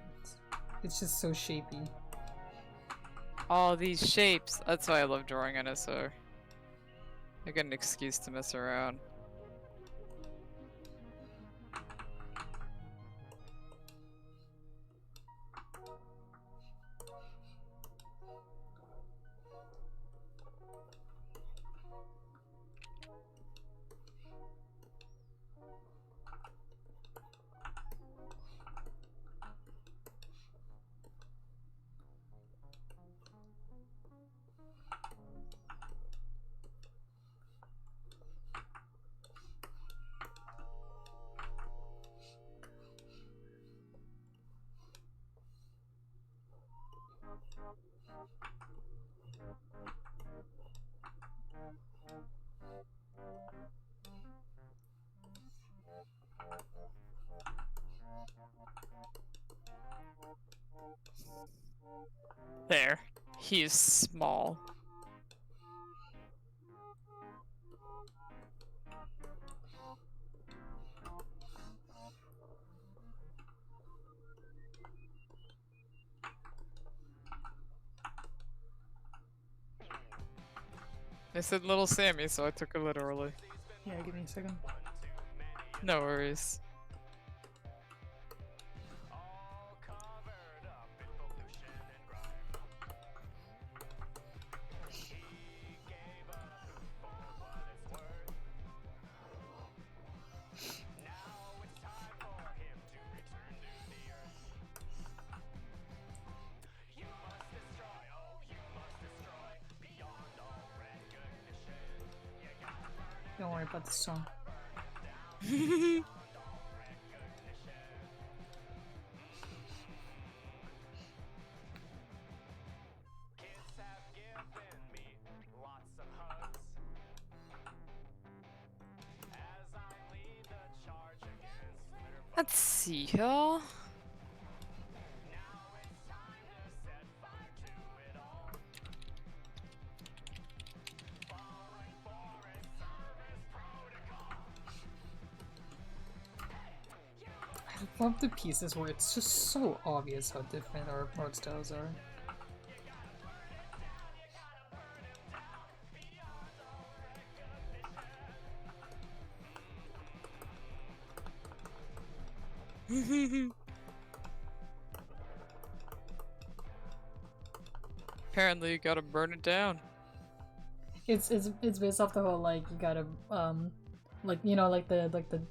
It's just so shapy. All these shapes. That's why I love drawing NSR. I got an excuse to mess around. There. He is small. I said little Sammy, so I took it literally. Yeah, give me a second. No worries. Don't worry about the song. Let's see here. I love the pieces where it's just so obvious how different our art styles are. Apparently, you gotta burn it down. It's based off the whole like you gotta like you know like the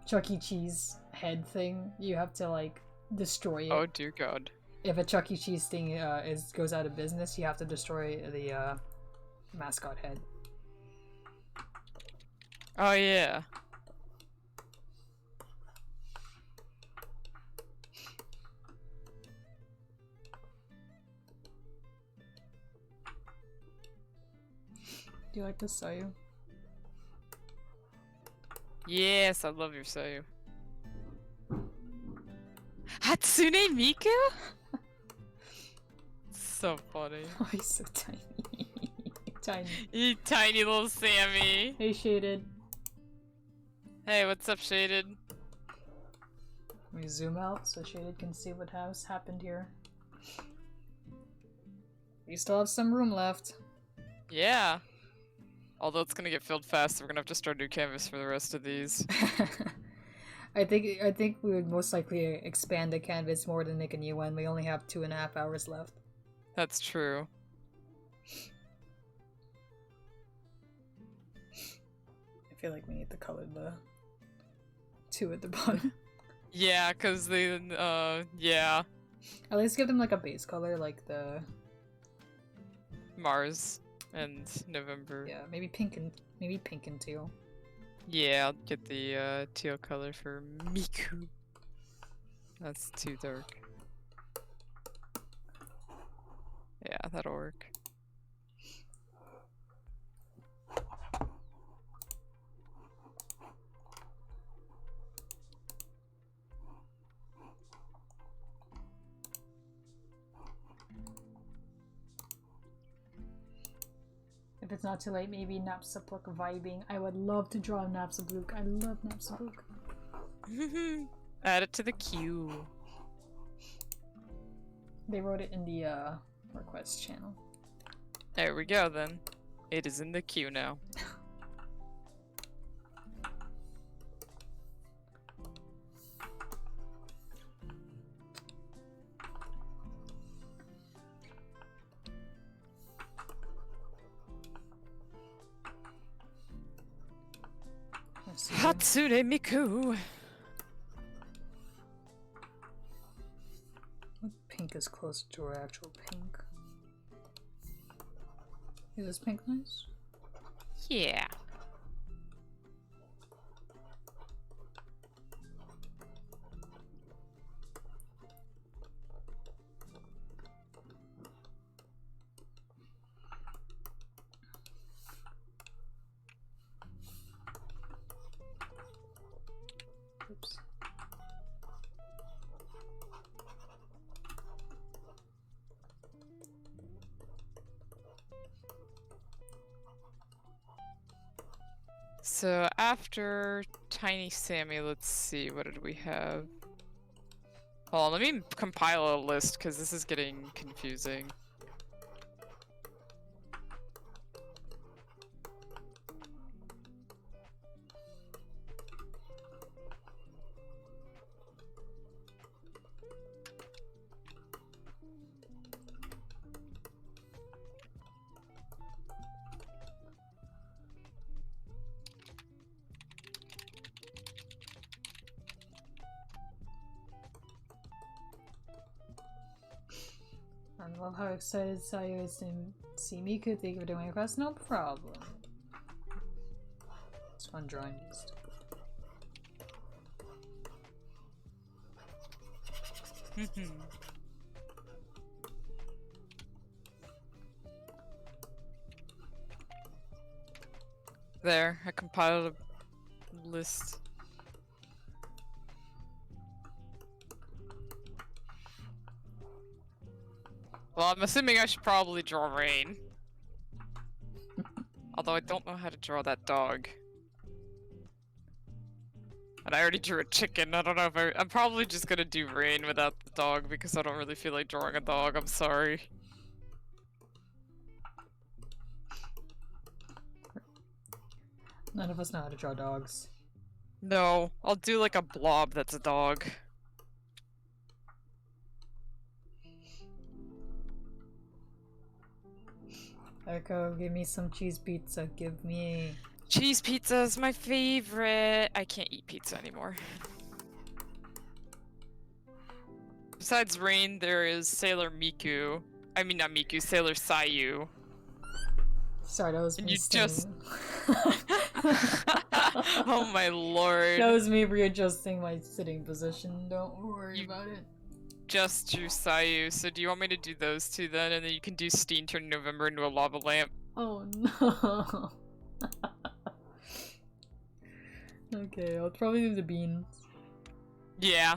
Chuck E. Cheese head thing. You have to like destroy it. Oh dear God. If a Chuck E. Cheese thing goes out of business, you have to destroy the mascot head. Oh yeah. Do you like this, Sayu? Yes, I love your Sayu. Hatsune Miku? So funny. Oh, he's so tiny. Tiny. You tiny little Sammy. Hey, Shaded. Hey, what's up, Shaded? Let me zoom out so Shaded can see what has happened here. We still have some room left. Yeah. Although it's gonna get filled fast, so we're gonna have to start a new canvas for the rest of these. I think we would most likely expand the canvas more than make a new one. We only have 2.5 hours left. That's true. I feel like we need to color the 2 at the bottom. Yeah, cause they, yeah. At least give them like a base color, like the Mars and November. yeah, maybe pink and teal. Yeah, I'll get the teal color for Miku. That's too dark. Yeah, that'll work. If it's not too late, maybe Napsapluk vibing. I would love to draw Napsapluk. I love Napsapluk. Add it to the queue. They wrote it in the request channel. There we go then. It is in the queue now. Hatsune Miku! What pink is close to our actual pink? Is this pink nice? Yeah. Oops. So after Tiny Sammy, let's see, what did we have? Hold on, let me compile a list because this is getting confusing. I love how excited Sayu is to see Miku. Thank you for doing my quest. No problem. It's fun drawing these. There, I compiled a list. Well, I'm assuming I should probably draw rain. Although I don't know how to draw that dog. And I already drew a chicken. I don't know if I'm probably just gonna do rain without the dog because I don't really feel like drawing a dog. I'm sorry. None of us know how to draw dogs. No, I'll do like a blob that's a dog. Echo, give me some cheese pizza. Give me. Cheese pizza is my favorite. I can't eat pizza anymore. Besides Rain, there is Sailor Miku. I mean, not Miku, Sailor Sayu. Sorry, that was And me. you just- staying- Oh my lord. That was me readjusting my sitting position. Don't worry You- about it. Just drew Sayu, so do you want me to do those two then? And then you can do Steen turn November into a lava lamp. Oh no. Okay, I'll probably do the beans. Yeah.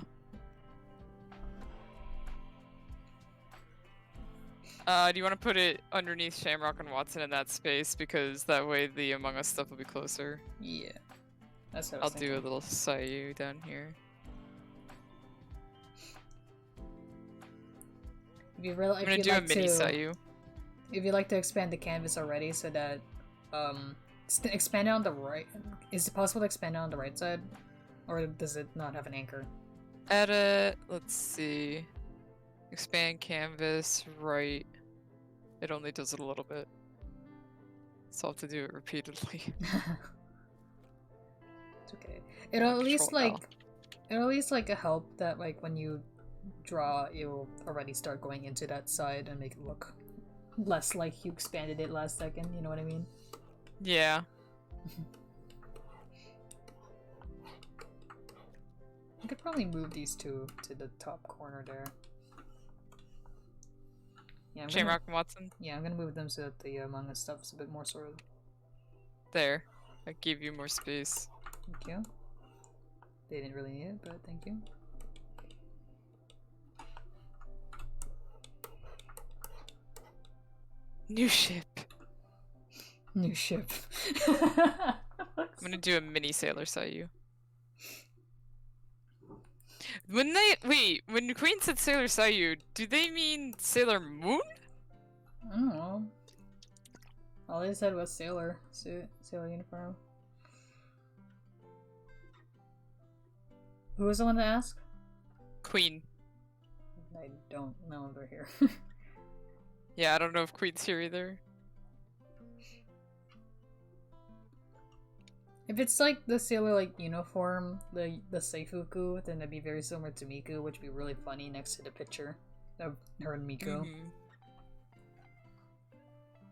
Do you want to put it underneath Shamrock and Watson in that space? Because that way the Among Us stuff will be closer. Yeah. That's what I I'll was do a thinking. little Sayu down here. If you really, I'm if gonna you'd do a like mini to, Sayu. if you'd like to expand the canvas already, so that expand it on the right. Is it possible to expand it on the right side, or does it not have an anchor? Edit, let's see. Expand canvas, right. It only does it a little bit. So I'll have to do it repeatedly. It's okay. It'll at least Control L. it'll at least help that when you draw, you'll already start going into that side and make it look less like you expanded it last second. You know what I mean? Yeah. I could probably move these two to the top corner there. Yeah, Shamrock and Watson. Yeah, I'm gonna move them so that the Among Us stuff's a bit more sorted. There. I gave you more space. Thank you. They didn't really need it, but thank you. New ship. New ship. I'm gonna do a mini Sailor Sayu. When Queen said Sailor Sayu, do they mean Sailor Moon? I don't know. All they said was sailor suit, sailor uniform. Who was the one to ask? Queen. I don't know if they're here. Yeah, I don't know if Queen's here either. If it's like the sailor uniform, the Seifuku, then that'd be very similar to Miku, which would be really funny next to the picture of her and Miku.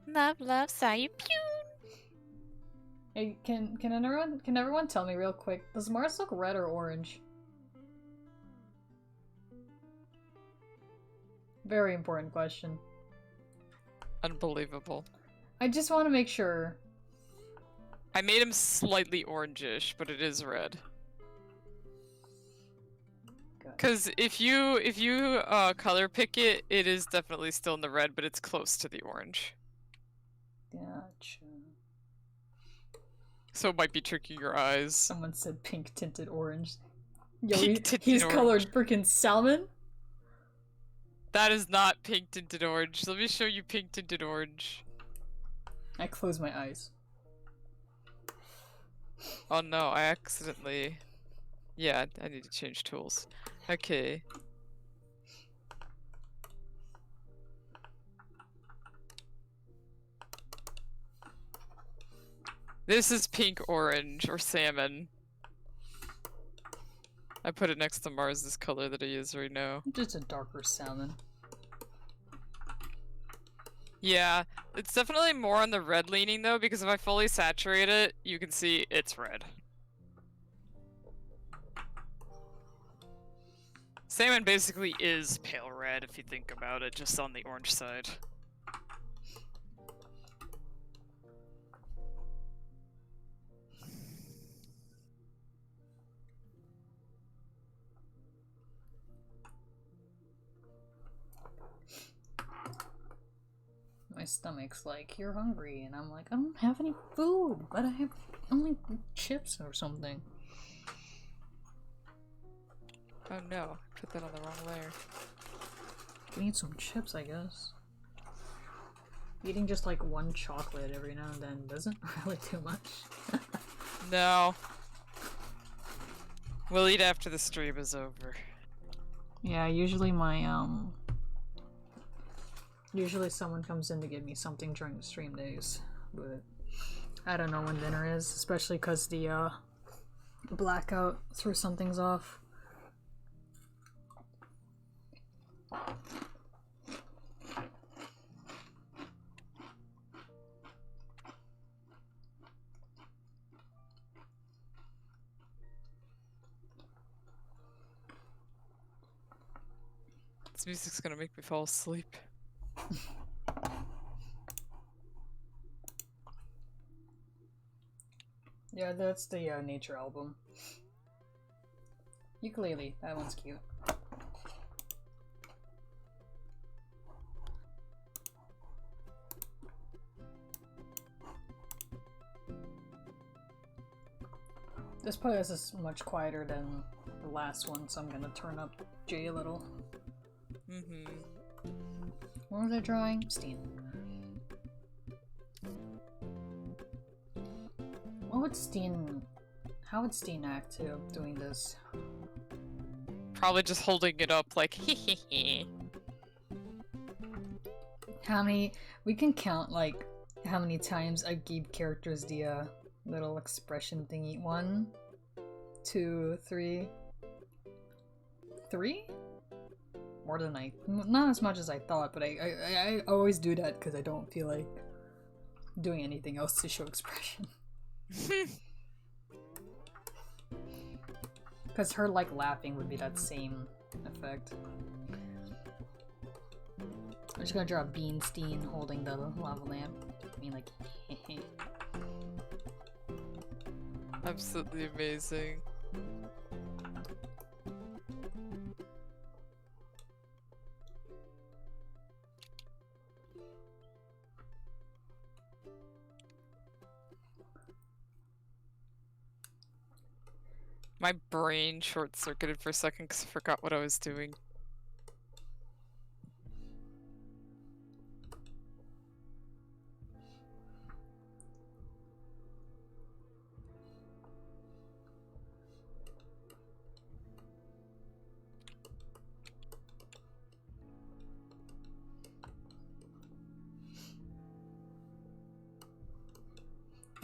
Love, Sayu, pew! Hey, can everyone tell me real quick, does Mars look red or orange? Very important question. Unbelievable. I just want to make sure. I made him slightly orangish, but it is red. Good. Because if you color pick it, it is definitely still in the red, but it's close to the orange. Gotcha. So it might be tricking your eyes. Someone said pink tinted orange. Yo, Pink tinted he's orange. colored freaking salmon? That is not pink tinted orange. Let me show you pink tinted orange. I close my eyes. Oh no, I accidentally... Yeah, I need to change tools. Okay. This is pink orange, or salmon. I put it next to Mars's color that I use right now. Just a darker salmon. Yeah, it's definitely more on the red leaning though, because if I fully saturate it, you can see it's red. Salmon basically is pale red if you think about it, just on the orange side. stomach's like, you're hungry, and I'm like, I don't have any food, but I have only chips or something. Oh no, put that on the wrong layer. We need some chips, I guess. Eating just like one chocolate every now and then doesn't really do much. No. We'll eat after the stream is over. Yeah, usually usually someone comes in to give me something during the stream days, but I don't know when dinner is, especially because the blackout threw some things off. This music's gonna make me fall asleep. Yeah, that's the nature album. Ukulele, that one's cute. This playlist is much quieter than the last one, so I'm gonna turn up J a little. What was I drawing? Steen. What would Steen... How would Steen act to doing this? Probably just holding it up like hehehe. How many... We can count, like, how many times I gave characters the, little expression thingy. 1, 2, 3... 3? More than not as much as I thought, but I always do that because I don't feel like doing anything else to show expression. Because her, like, laughing would be that same effect. I'm just gonna draw Beanstein holding the lava lamp. I mean, like, Absolutely amazing. My brain short-circuited for a second because I forgot what I was doing.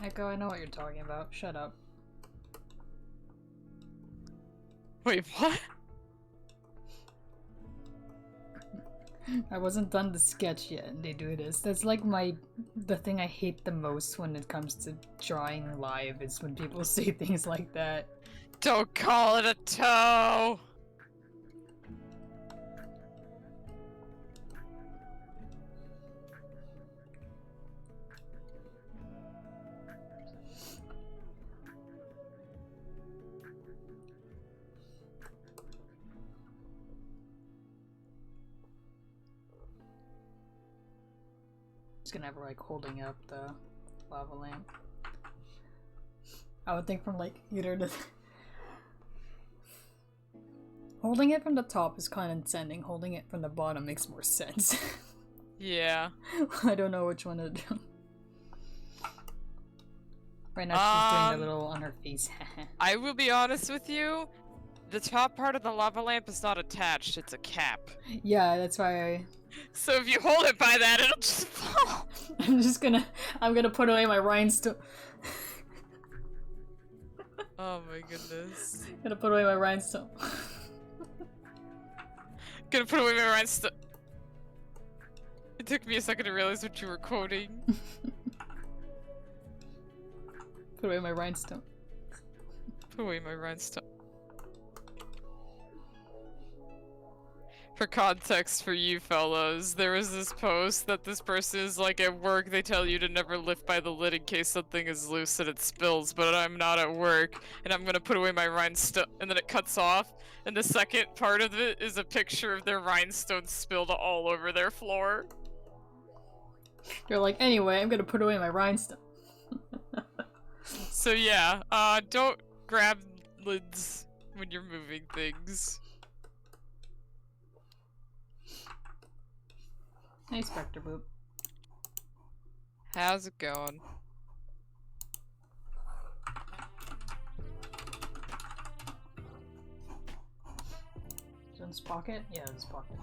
Echo, I know what you're talking about. Shut up. Wait, what? I wasn't done the sketch yet and they do this. That's like the thing I hate the most when it comes to drawing live is when people say things like that. Don't call it a toe! Just gonna have her like holding up the lava lamp. I would think from like either the holding it from the top is condescending, holding it from the bottom makes more sense. Yeah. I don't know which one to do. Right now she's doing the little on her face. I will be honest with you. The top part of the lava lamp is not attached, it's a cap. Yeah, that's why I... So if you hold it by that, it'll just fall! I'm gonna put away my rhinestone. Oh my goodness. Gonna put away my rhinestone. Gonna put away my rhinestone. It took me a second to realize what you were quoting. Put away my rhinestone. Put away my rhinestone. For context for you fellows, there was this post that this person is like at work, they tell you to never lift by the lid in case something is loose and it spills, but I'm not at work, and I'm gonna put away my rhinestone, and then it cuts off, and the second part of it is a picture of their rhinestone spilled all over their floor. You're like, anyway, I'm gonna put away my rhinestone. So yeah, don't grab lids when you're moving things. Hey, Spectre Boop. How's it going? Is it in this pocket? Yeah, it's in this pocket.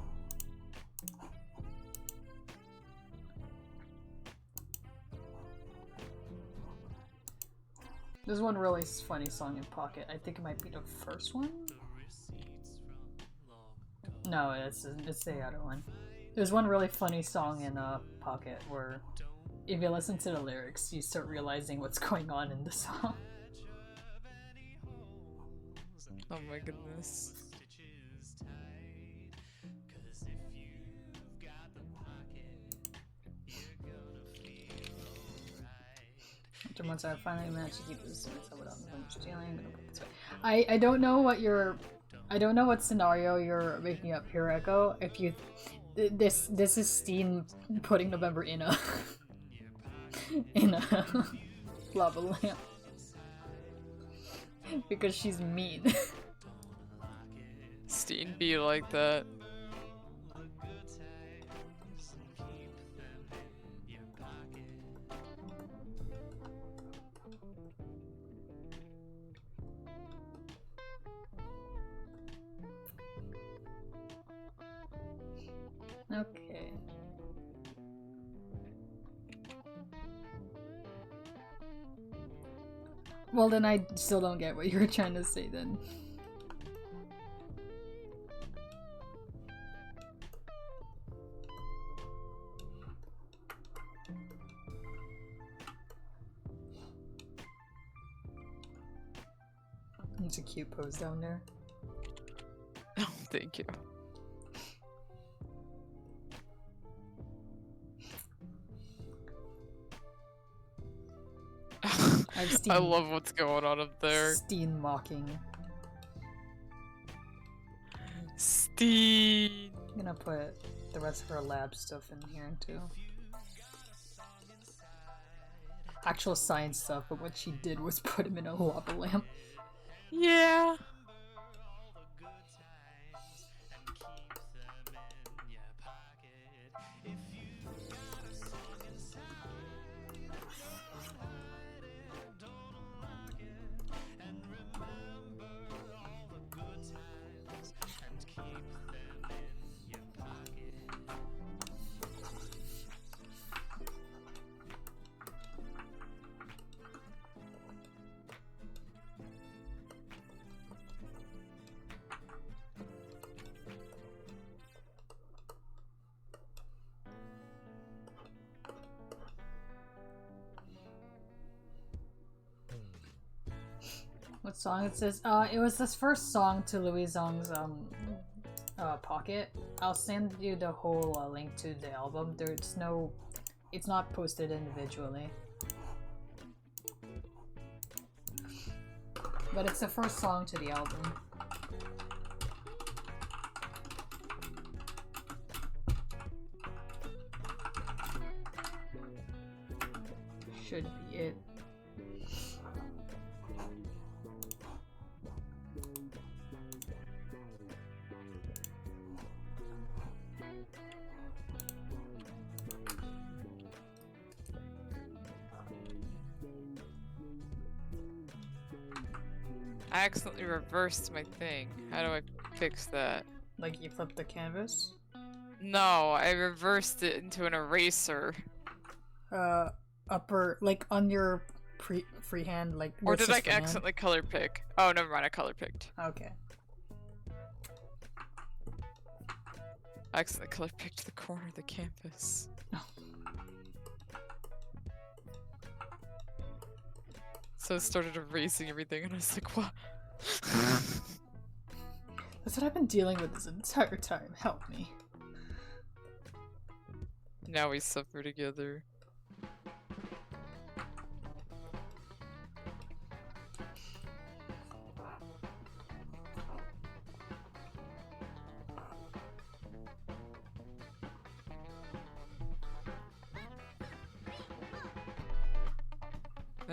There's one really funny song in Pocket. I think it might be the first one? No, it's the other one. There's one really funny song in Pocket where if you listen to the lyrics, you start realizing what's going on in the song. Oh my goodness. After once I finally managed to keep this without stealing, I'm gonna put this away. I don't know what you're... I don't know what scenario you're making up here, Echo. If you... This is Steen putting November in a... in a... lava lamp. Because she's mean. Steen be like that. Okay. Well, then I still don't get what you were trying to say then. It's a cute pose down there. Oh, thank you. I love what's going on up there. Steen mocking. Steen! I'm gonna put the rest of her lab stuff in here too. Actual science stuff, but what she did was put him in a lava lamp. Yeah. What song it says? It was this first song to Louis Zong's Pocket. I'll send you the whole link to the album. There's no... It's not posted individually. But it's the first song to the album. Should be it. I accidentally reversed my thing. How do I fix that? Like you flipped the canvas? No, I reversed it into an eraser. Upper, like on your freehand, like. Or did I accidentally color pick? Oh, never mind, I color picked. Okay. I accidentally color picked the corner of the canvas. So it started erasing everything, and I was like, what? That's what I've been dealing with this entire time. Help me. Now we suffer together.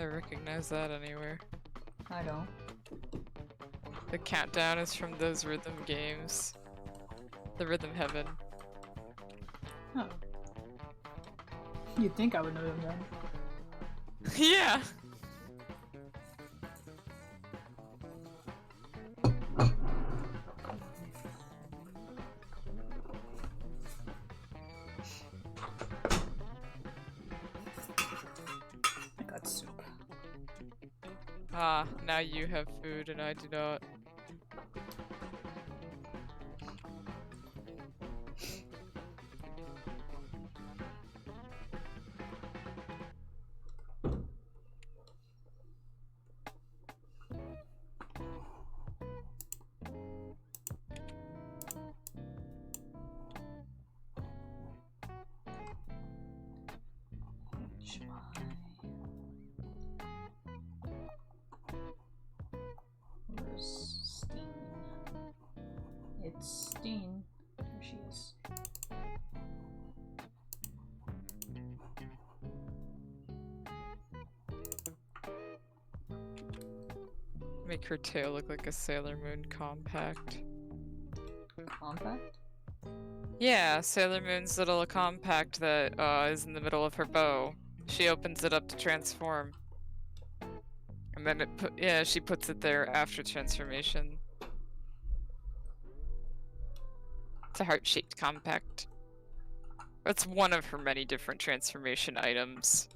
I recognize that anywhere. I don't. The countdown is from those rhythm games. The Rhythm Heaven. Oh. You'd think I would know them then. Yeah! I got soup. Ah, now you have food and I do not. Where's Steen? It's Steen. There she is. Make her tail look like a Sailor Moon compact. Compact? Yeah, Sailor Moon's little compact that is in the middle of her bow. She opens it up to transform. And then she puts it there after transformation. It's a heart-shaped compact. That's one of her many different transformation items.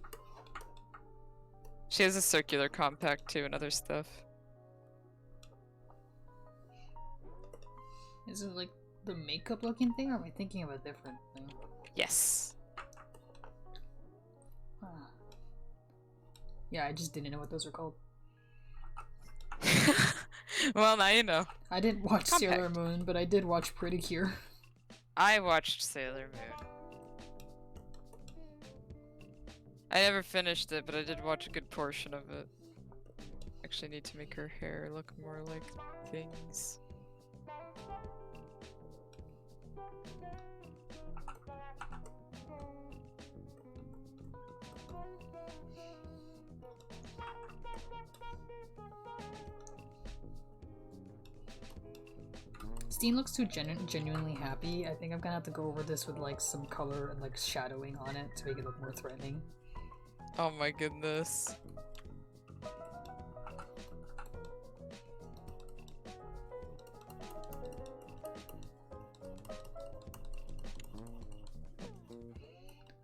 She has a circular compact too and other stuff. Is it like the makeup looking thing, or am I thinking of a different thing? Yes. Ah. Yeah, I just didn't know what those were called. Well, now you know. I didn't watch Compact. Sailor Moon, but I did watch Pretty Cure. I watched Sailor Moon. I never finished it, but I did watch a good portion of it. Actually, need to make her hair look more like things. Steen looks too genuinely happy. I think I'm gonna have to go over this with like some color and like shadowing on it to make it look more threatening. Oh my goodness.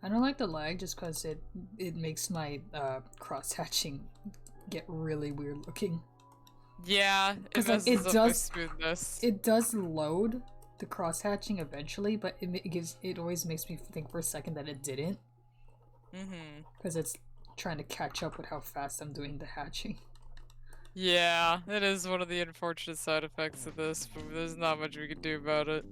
I don't like the lag just because it makes my cross hatching get really weird looking. Yeah, it 'Cause, like, messes it up does- my smoothness. It does load the cross hatching eventually, but it always makes me think for a second that it didn't, Mm-hmm. because it's trying to catch up with how fast I'm doing the hatching. Yeah, it is one of the unfortunate side effects of this, but there's not much we can do about it.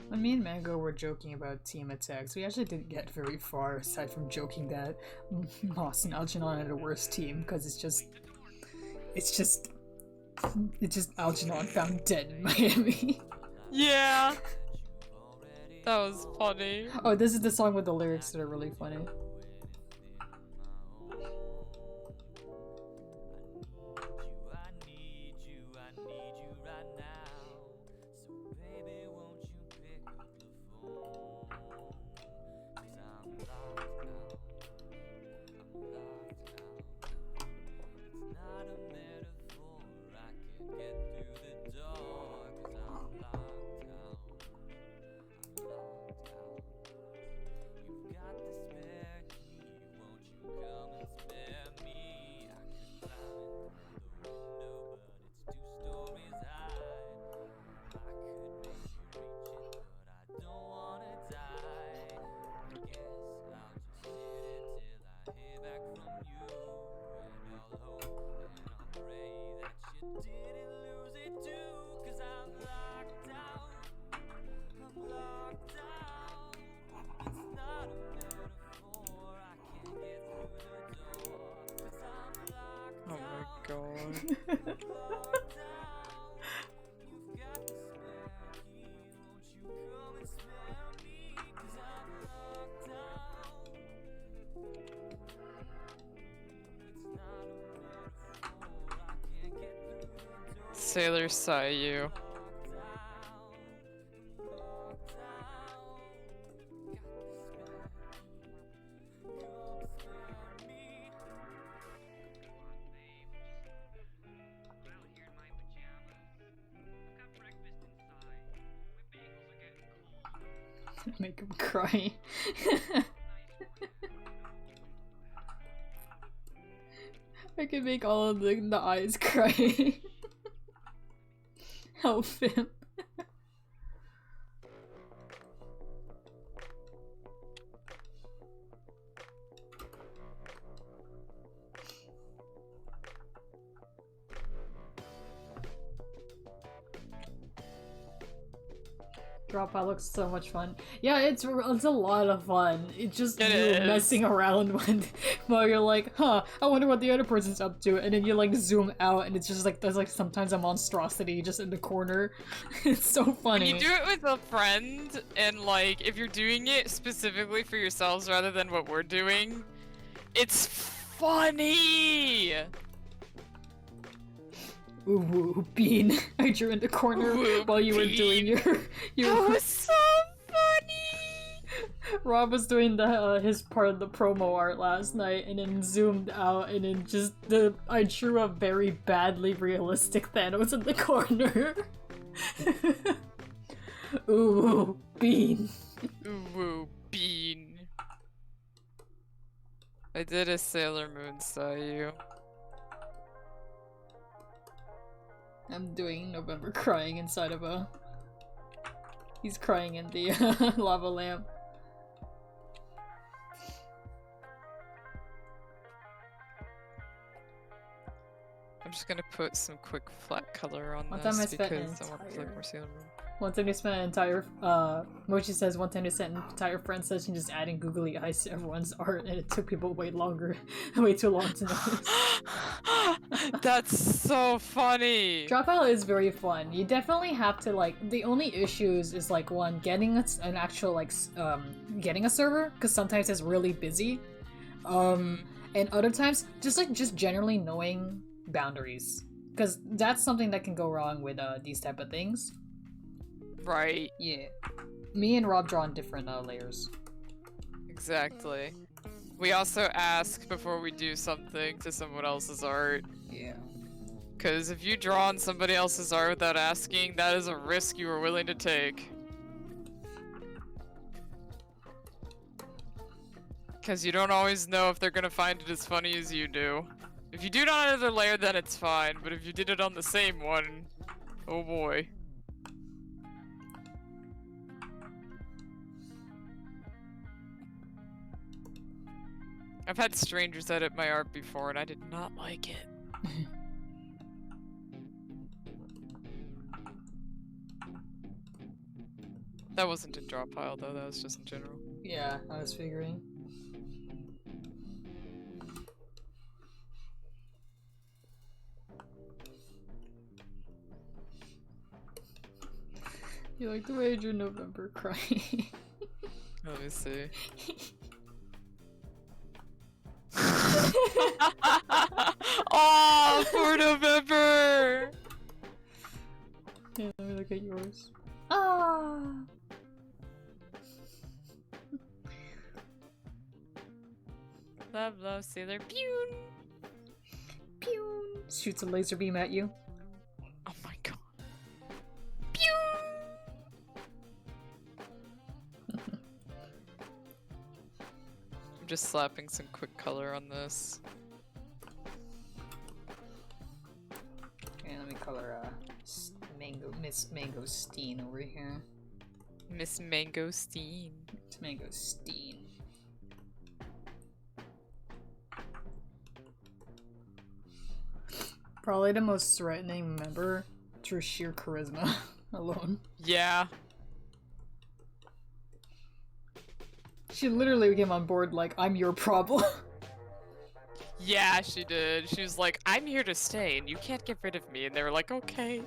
When me and Mango were joking about team attacks, we actually didn't get very far aside from joking that Moss and Algernon had a worse team, because it's just Algernon found dead in Miami. Yeah! That was funny. Oh, this is the song with the lyrics that are really funny. Sailor Sayu. Make him cry. I can make all of the eyes cry. Help him. Drawpile looks so much fun. Yeah, it's a lot of fun. It's just It you is. messing around when while you're like, huh, I wonder what the other person's up to, and then you like zoom out and it's just like there's like sometimes a monstrosity just in the corner. It's so When funny. you do it with a friend, and like if you're doing it specifically for yourselves rather than what we're doing, it's funny. Ooh, woo, Bean. I drew in the corner Ooh, while you were Bean. doing your That was so funny. Rob was doing the his part of the promo art last night, and then zoomed out, and then just I drew a very badly realistic Thanos in the corner. Ooh, Bean. Ooh, Bean. I did a Sailor Moon Sayu. I'm doing November crying inside of a. He's crying in the lava lamp. I'm just gonna put some quick flat color on One time I this spent because an I want to play more Sailor Moon. One time they spent an entire, Mochi says one time they spent an entire friend session just adding googly eyes to everyone's art, and it took people way too long to notice. That's so funny. Drawpile is very fun. You definitely have to like. The only issues is like one getting an actual like getting a server because sometimes it's really busy, and other times just generally knowing boundaries because that's something that can go wrong with these type of things. Right. Yeah, me and Rob draw on different layers. Exactly. We also ask before we do something to someone else's art. Yeah. Because if you draw on somebody else's art without asking, that is a risk you are willing to take. Because you don't always know if they're gonna find it as funny as you do. If you do it on another layer, then it's fine. But if you did it on the same one, oh boy. I've had strangers edit my art before, and I did not like it. That wasn't in Drawpile, though. That was just in general. Yeah, I was figuring. You like the way I drew November crying? Let me see. Oh, for November! Yeah, let me look at yours. Ah. Love, Sailor Pune! Pew! Shoots a laser beam at you. Oh my god. Pune! I'm just slapping some quick color on this. Okay, let me color Miss Mangosteen over here. Miss Mangosteen. It's Mangosteen. Probably the most threatening member through sheer charisma alone. Yeah. She literally came on board like, I'm your problem. Yeah, she did. She was like, I'm here to stay and you can't get rid of me. And they were like, okay.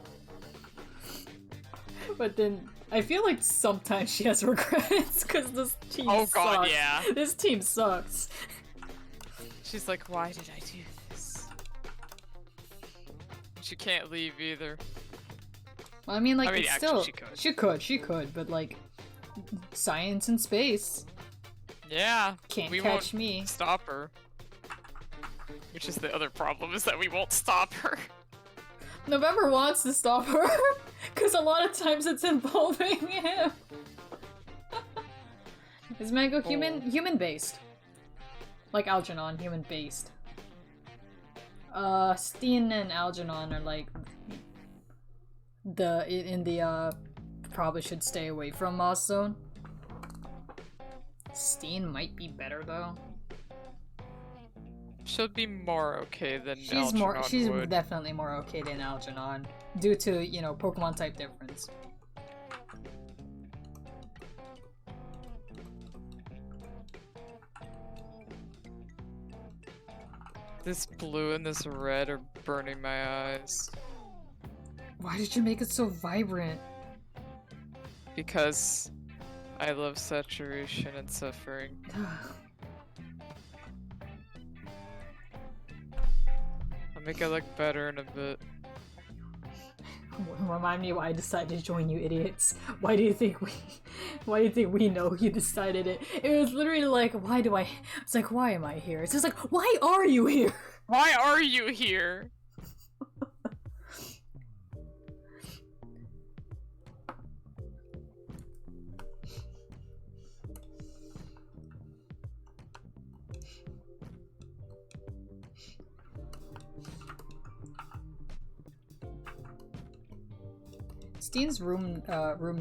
But then, I feel like sometimes she has regrets because this team Oh sucks. god, yeah. This team sucks. She's like, why did I do this? she can't leave either. Well, I mean, like, I mean, it's actually, still... She could, but, like, science and space. Yeah. Can't we catch won't me. Stop her. Which is the other problem, is that we won't stop her. November wants to stop her, because a lot of times it's involving him. Is Mango human-based? Like Algernon, human-based. Steen and Algernon are like probably should stay away from Moss Zone. Steen might be better though. She'll be more okay than She's Algernon would. definitely more okay than Algernon due to, you know, Pokemon type difference. This blue and this red are burning my eyes. Why did you make it so vibrant? Because I love saturation and suffering. I'll make it look better in a bit. Remind me why I decided to join you idiots. Why do you think we know you decided it? It was literally like, it's like, why am I here? It's just like, why are you here? Why are you here? Steen's room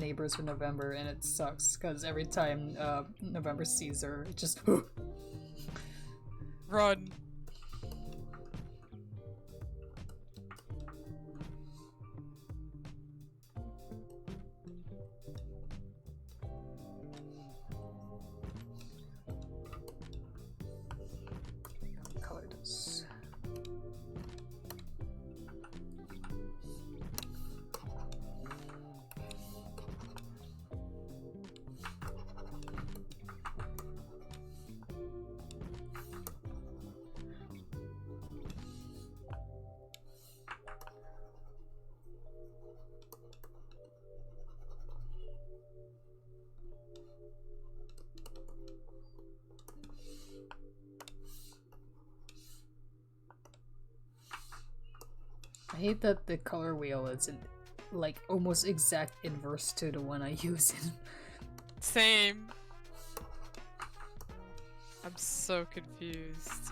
neighbors for November, and it sucks because every time November sees her, it just Run. color this. I hate that the color wheel is like almost exact inverse to the one I use in. Same. I'm so confused.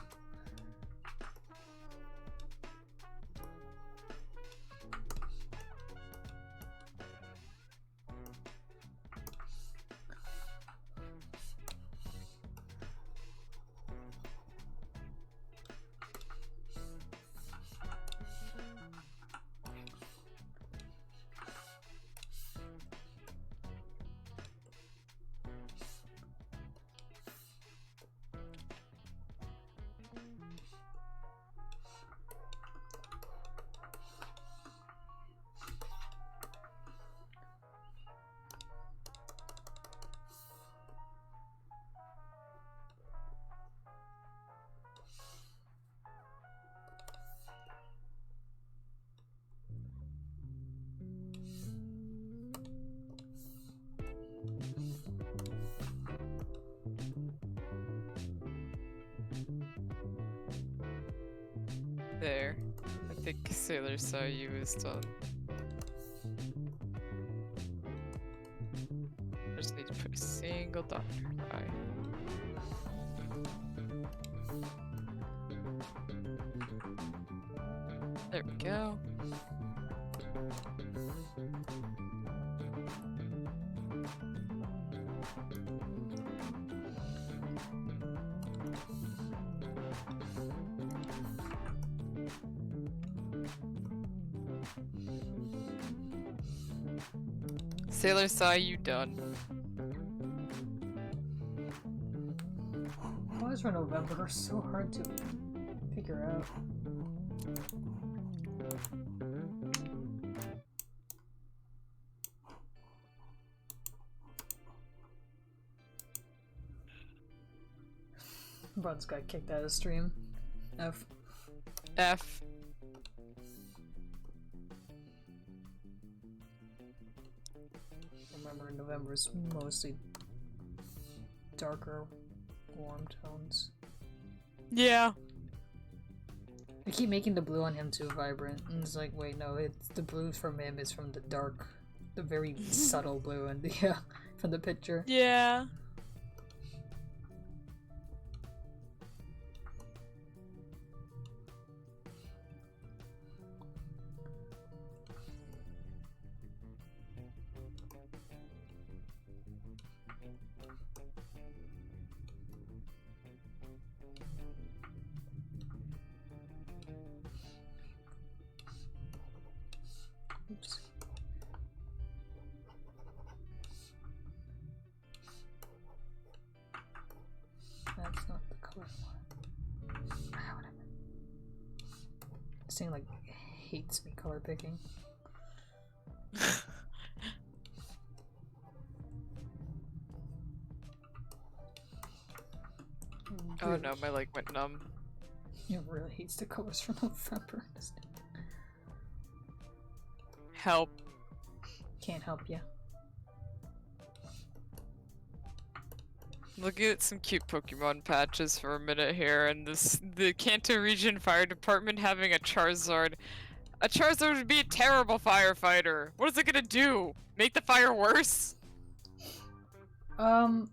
There. I think Sailor Saw You is done. I just need to put a single dot in her eye. There we go. Sailor Saw You done. Colors for November are so hard to figure out. Bud's got kicked out of stream. F. F. remember November is mostly darker, warm tones. Yeah. I keep making the blue on him too vibrant, and it's like, wait, no, it's the blue from him is from the dark, the very subtle blue in the from the picture. Yeah. Oops. That's not the color one. Ah, whatever. This thing like hates me color picking. Oh no, my leg went numb. It really hates the colors from November. Help. Can't help you. Looking at some cute Pokemon patches for a minute here, and the Kanto Region Fire Department having a Charizard. A Charizard would be a terrible firefighter. What is it gonna do? Make the fire worse?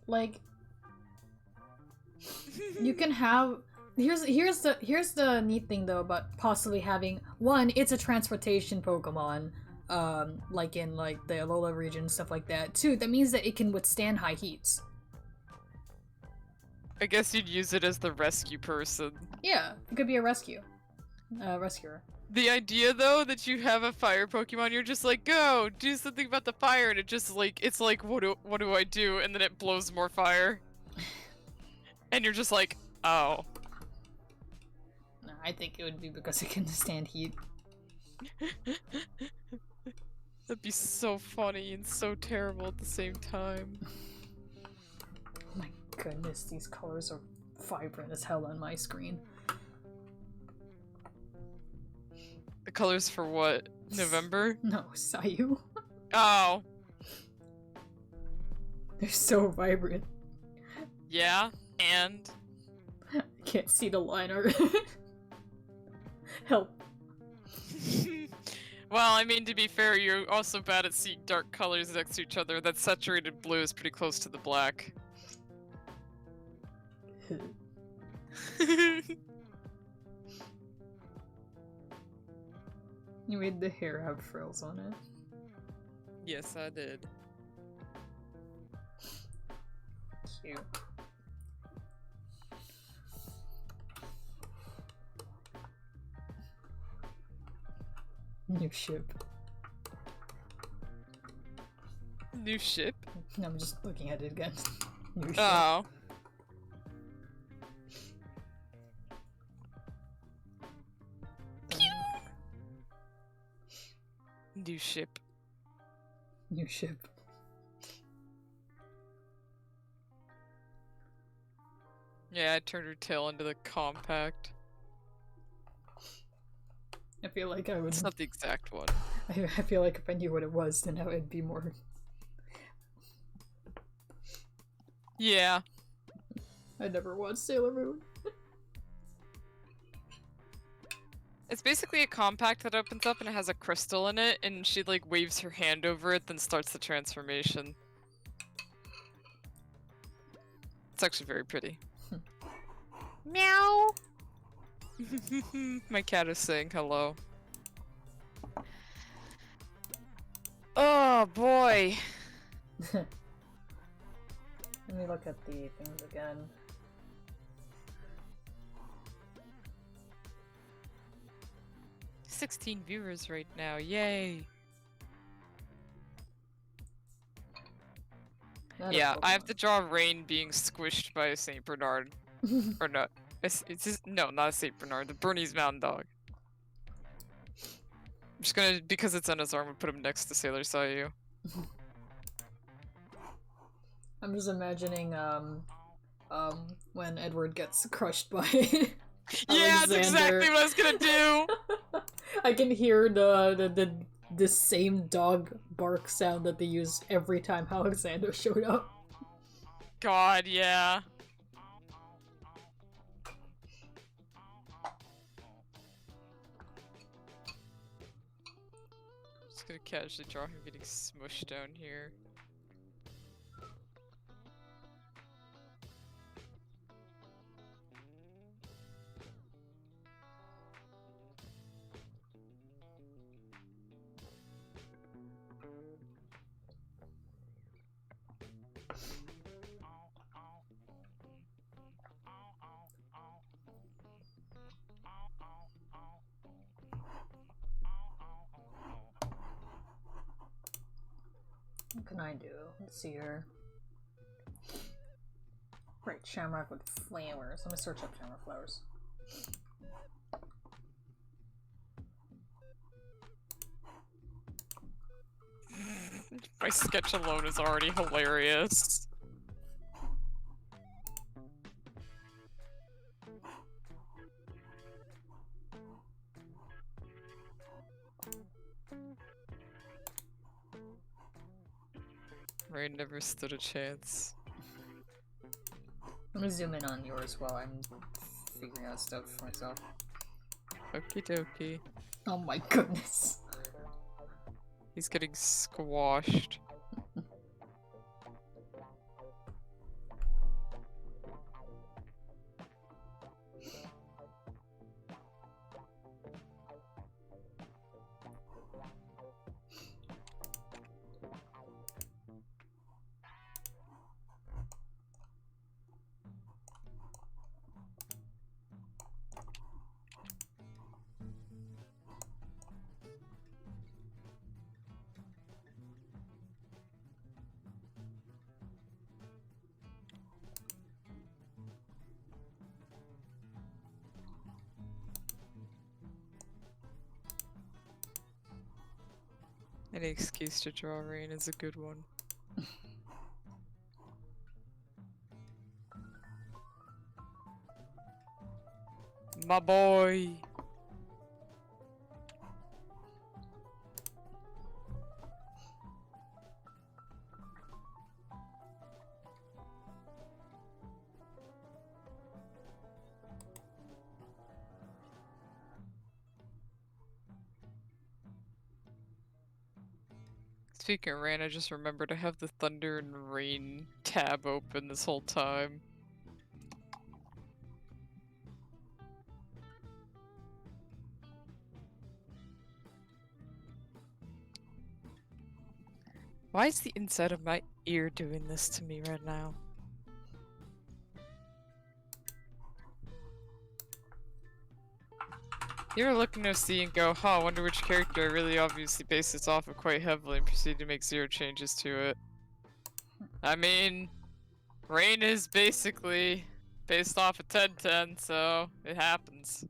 Like you can have here's the neat thing though about possibly having one, it's a transportation Pokemon, like in like the Alola region and stuff like that. Two, that means that it can withstand high heats. I guess you'd use it as the rescue person. Yeah, it could be a rescuer. The idea though that you have a fire Pokemon, you're just like, go, do something about the fire, and it just like, it's like, what do I do? And then it blows more fire. And you're just like, oh. No, I think it would be because it can stand heat. That'd be so funny and so terrible at the same time. Oh my goodness, these colors are vibrant as hell on my screen. The colors for what? November? No, Sayu. Oh. They're so vibrant. Yeah, and? I can't see the line art. Help. Well, I mean, to be fair, you're also bad at seeing dark colors next to each other. That saturated blue is pretty close to the black. You made the hair have frills on it. Yes, I did. Cute. New ship. New ship? I'm just looking at it again. New ship. Oh. New ship. New ship. Yeah, I turned her tail into the compact. I feel like I would. It's not the exact one. I feel like if I knew what it was, then I would be more. Yeah. I never watched Sailor Moon. It's basically a compact that opens up and it has a crystal in it, and she like waves her hand over it, then starts the transformation. It's actually very pretty. Meow! My cat is saying hello. Oh boy! Let me look at the things again. $16 viewers right now, yay! Not Yeah, a I have to draw Rain being squished by a Saint Bernard. Or not. It's just, no, not a Saint Bernard, the Bernese Mountain Dog. I'm just gonna, because it's on his arm, I'll put him next to Sailor Sayu. I'm just imagining when Edward gets crushed by Yeah, that's exactly what I was gonna do! I can hear the the same dog bark sound that they used every time Alexander showed up. God, yeah. Just gonna casually draw him getting smushed down here. What can I do? Let's see here. Right, shamrock with flowers. Let me search up shamrock flowers. My sketch alone is already hilarious. Rain never stood a chance. Let me zoom in on yours while I'm figuring out stuff for myself. Okie dokie. Oh my goodness. He's getting squashed. Any excuse to draw rain is a good one. My boy! Speaking of rain, I just remembered I have the thunder and rain tab open this whole time. Why is the inside of my ear doing this to me right now? You ever look into C and go, huh, I wonder which character I really obviously base this off of quite heavily and proceed to make 0 changes to it? I mean, Rain is basically based off of 1010, so it happens.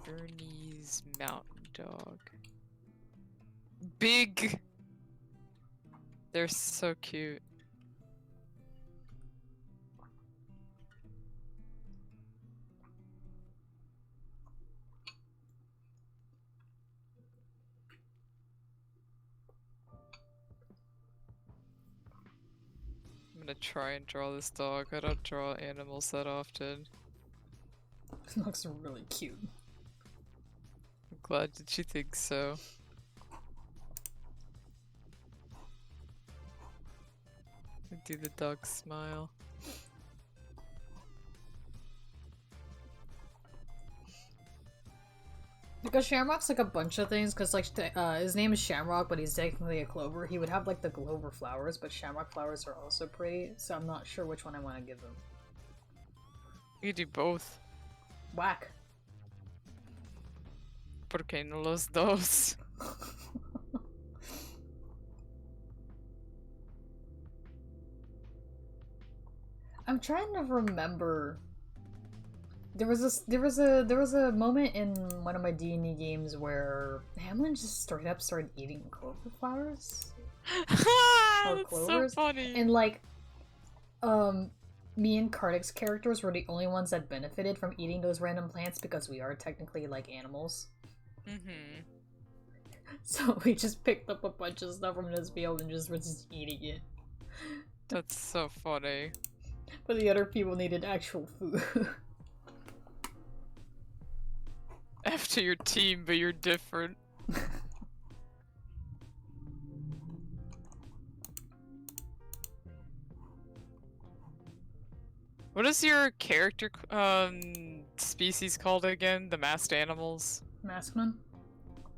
Bernese Mountain Dog. Big! They're so cute. I'm gonna try and draw this dog. I don't draw animals that often. It looks really cute. I'm glad that you think so. Do the dog smile. Because Shamrock's like a bunch of things, because like his name is Shamrock, but he's technically a clover. He would have like the clover flowers, but Shamrock flowers are also pretty, so I'm not sure which one I want to give him. You could do both. Whack. Porque no los dos. I'm trying to remember. There was a moment in one of my D&D games where Hamlin just straight up started eating clover flowers. That's clovers. so funny. And like, me and Kardic's characters were the only ones that benefited from eating those random plants because we are technically like animals. Mm-hmm. So we just picked up a bunch of stuff from his field and just were just eating it. That's so funny. But the other people needed actual food. After your team, but you're different. What is your character species called again? The masked animals? Maskman?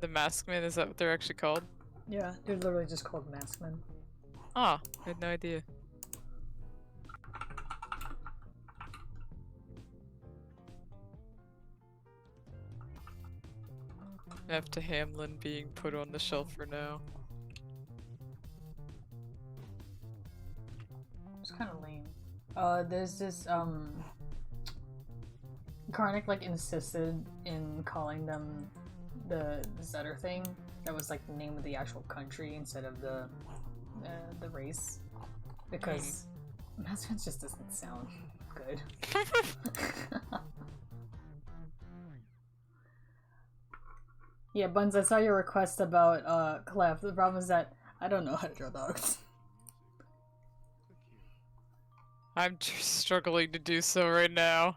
The maskmen, is that what they're actually called? Yeah, they're literally just called maskmen. Ah, I had no idea. After Hamlin being put on the shelf for now. It's kind of lame. There's this, Karnak, like, insisted in calling them the Zetter thing. That was, like, the name of the actual country instead of the race. Because Maskins just doesn't sound good. Yeah, Buns, I saw your request about, Clef. The problem is that I don't know how to draw dogs. I'm struggling to do so right now.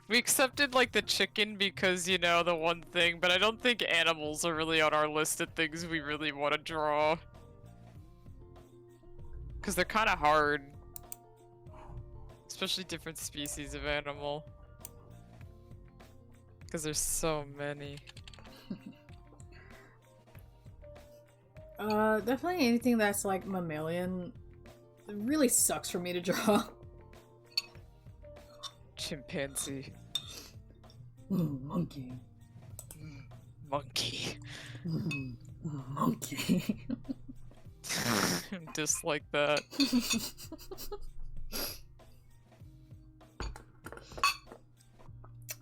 We accepted, like, the chicken because, you know, the one thing, but I don't think animals are really on our list of things we really want to draw. Because they're kind of hard. Especially different species of animal. Because there's so many. Definitely anything that's like mammalian. It really sucks for me to draw. Chimpanzee. Monkey. Monkey. Monkey. Dislike that.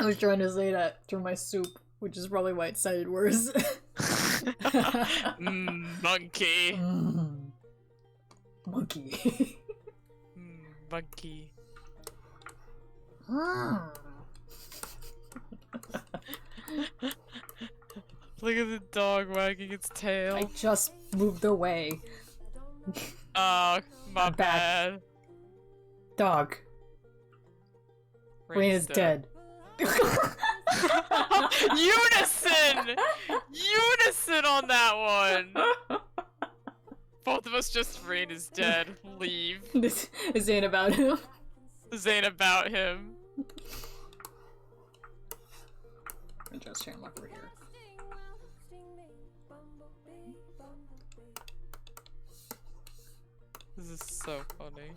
I was trying to say that through my soup, which is probably why it sounded worse. Monkey. Monkey. Monkey. Look at the dog wagging its tail. I just moved away. Oh, my I'm back. bad. Dog. Rain is dead. Unison! Unison on that one! Both of us just Rain is dead. Leave. This ain't about him. This ain't about him. I'm just trying to look over here. This is so funny.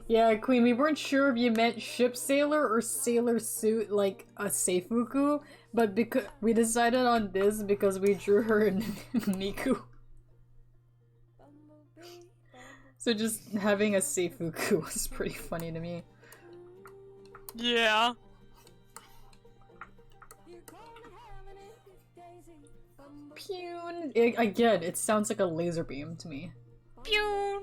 Yeah, Queen, we weren't sure if you meant ship sailor or sailor suit, like a Seifuku, but because we decided on this because we drew her in Miku. So just having a Seifuku was pretty funny to me. Yeah. Pune! Again, it sounds like a laser beam to me. Pew!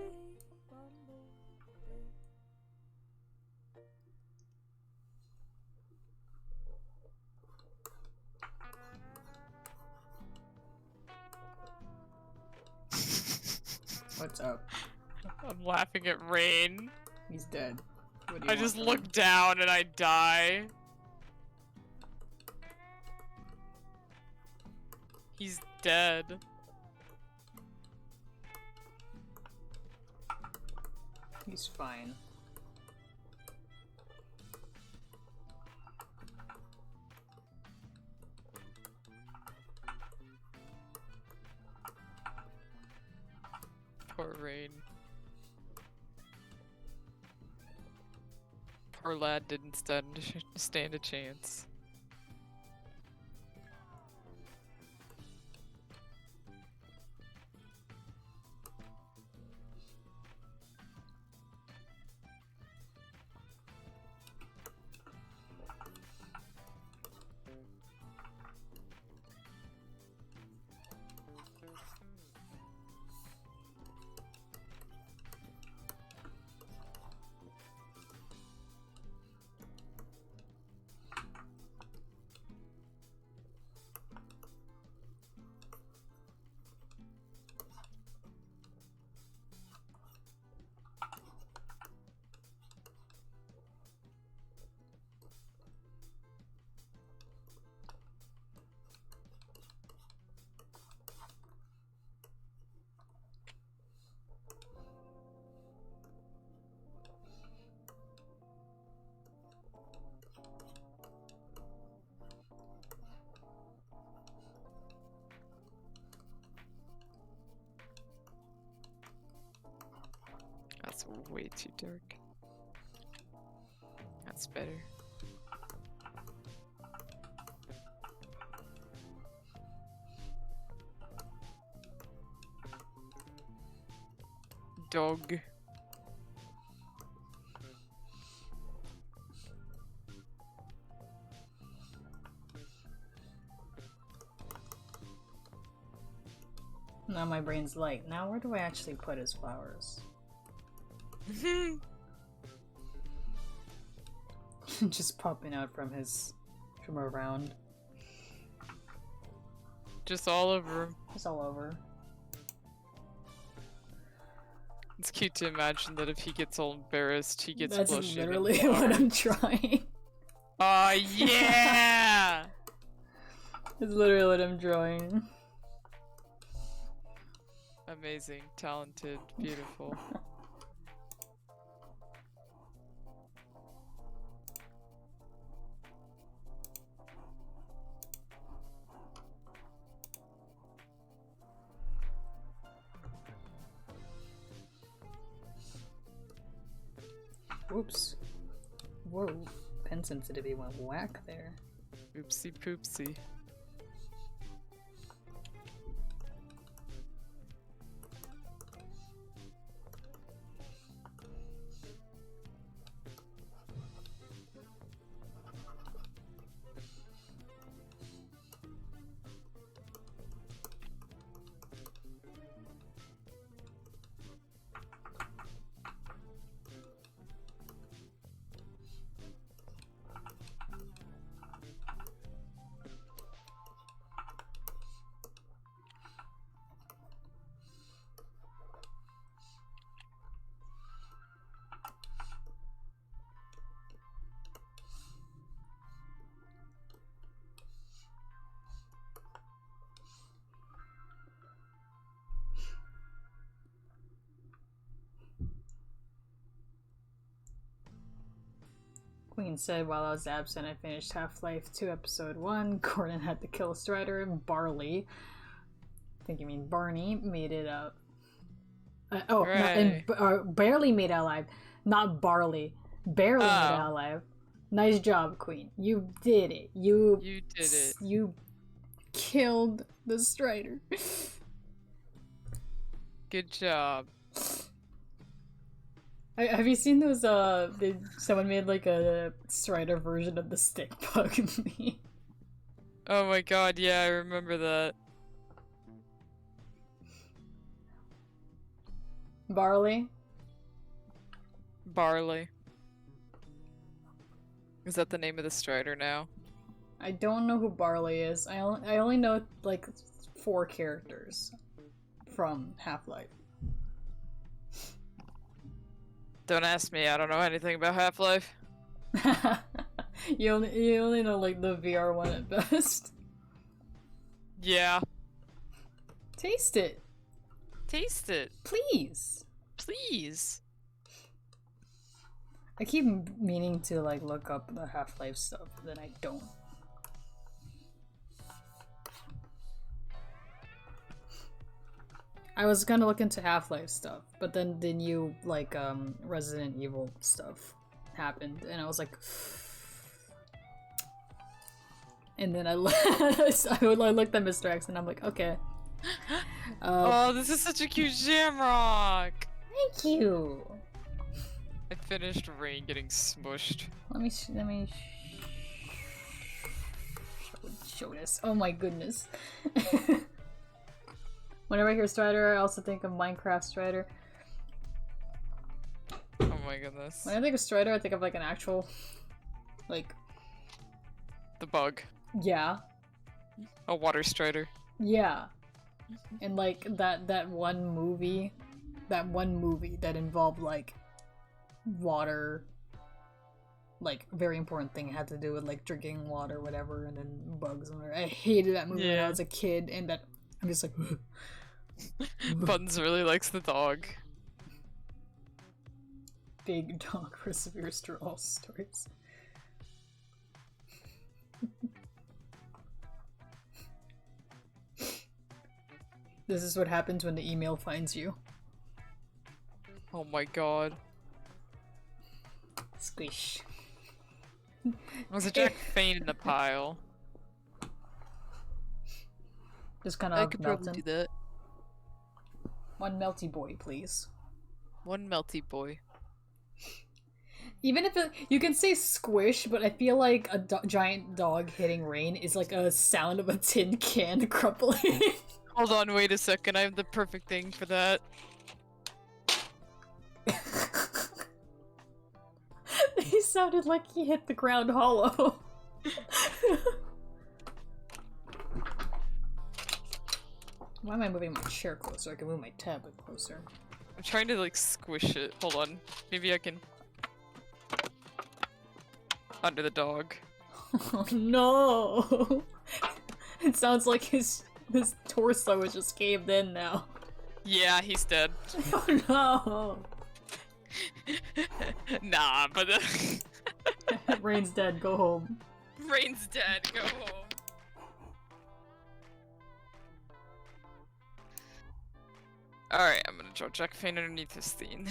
What's up? I'm laughing at Rain. He's dead. What do you I want just from look him? down and I die. He's dead. He's fine. Poor Rain. Poor lad didn't stand a chance. way too dark. That's better. Dog. Now my brain's light. Now where do I actually put his flowers? Just popping out from around. Just all over him. Just all over. It's cute to imagine that if he gets all embarrassed, he gets That's blushing. literally what I'm trying. Oh yeah! It's literally what I'm drawing. Amazing, talented, beautiful. Oops. Whoa. Pen sensitivity went whack there. Oopsie poopsie. Queen said while I was absent, I finished Half-Life 2 Episode 1. Gordon had to kill a Strider, and Barley, I think you mean Barney, made it out. Barely made it alive. Not Barley. Barely made it alive. Nice job, Queen. You did it. You did it. You killed the Strider. Good job. Have you seen those, someone made like a Strider version of the stick bug meme? Oh my god, yeah, I remember that. Barley? Barley. Is that the name of the Strider now? I don't know who Barley is. I only know like 4 characters from Half-Life. Don't ask me, I don't know anything about Half-Life. you only know like the VR one at best. Yeah. Taste it. Taste it. Please. Please. I keep meaning to like look up the Half-Life stuff, but then I don't. I was gonna look into Half-Life stuff, but then the new like Resident Evil stuff happened, and I was like, and then I looked at Mr. X, and I'm like, okay. Oh, this is such a cute shamrock. Thank you. I finished Rain getting smushed. Let me show this. Oh my goodness. Whenever I hear Strider, I also think of Minecraft Strider. Oh my goodness. When I think of Strider, I think of like an actual, like... The bug. Yeah. A water Strider. Yeah. And like that one movie that involved like water, like very important thing, it had to do with like drinking water or whatever, and then bugs and whatever. I hated that movie when I was a kid, and that I'm just like Buttons really likes the dog. Big dog perseveres through all stories. This is what happens when the email finds you. Oh my god. Squish. Was a Jack Fane in the pile? Just kind I of could probably melting. do that. One melty boy, please. One melty boy. Even if you can say squish, but I feel like a giant dog hitting rain is like a sound of a tin can crumpling. Hold on, wait a second. I have the perfect thing for that. He sounded like he hit the ground hollow. Why am I moving my chair closer? I can move my tablet closer. I'm trying to like squish it. Hold on. Maybe I can. Under the dog. Oh no! It sounds like his torso is just caved in now. Yeah, he's dead. Oh no! Nah, but Rain's dead, go home. Rain's dead. Go home. Alright, I'm gonna draw Jack Fane underneath this thing.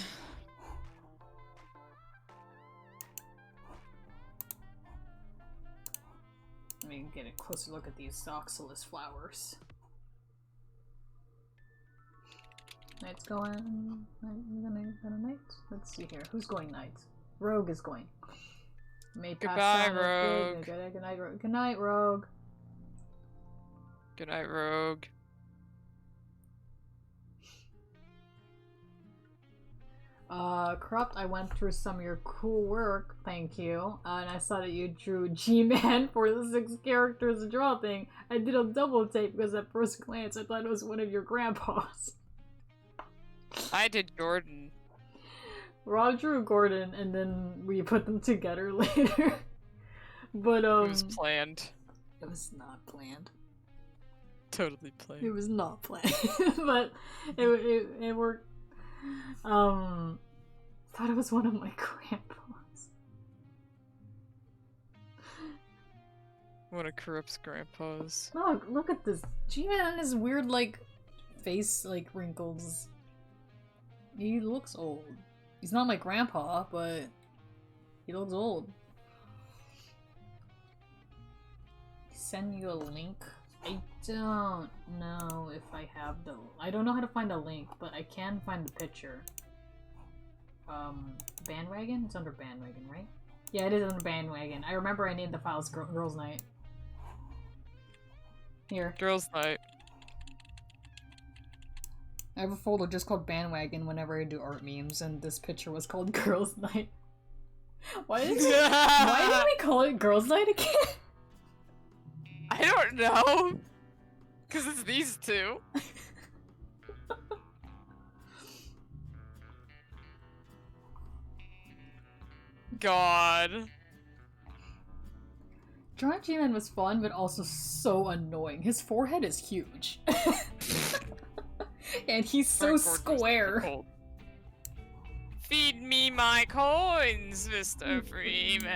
Let me get a closer look at these oxalis flowers. Knight's going. Knight? Let's see here. Who's going knight? Rogue is going. May pass Goodbye, down Rogue. Good night, Rogue. Good night, Rogue. Good night, Rogue. Corrupt, I went through some of your cool work, thank you, and I saw that you drew G-Man for the 6 characters to draw thing. I did a double take because at first glance I thought it was one of your grandpas. I did Gordon. Rob drew Gordon, and then we put them together later. But, It was planned. It was not planned. Totally planned. It was not planned, but it worked. Thought it was one of my grandpas. One of Corrupt's grandpas. Look at this. G-Man has weird, like, face, like, wrinkles. He looks old. He's not my grandpa, but he looks old. Send you a link? I don't know if I have the... I don't know how to find a link, but I can find the picture. Bandwagon? It's under Bandwagon, right? Yeah, it is under Bandwagon. I remember I named the files Girls Night. Here. Girls' night. I have a folder just called Bandwagon whenever I do art memes, and this picture was called Girls Night. Why did we call it Girls Night again? I don't know. Cause it's these two. God. Drawing G-Man was fun, but also so annoying. His forehead is huge. And he's so square. Feed me my coins, Mr. Freeman.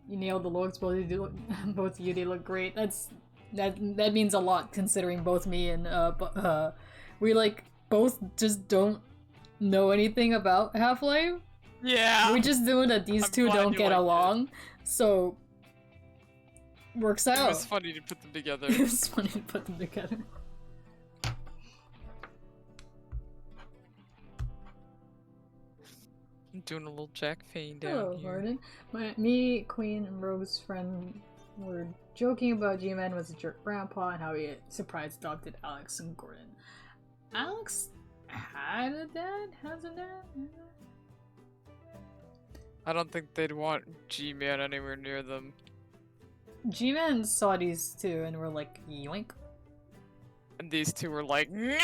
You nailed the looks, both of you. They look great. That means a lot, considering both me and we like both just don't know anything about Half-Life. Yeah. We just knew that these two don't get along, so works out. It was funny to put them together. It was funny to put them together. I'm doing a little Jack Fane down Hello, here. Varden. Me, Queen, and Rogue's friend were joking about G-Man was a jerk grandpa and how he surprise adopted Alex and Gordon. Alex had a dad? Has a dad? I don't think they'd want G-Man anywhere near them. G-Man saw these two and were like, yoink. And these two were like, "Nyah!"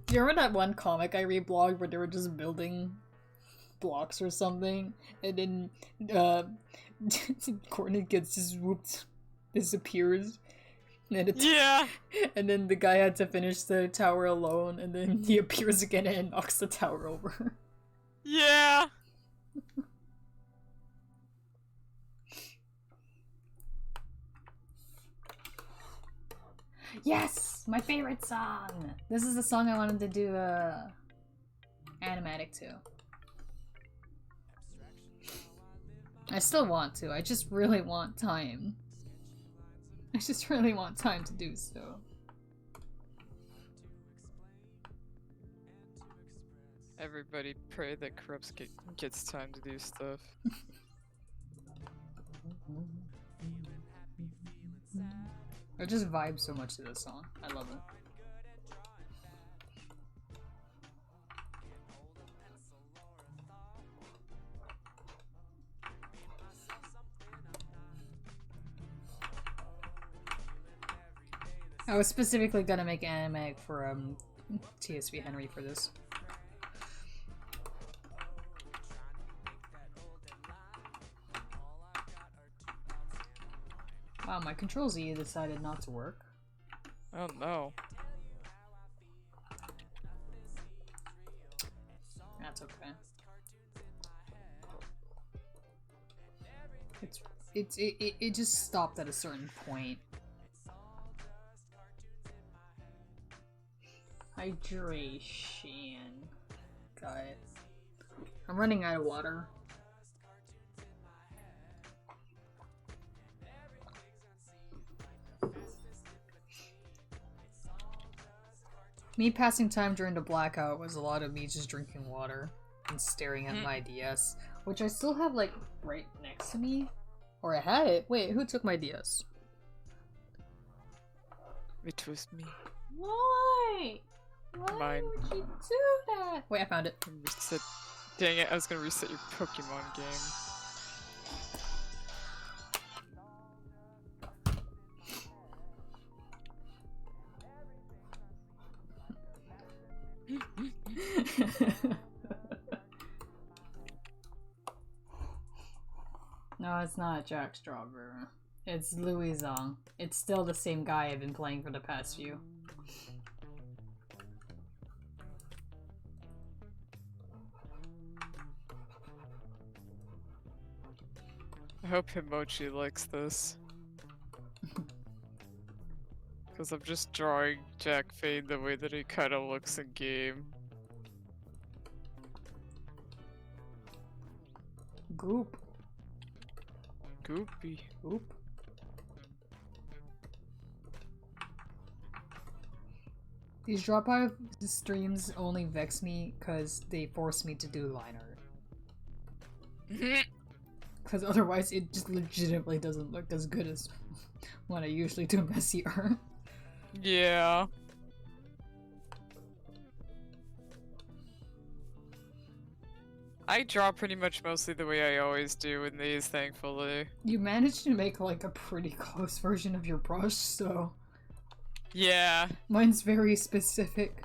Do you remember that one comic I reblogged where they were just building blocks or something? And then, Gordon gets just whooped, disappears. And Yeah! And then the guy had to finish the tower alone, and then he appears again and knocks the tower over. Yeah! Yes! My favorite song! This is the song I wanted to do animatic to. I still want to, I just really want time. I just really want time to do so. Everybody pray that Corrupts gets time to do stuff. I just vibe so much to this song. I love it. I was specifically gonna make anime for TSV Henry for this. Wow, my Control Z decided not to work. Oh no. That's okay. It just stopped at a certain point. Hydration. Got it. I'm running out of water. Me passing time during the blackout was a lot of me just drinking water and staring at my DS, which I still have like right next to me. Or I had it. Wait, who took my DS? It was me. Why? Why Mine. would you do that? Wait, I found it. Reset. Dang it, I was gonna reset your Pokemon game. No, it's not Jack Strawberry. It's Louis Zong. It's still the same guy I've been playing for the past few. I hope Himochi likes this. Because I'm just drawing Jack Fade the way that he kind of looks in game. Goop. Goopy. Goop. These Drawpile streams only vex me because they force me to do line art. Because otherwise it just legitimately doesn't look as good as when I usually do messy art. Yeah. I draw pretty much mostly the way I always do in these, thankfully. You managed to make like a pretty close version of your brush, so... Yeah. Mine's very specific.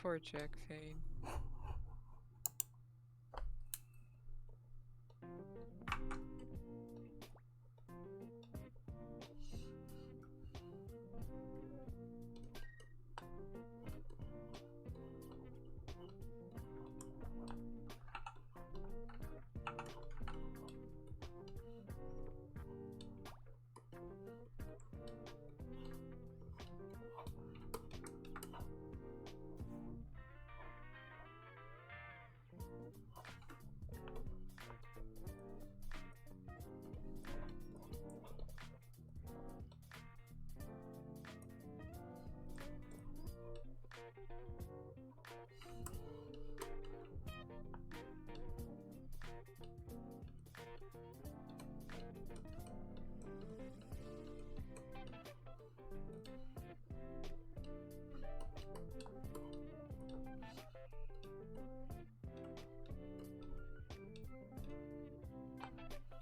Poor Jack Fade.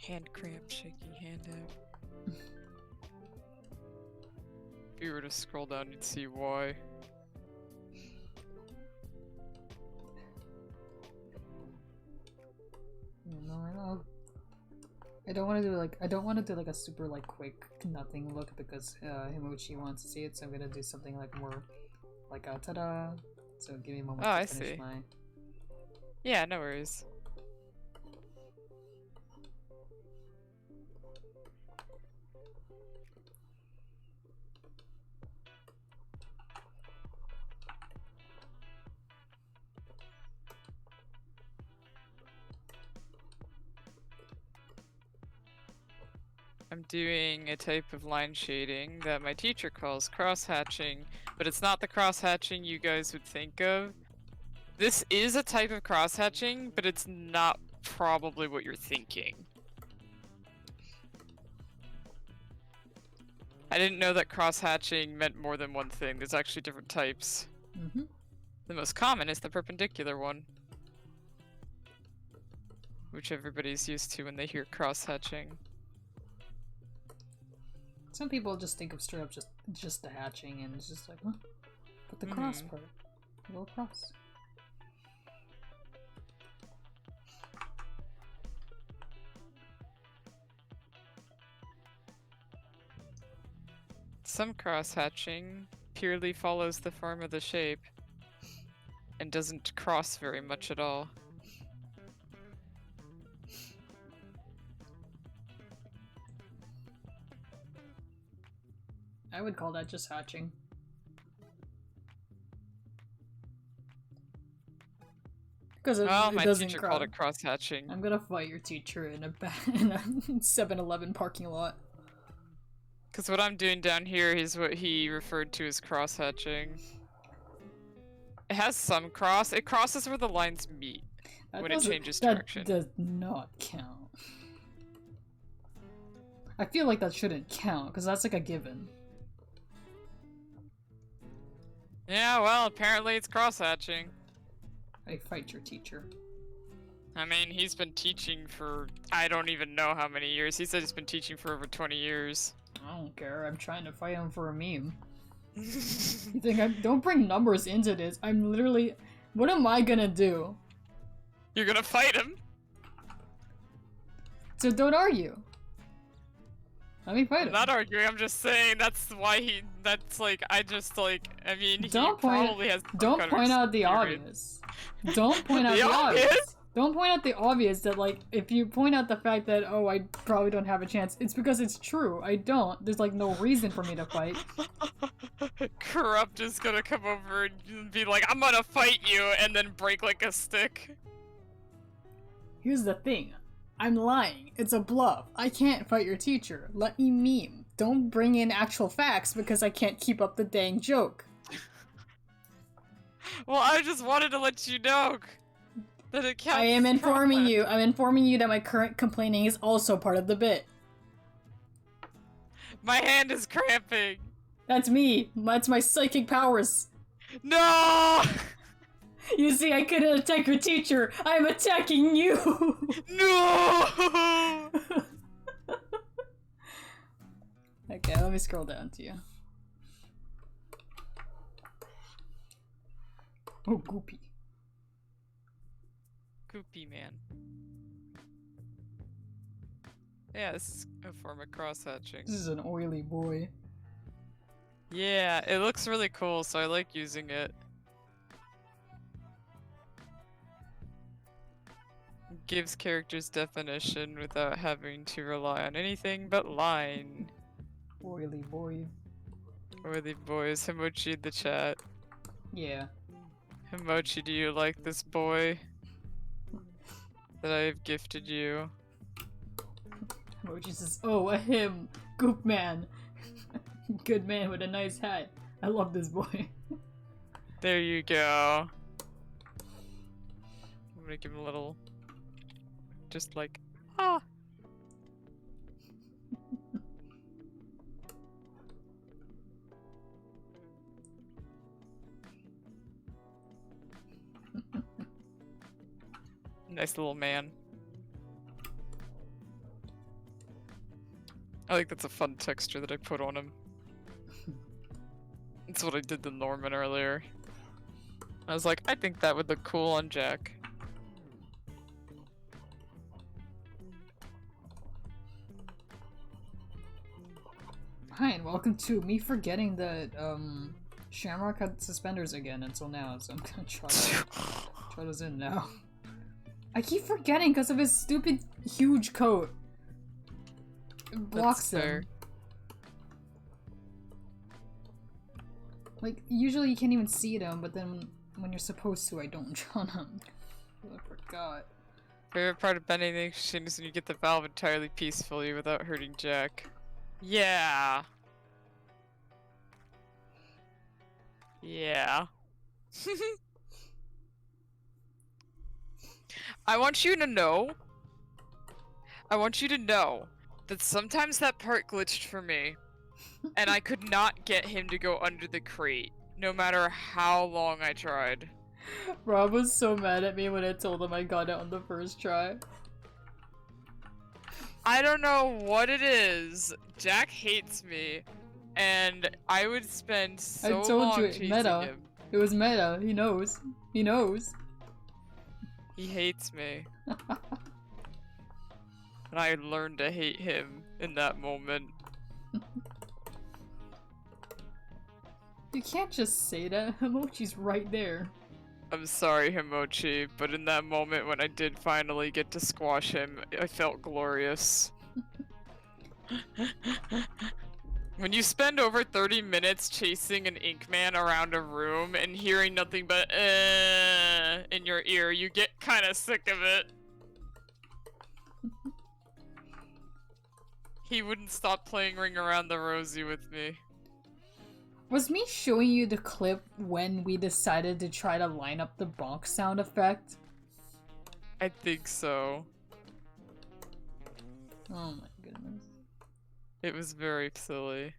Hand cramp, shaking hand out. If you were to scroll down, you'd see why. No, I know. I don't want to do like a super like quick nothing look because Himochi wants to see it, so I'm gonna do something like more like a ta-da. So give me a moment to finish see. my. Yeah, no worries. I'm doing a type of line shading that my teacher calls cross-hatching, but it's not the cross-hatching you guys would think of. This is a type of cross-hatching, but it's not probably what you're thinking. I didn't know that cross-hatching meant more than one thing. There's actually different types. Mm-hmm. The most common is the perpendicular one, which everybody's used to when they hear cross-hatching. Some people just think of straight up just the hatching and it's just like, huh? But the cross part, go across. Some cross-hatching purely follows the form of the shape and doesn't cross very much at all. I would call that just hatching. Because it My doesn't teacher called it cross-hatching. I'm gonna fight your teacher in a 7-Eleven parking lot. Because what I'm doing down here is what he referred to as cross-hatching. It has some cross. It crosses where the lines meet when it changes direction. That does not count. I feel like that shouldn't count, because that's like a given. Yeah, well, apparently it's cross-hatching. I fight your teacher. I mean, he's been teaching for I don't even know how many years. He said he's been teaching for over 20 years. I don't care. I'm trying to fight him for a meme. You think don't bring numbers into this. I'm literally... What am I gonna do? You're gonna fight him? So don't argue. Let me fight him. I'm not arguing, I'm just saying that's why that's like, I mean, he probably has Don't point out the obvious. Don't point out the obvious. Don't point out the obvious that, like, if you point out the fact that, oh, I probably don't have a chance, it's because it's true. I don't. There's, like, no reason for me to fight. Corrupt is gonna come over and be like, I'm gonna fight you, and then break like a stick. Here's the thing. I'm lying. It's a bluff. I can't fight your teacher. Let me meme. Don't bring in actual facts because I can't keep up the dang joke. Well, I just wanted to let you know that it counts. I am informing you. I'm informing you that my current complaining is also part of the bit. My hand is cramping. That's me. That's my psychic powers. No! You see, I couldn't attack your teacher. I'm attacking you. No! Okay, let me scroll down to you. Oh, Goopy. Goopy man. Yeah, this is a form of cross-hatching. This is an oily boy. Yeah, it looks really cool, so I like using it. Gives characters definition without having to rely on anything but line. Oily boy. Oily boys, Himochi in the chat. Yeah. Himochi, do you like this boy that I have gifted you? Mochi says, oh, a him. Goop man. Good man with a nice hat. I love this boy. There you go. I'm gonna give him a little... just like... ah! Nice little man. I think that's a fun texture that I put on him. That's what I did to Norman earlier. I was like, I think that would look cool on Jack. Hi, and welcome to me forgetting that, Shamrock had suspenders again until now, so I'm gonna try those in now. I keep forgetting because of his stupid huge coat. It blocks him. Like, usually you can't even see them, but then when you're supposed to, I don't draw them. I forgot. Favorite part of bending the exchange is when you get the valve entirely peacefully without hurting Jack. Yeah. Yeah. I want you to know that sometimes that part glitched for me, and I could not get him to go under the crate, no matter how long I tried. Rob was so mad at me when I told him I got it on the first try. I don't know what it is. Jack hates me, and I would spend so I told long you, chasing meta. him. It was meta. He knows. He knows. He hates me. And I learned to hate him in that moment. You can't just say that. Himochi's right there. I'm sorry, Himochi, but in that moment when I did finally get to squash him, I felt glorious. When you spend over 30 minutes chasing an ink man around a room and hearing nothing but in your ear, you get kind of sick of it. He wouldn't stop playing Ring Around the Rosie with me. Was me showing you the clip when we decided to try to line up the bonk sound effect? I think so. Oh my goodness. It was very silly.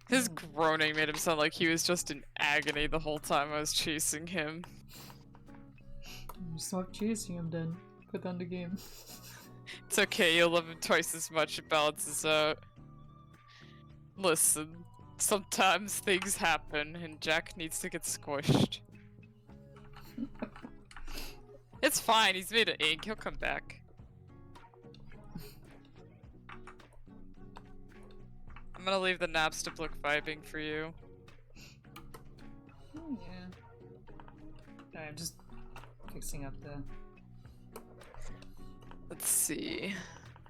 His groaning made him sound like he was just in agony the whole time I was chasing him. Stop chasing him then. Put down the game. It's okay, you'll love him twice as much, it balances out. Listen, sometimes things happen and Jack needs to get squished. It's fine, he's made of ink, he'll come back. I'm gonna leave the Napstep look vibing for you. Oh, yeah. Alright, I'm just fixing up the... Let's see.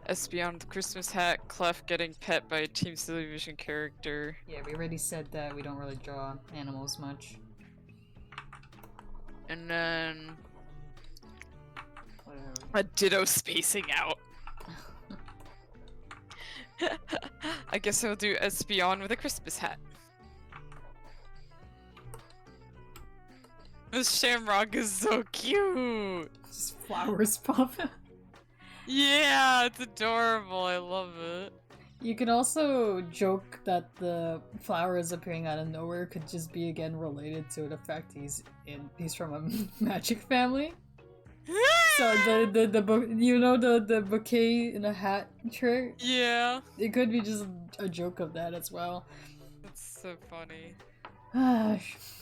Espeon with the Christmas hat, Clef getting pet by a Team Silly Vision character. Yeah, we already said that we don't really draw animals much. And then... Whatever. a Ditto spacing out. I guess I'll do Espeon with a Christmas hat. This Shamrock is so cute! Just flowers popping. Yeah, it's adorable, I love it. You could also joke that the flowers appearing out of nowhere could just be again related to the fact he's from a magic family. So the bouquet in a hat trick? Yeah. It could be just a joke of that as well. That's so funny.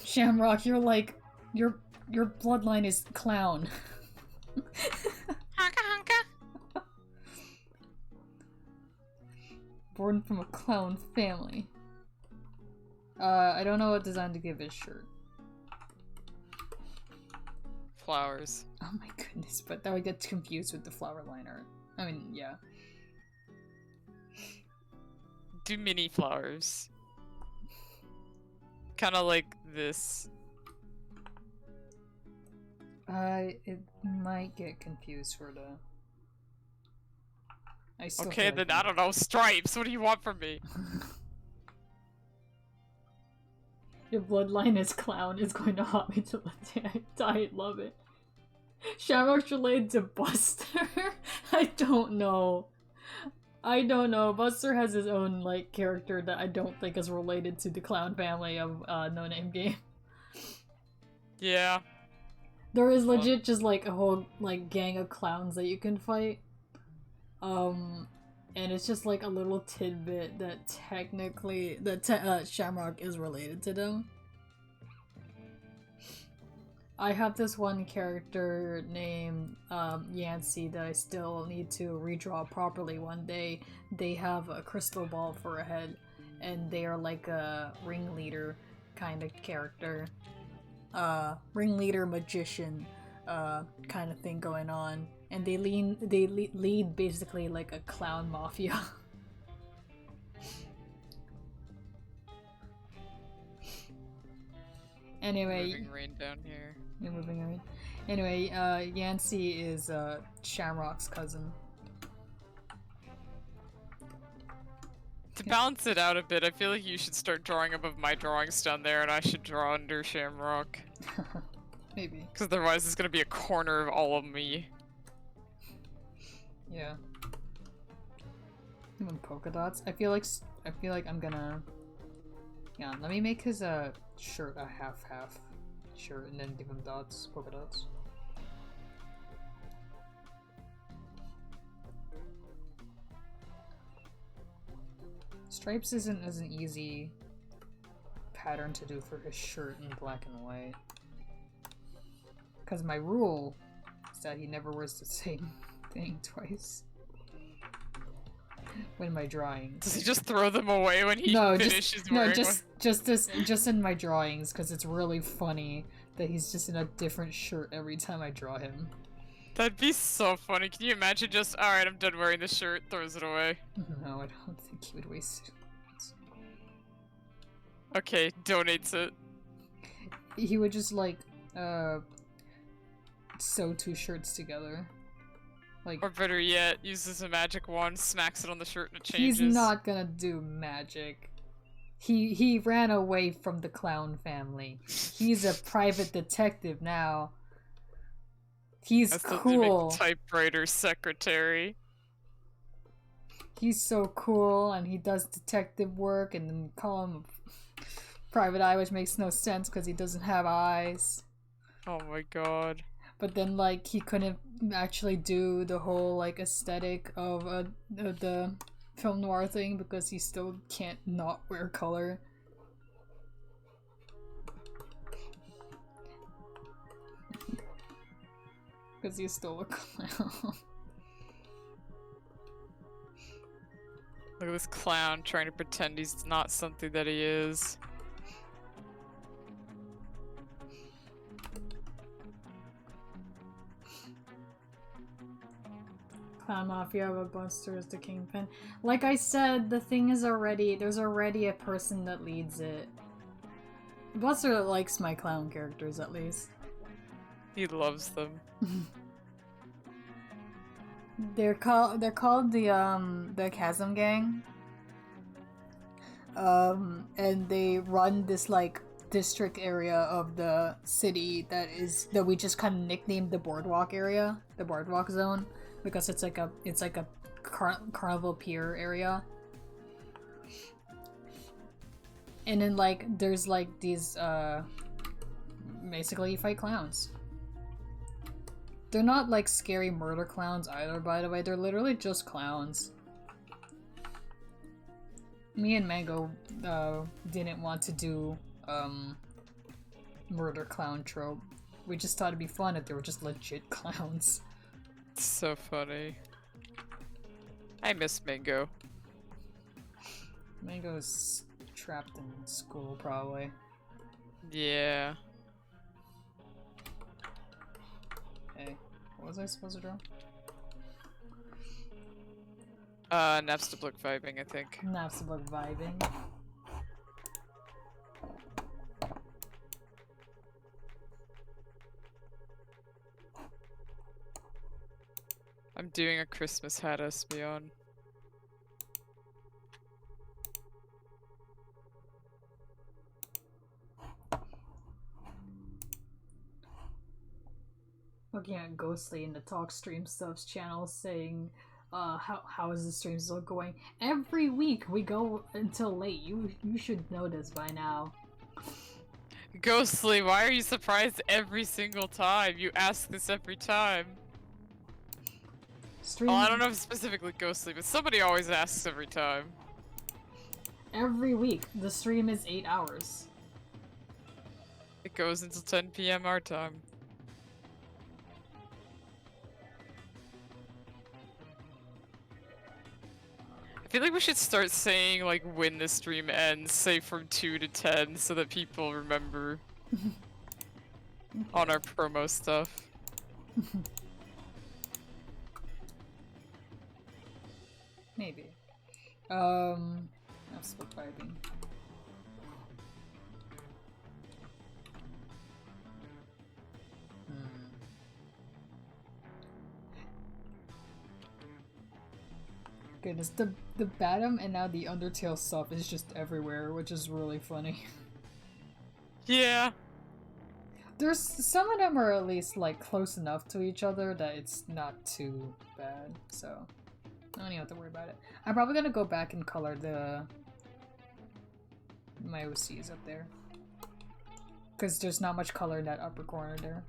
Shamrock, you're like your bloodline is clown. Honka honka. Born from a clown family. I don't know what design to give his shirt. Flowers. Oh my goodness, but that would get confused with the flower liner. I mean, yeah. Do mini flowers. Kinda like this. It might get confused for the... I still Okay, feel then like I don't know, stripes, what do you want from me? Your bloodline is clown is going to haunt me till the day I die. I love it. Shamrock's related to Buster? I don't know. I don't know. Buster has his own like character that I don't think is related to the clown family of No Name Game. Yeah. There is legit just like a whole like gang of clowns that you can fight. And it's just like a little tidbit that technically Shamrock is related to them. I have this one character named Yancy that I still need to redraw properly one day. They have a crystal ball for a head, and they are like a ringleader kind of character. Ringleader magician kind of thing going on. And they lead basically like a clown mafia. Anyway, Moving rain down here. You're moving rain. Anyway, Yancy is Shamrock's cousin. To balance it out a bit, I feel like you should start drawing above my drawings down there, and I should draw under Shamrock. Maybe. Because otherwise, it's gonna be a corner of all of me. Yeah. Even polka dots. I feel like I'm gonna. Yeah, let me make his shirt a half shirt and then give him dots, polka dots. Stripes isn't as an easy pattern to do for his shirt in black and white. Because my rule is that he never wears the same thing twice. When my drawings. Does he just throw them away when he finishes wearing one? just in my drawings, because it's really funny that he's just in a different shirt every time I draw him. That'd be so funny. Can you imagine just, alright, I'm done wearing this shirt, throws it away? No, I don't think he would waste it. Okay, donates it. He would just like, sew two shirts together. Like, or better yet, uses a magic wand, smacks it on the shirt and it changes. He's not gonna do magic. He ran away from the clown family. He's a private detective now. He's cool. Typewriter secretary. He's so cool, and he does detective work, and then call him a private eye, which makes no sense because he doesn't have eyes. Oh my god. But then, like, he couldn't actually do the whole, like, aesthetic of the film noir thing because he still can't not wear color. Because he's still a clown. Look at this clown trying to pretend he's not something that he is. Clown Mafia of Buster is the kingpin. Like I said, the thing is there's already a person that leads it. Buster likes my clown characters, at least. He loves them. They're called the Chasm Gang. And they run this like district area of the city that we just kind of nicknamed the Boardwalk area, the Boardwalk Zone, because it's like a Carnival Pier area. And then like there's like these basically you fight clowns. They're not like scary murder clowns either, by the way. They're literally just clowns. Me and Mango didn't want to do murder clown trope. We just thought it'd be fun if they were just legit clowns. So funny. I miss Mango. Mango's trapped in school, probably. Yeah. Hey, what was I supposed to draw? Napstablook vibing, I think. Napstablook vibing. I'm doing a Christmas hat Espeon. Looking at Ghostly in the Talk Stream Stuff's channel saying, how is the stream still going? Every week we go until late. You should know this by now. Ghostly, why are you surprised every single time? You ask this every time. Stream Well, I don't know if specifically Ghostly, but somebody always asks every time. every week. The stream is 8 hours. It goes until 10 p.m. our time. I feel like we should start saying, like, when the stream ends, say from 2 to 10, so that people remember on our promo stuff. Maybe. That's what vibing. Goodness, the Batum and now the Undertale stuff is just everywhere, which is really funny. Yeah. There's some of them are at least like close enough to each other that it's not too bad, so I don't even have to worry about it. I'm probably gonna go back and color my OCs up there. Because there's not much color in that upper corner there.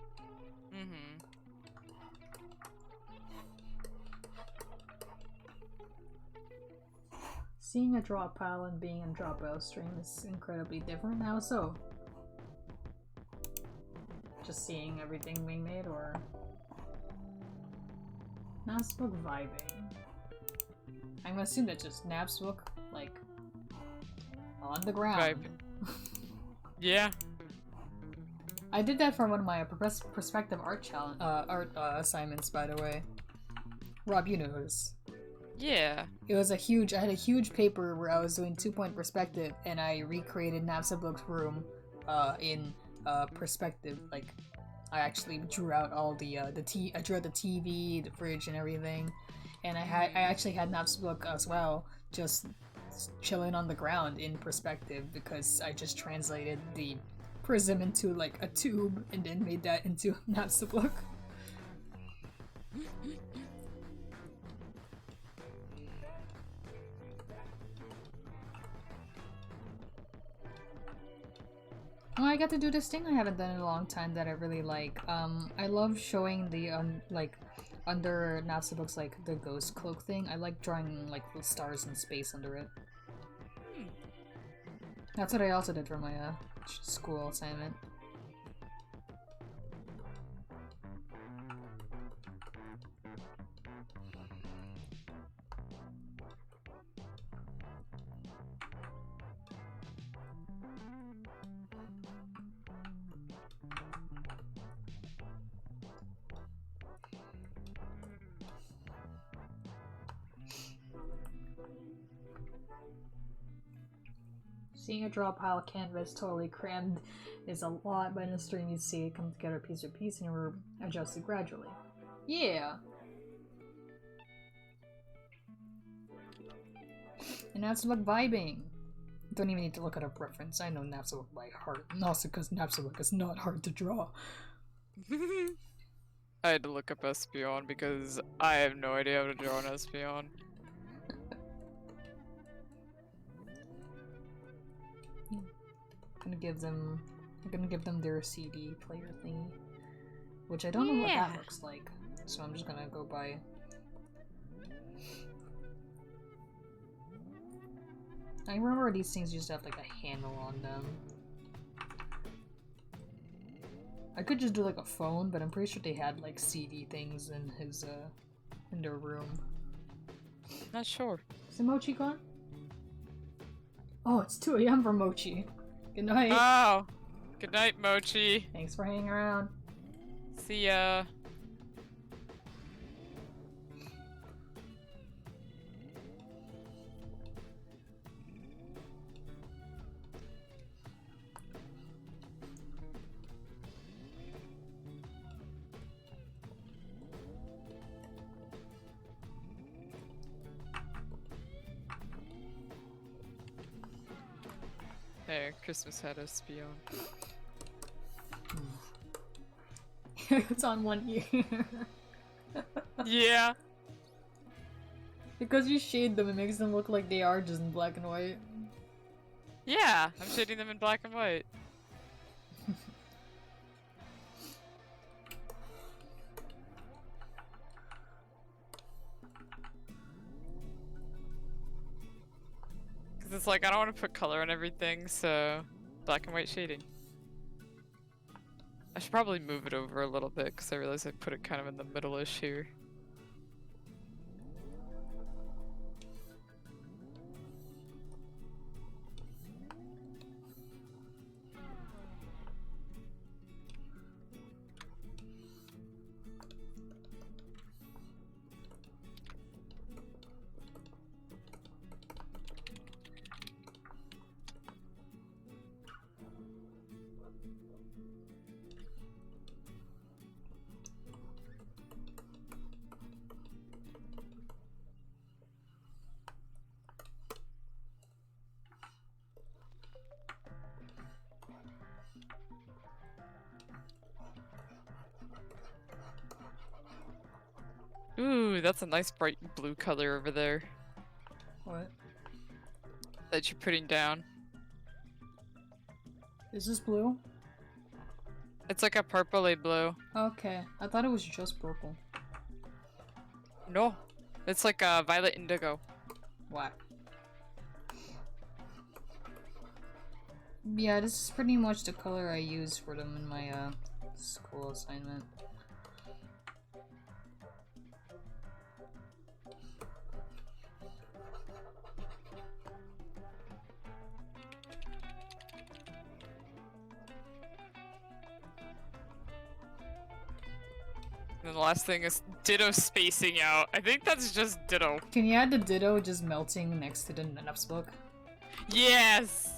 Mm-hmm. Seeing a Drawpile and being in Drawpile stream is incredibly different. How so? Just seeing everything being made, or Napsbook vibing? I'm gonna assume that just Napsbook, like, on the ground. Vibing. Yeah. I did that for one of my perspective art challenge, assignments, by the way. Rob, you know this. Yeah. It was I had a huge paper where I was doing 2-point perspective, and I recreated Napsbook's room, in perspective. Like, I actually drew out all I drew out the TV, the fridge, and everything, and I actually had Napsbook as well, just chilling on the ground in perspective, because I just translated the prism into like a tube and then made that into Napsbook. Oh, I got to do this thing I haven't done in a long time that I really like. I love showing the like under Napsbook's like the ghost cloak thing. I like drawing like the stars in space under it. That's what I also did for my school assignment. Seeing a Drawpile canvas totally crammed is a lot, but in a stream you see it come together piece by piece and you're adjusted gradually. Yeah! And Napsbook vibing! Don't even need to look at a reference, I know Napsbook by heart, and also because Napsbook is not hard to draw. I had to look up Espeon because I have no idea how to draw an Espeon. I'm gonna give them their CD player thingy, which I don't know what that looks like, so I'm just gonna go by. I remember these things used to have like a handle on them. I could just do like a phone, but I'm pretty sure they had like CD things in his in their room. Not sure. Is Mochi gone? Oh, it's 2 AM for Mochi. Good night. Oh! Good night, Mochi. Thanks for hanging around. See ya. There, Christmas had Espeon. It's on one ear. Yeah. Because you shade them, it makes them look like they are just in black and white. Yeah, I'm shading them in black and white. Because it's like, I don't want to put color on everything, so black and white shading. I should probably move it over a little bit, because I realize I put it kind of in the middle-ish here. Ooh, that's a nice bright blue color over there What? that you're putting down. Is this blue? It's like a purpley blue. Okay, I thought it was just purple. No, it's like a violet indigo. Whack. Yeah, this is pretty much the color I use for them in my school assignment. And the last thing is ditto spacing out. I think that's just ditto. Can you add the ditto just melting next to the Nups book? Yes!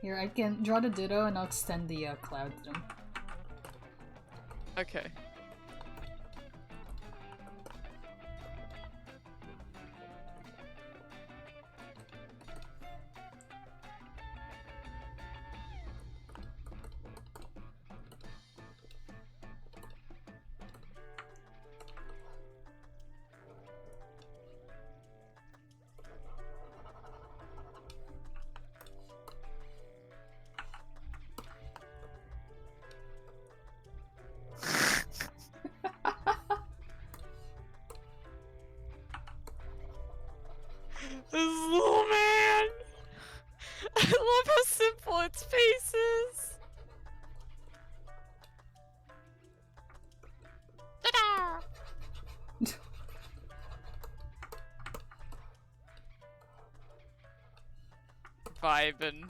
Here, I can draw the ditto and I'll extend the cloud to them. Okay. This little man! I love how simple its face is! Ta-da! Vibin'.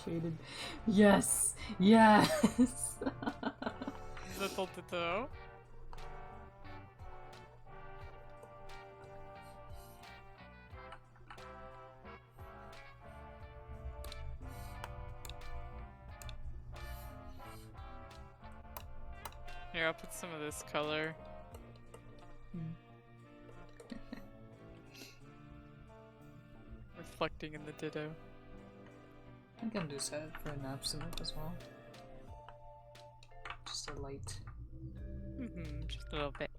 Shaded. Yes! Yes! Little ditto. Here, I'll put some of this color. Reflecting in the ditto. I can do that for an absolute as well. Just a light. Just a little bit.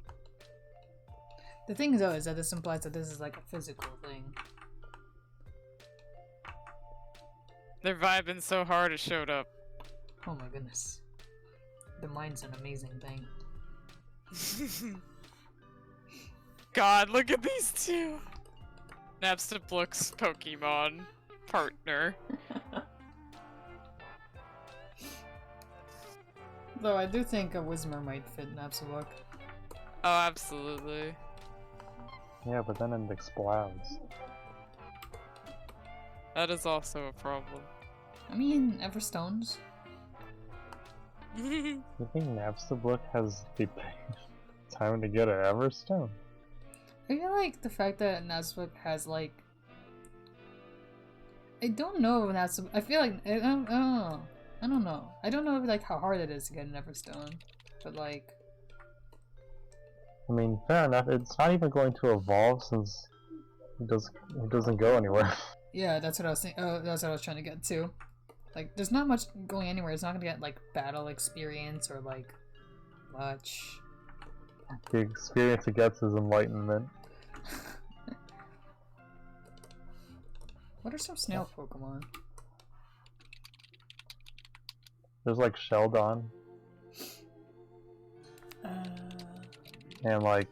The thing though is that this implies that this is like a physical thing. They're vibing so hard it showed up. Oh my goodness. The mind's an amazing thing. God, look at these two! Napstep looks Pokemon partner. Though I do think a Whismer might fit Napsabok. Oh, absolutely. Yeah, but then it explodes. That is also a problem. I mean, Everstones. You think Napstablook has the time to get an Everstone? I feel like the fact that Nazbook has like, I don't know if that's. I feel like I don't know. I don't know. I don't know like how hard it is to get an Everstone, but like. I mean, fair enough. It's not even going to evolve since it doesn't go anywhere. Yeah, that's what I was thinking. Oh, that's what I was trying to get to. Like, there's not much going anywhere. It's not gonna get like battle experience or like much. The experience it gets is enlightenment. What are some snail Pokemon? There's like Sheldon and like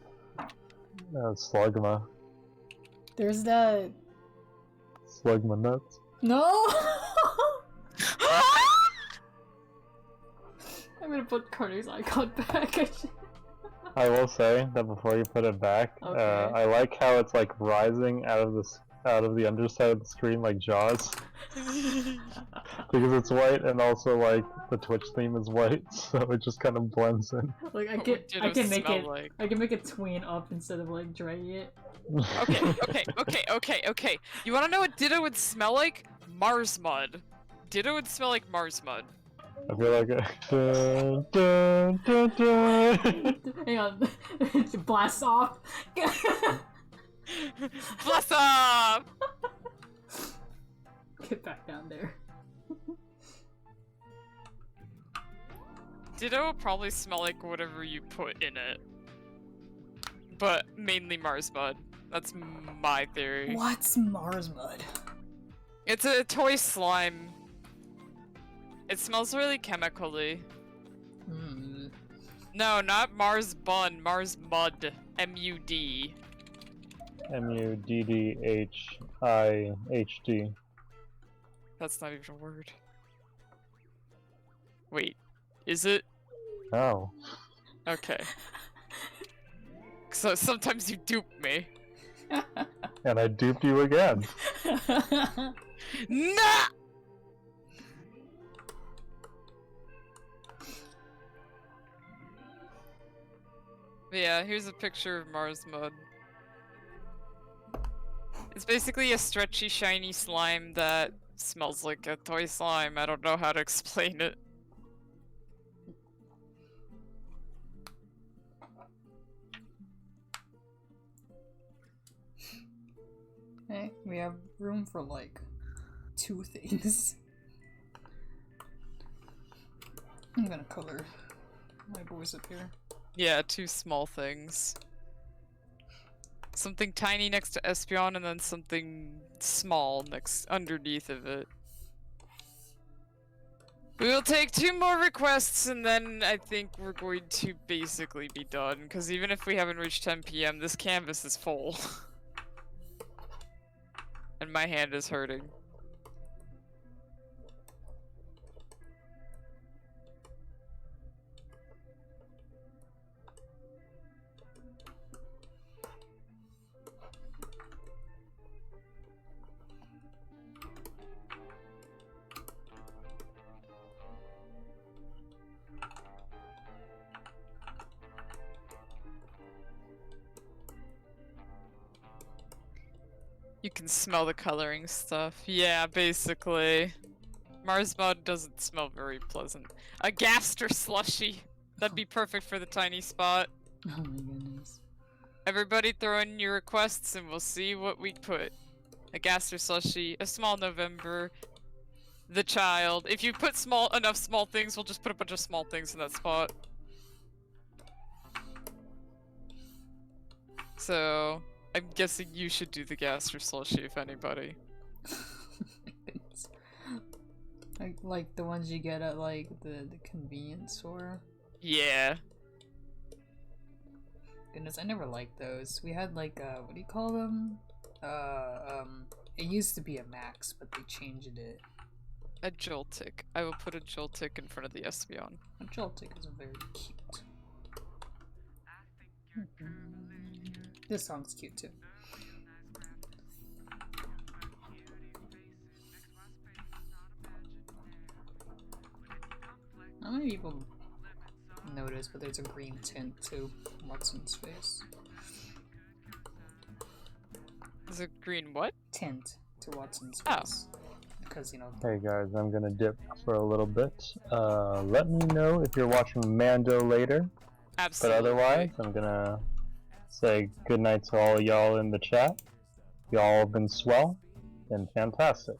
Slugma. There's that. Slugma nuts. No! I'm gonna put Carter's icon back. I will say that before you put it back, Okay. I like how it's like rising out of the underside of the screen like Jaws. Because it's white and also like the Twitch theme is white, so it just kind of blends in. Like I What can would Ditto make smell it like? I can make it tween up instead of like dragging it. Okay. You wanna know what Ditto would smell like? Mars mud. Ditto would smell like Mars mud. I feel like dun, dun, dun, dun. Hang on. Blast off. Bless up! Get back down there. Ditto would probably smell like whatever you put in it. But mainly Mars mud. That's my theory. What's Mars mud? It's a toy slime. It smells really chemically. Hmm. No, not Mars bun, Mars mud. M-U-D. Muddihid. That's not even a word. Wait, is it? Oh. Okay. So sometimes you dupe me. And I duped you again. Nah! But yeah, here's a picture of Mars mud. It's basically a stretchy, shiny slime that smells like a toy slime. I don't know how to explain it. Hey, we have room for like 2 things. I'm gonna color my boys up here. Yeah, 2 small things. Something tiny next to Espeon and then something small next underneath of it. We will take 2 more requests and then I think we're going to basically be done, because even if we haven't reached 10 PM, this canvas is full. And my hand is hurting. You can smell the coloring stuff. Yeah, basically. Mars mud doesn't smell very pleasant. A Gaster slushy! That'd be perfect for the tiny spot. Oh my goodness. Everybody throw in your requests and we'll see what we put. A Gaster slushy, a small November, the child. If you put enough small things, we'll just put a bunch of small things in that spot. So, I'm guessing you should do the Gaster slushy if anybody. like the ones you get at like the convenience store. Yeah. Goodness, I never liked those. We had like what do you call them? It used to be a max, but they changed it. A Joltik. I will put a Joltik in front of the Espeon. A Joltik is very cute. This song's cute too. How many people notice, but there's a green tint to Watson's face? Is it green what? Tint to Watson's Oh. face. Because, you know... Hey guys, I'm gonna dip for a little bit. Let me know if you're watching Mando later. Absolutely. But otherwise, I'm gonna say goodnight to all y'all in the chat. Y'all have been swell and fantastic.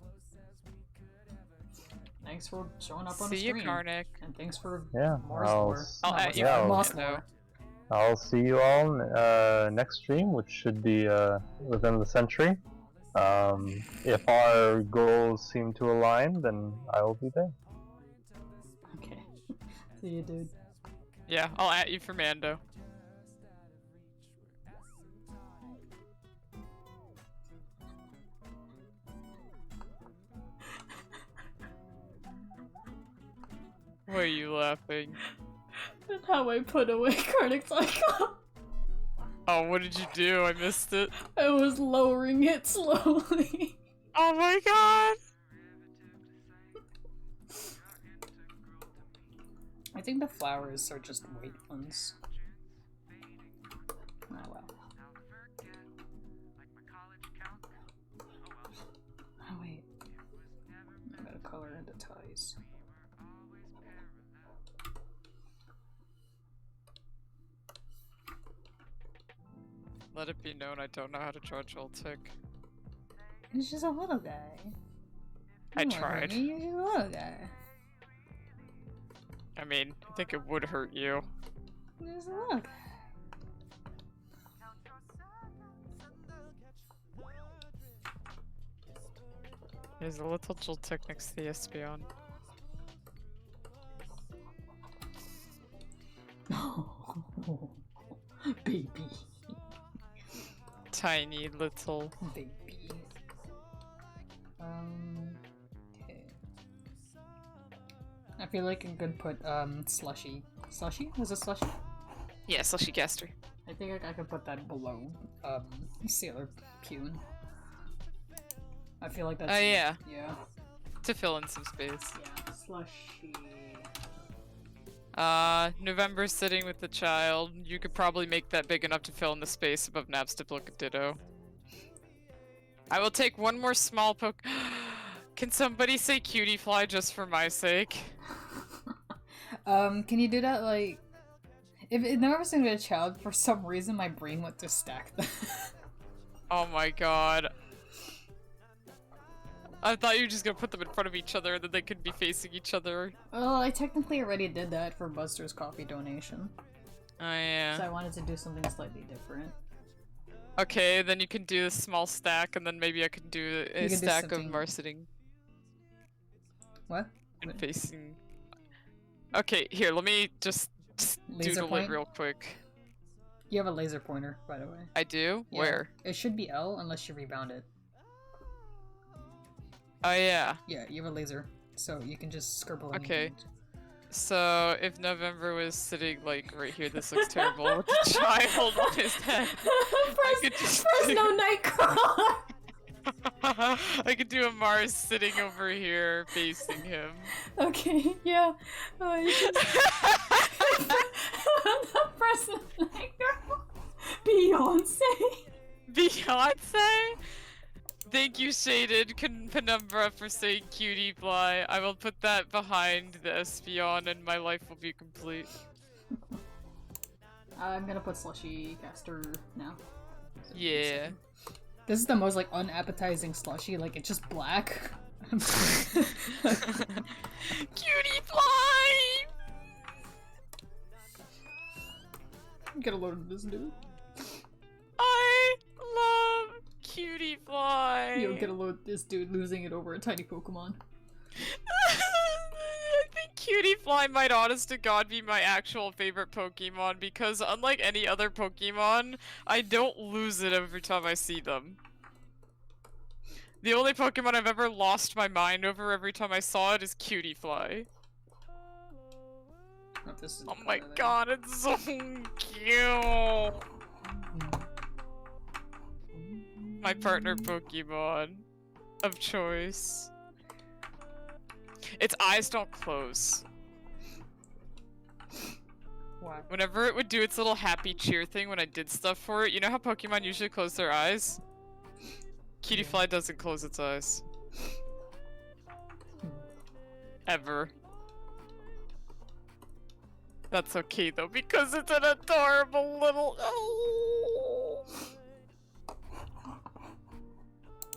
Thanks for showing up on See the you, stream. Karnak. And thanks for Yeah, I'll add you yeah, on Moss Mando. more. I'll see you all next stream, which should be within the century. If our goals seem to align, then I will be there. Okay. See you, dude. Yeah, I'll at you for Mando. Why are you laughing? And how I put away Karnak's icon. Oh, what did you do? I missed it. I was lowering it slowly. Oh my god! I think the flowers are just white ones. Oh well. Oh wait. I gotta color in the ties. Let it be known I don't know how to draw Joltik. He's just a little guy. I You won't hurt tried. me, you're just a little guy. I mean, I think it would hurt you. You're just a little guy. There's a little Joltik next to the Espeon. Baby. Tiny little. Baby. Okay. I feel like I could put, slushy. Slushy? Was it slushy? Yeah, Slushy Gaster. I think I could put that below. Sailor Pune. I feel like that's. Oh yeah, Yeah. to fill in some space. Yeah. Slushy. November sitting with the child. You could probably make that big enough to fill in the space above Nav's duplicate ditto. I will take one more small poke. Can somebody say cutie fly just for my sake? Can you do that, like... If November's gonna be a child, for some reason my brain went to stack them. Oh my god. I thought you were just gonna put them in front of each other and then they could be facing each other. Well, I technically already did that for Buster's coffee donation. Oh yeah. So I wanted to do something slightly different. Okay, then you can do a small stack and then maybe I can do a You can do stack of something- Mars sitting What? and facing. Okay, here, let me just Laser doodle point? it real quick. You have a laser pointer, by the way. I do? Yeah. Where? It should be L unless you rebound it. Oh yeah. Yeah, you have a laser, so you can just scribble anything. Okay. So if November was sitting like right here, this looks terrible with the child on his head. I could just Fresno Nightcrawler! I could do a Mars sitting over here facing him. Okay, yeah. Oh, you should... the Fresno Nightcrawler. Beyonce. Beyonce? Thank you, Shaded Penumbra, for saying cutie fly. I will put that behind the Espeon and my life will be complete. I'm gonna put Slushy Caster now. Yeah. This is the most, like, unappetizing slushy, like, it's just black. Cutie fly! Get a load of this dude. I love cutie fly. Yo, get a load of this dude losing it over a tiny Pokemon. I think Cutie Fly might honest to god be my actual favorite Pokemon because unlike any other Pokemon, I don't lose it every time I see them. The only Pokemon I've ever lost my mind over every time I saw it is Cutie Fly. Oh my god, it's so cute! My partner Pokemon of choice. Its eyes don't close. What? Whenever it would do its little happy cheer thing when I did stuff for it, you know how Pokemon usually close their eyes? Cutiefly doesn't close its eyes. Ever. That's okay though, because it's an adorable little. Oh.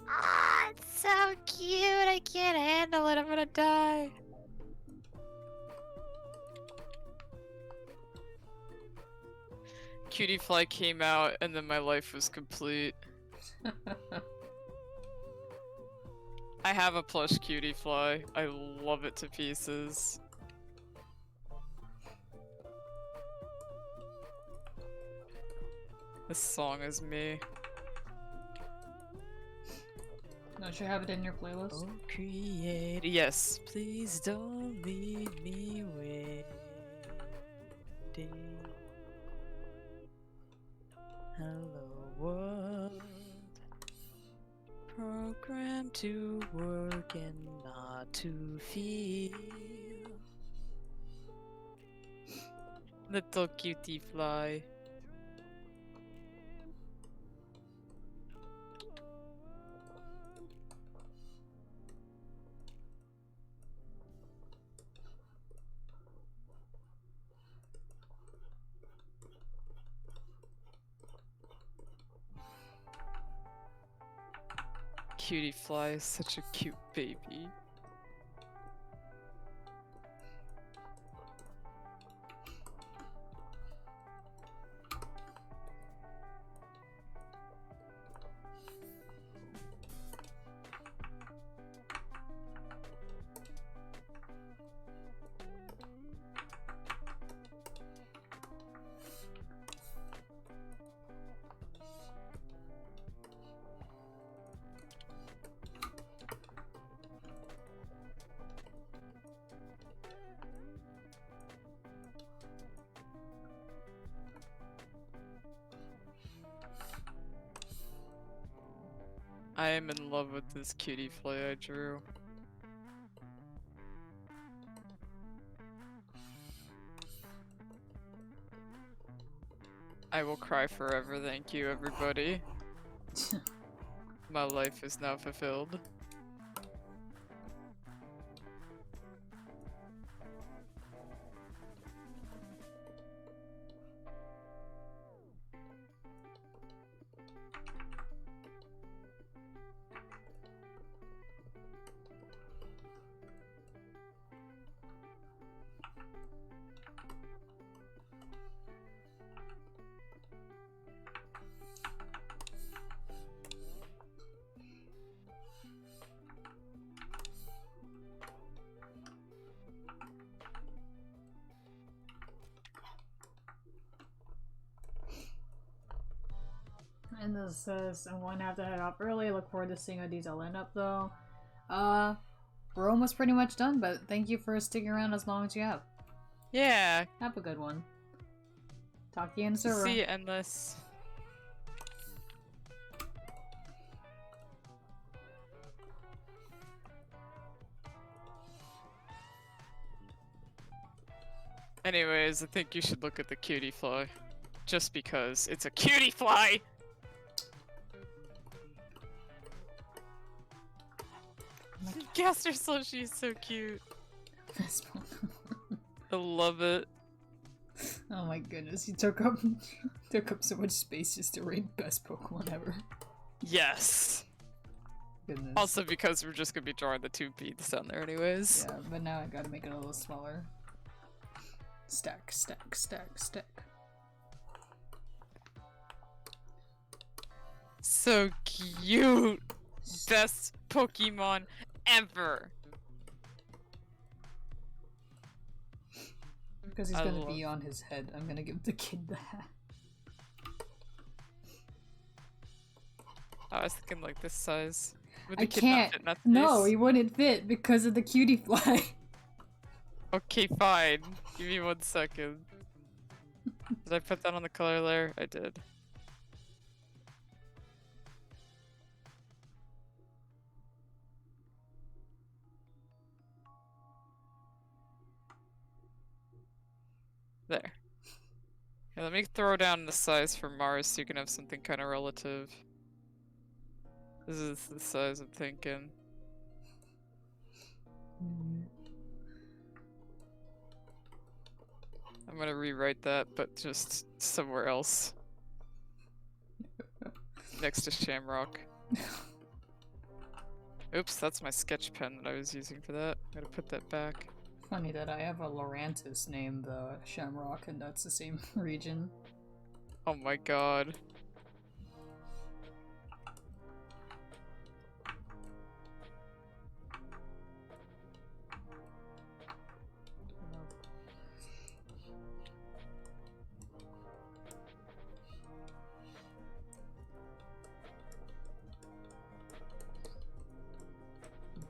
Ah, it's so cute. I can't handle it. I'm gonna die. Cutiefly came out, and then my life was complete. I have a plush Cutiefly. I love it to pieces. This song is me. Don't you have it in your playlist? Oh, create. Yes, please don't leave me waiting. Hello, world. Programmed to work and not to feel. Little cutie fly. Cutie fly is such a cute baby. I am in love with this cutie fly I drew. I will cry forever, thank you everybody. My life is now fulfilled. And this says, I'm going to have to head off early. Look forward to seeing how these all end up, though. We're almost pretty much done, but thank you for sticking around as long as you have. Yeah. Have a good one. Talk to you in the server. See you, Endless. Anyways, I think you should look at the cutie fly. Just because it's a cutie fly! Gaster Slushy is so cute. I love it. Oh my goodness, he took up so much space just to rate best Pokemon ever. Yes. Goodness. Also because we're just gonna be drawing the two beads down there anyways. Yeah, but now I gotta make it a little smaller. Stack, stack, stack, stack. So cute! Best Pokemon ever! Because he's I gonna love- be on his head, I'm gonna give the kid the hat. I was thinking like this size. Would I the kid can't. not fit in that No, space? he wouldn't fit because of the cutie fly. Okay, fine. Give me 1 second. Did I put that on the color layer? I did. Okay, let me throw down the size for Mars so you can have something kind of relative. This is the size I'm thinking. I'm gonna rewrite that, but just somewhere else. Next to Shamrock. Oops, that's my sketch pen that I was using for that. I'm gonna put that back. Funny that I have a Lorantis named Shamrock, and that's the same region. Oh my god.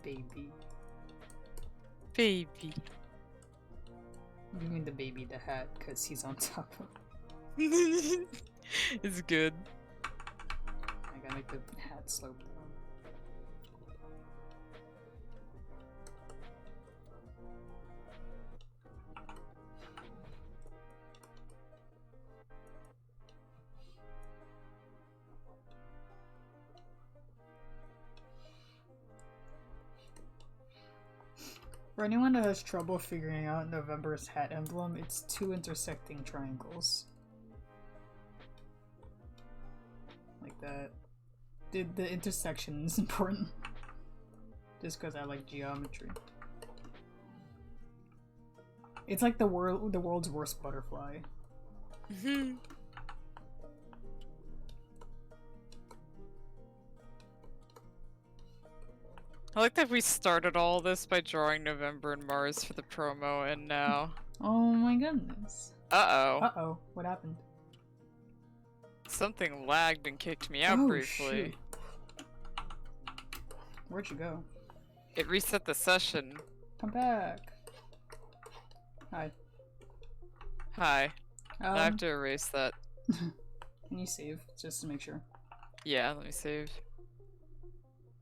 Baby. Baby. You mean the baby, the hat, because he's on top of. It's good. I gotta make the hat slope down. For anyone that has trouble figuring out November's hat emblem, it's 2 intersecting triangles. Like that. The intersection is important. Just because I like geometry. It's like the world's worst butterfly. I like that we started all this by drawing November and Mars for the promo, and now... Oh my goodness. Uh-oh. Uh-oh. What happened? Something lagged and kicked me out briefly. Shoot. Where'd you go? It reset the session. Come back. Hi. Hi. I have to erase that. Can you save, just to make sure? Yeah, let me save.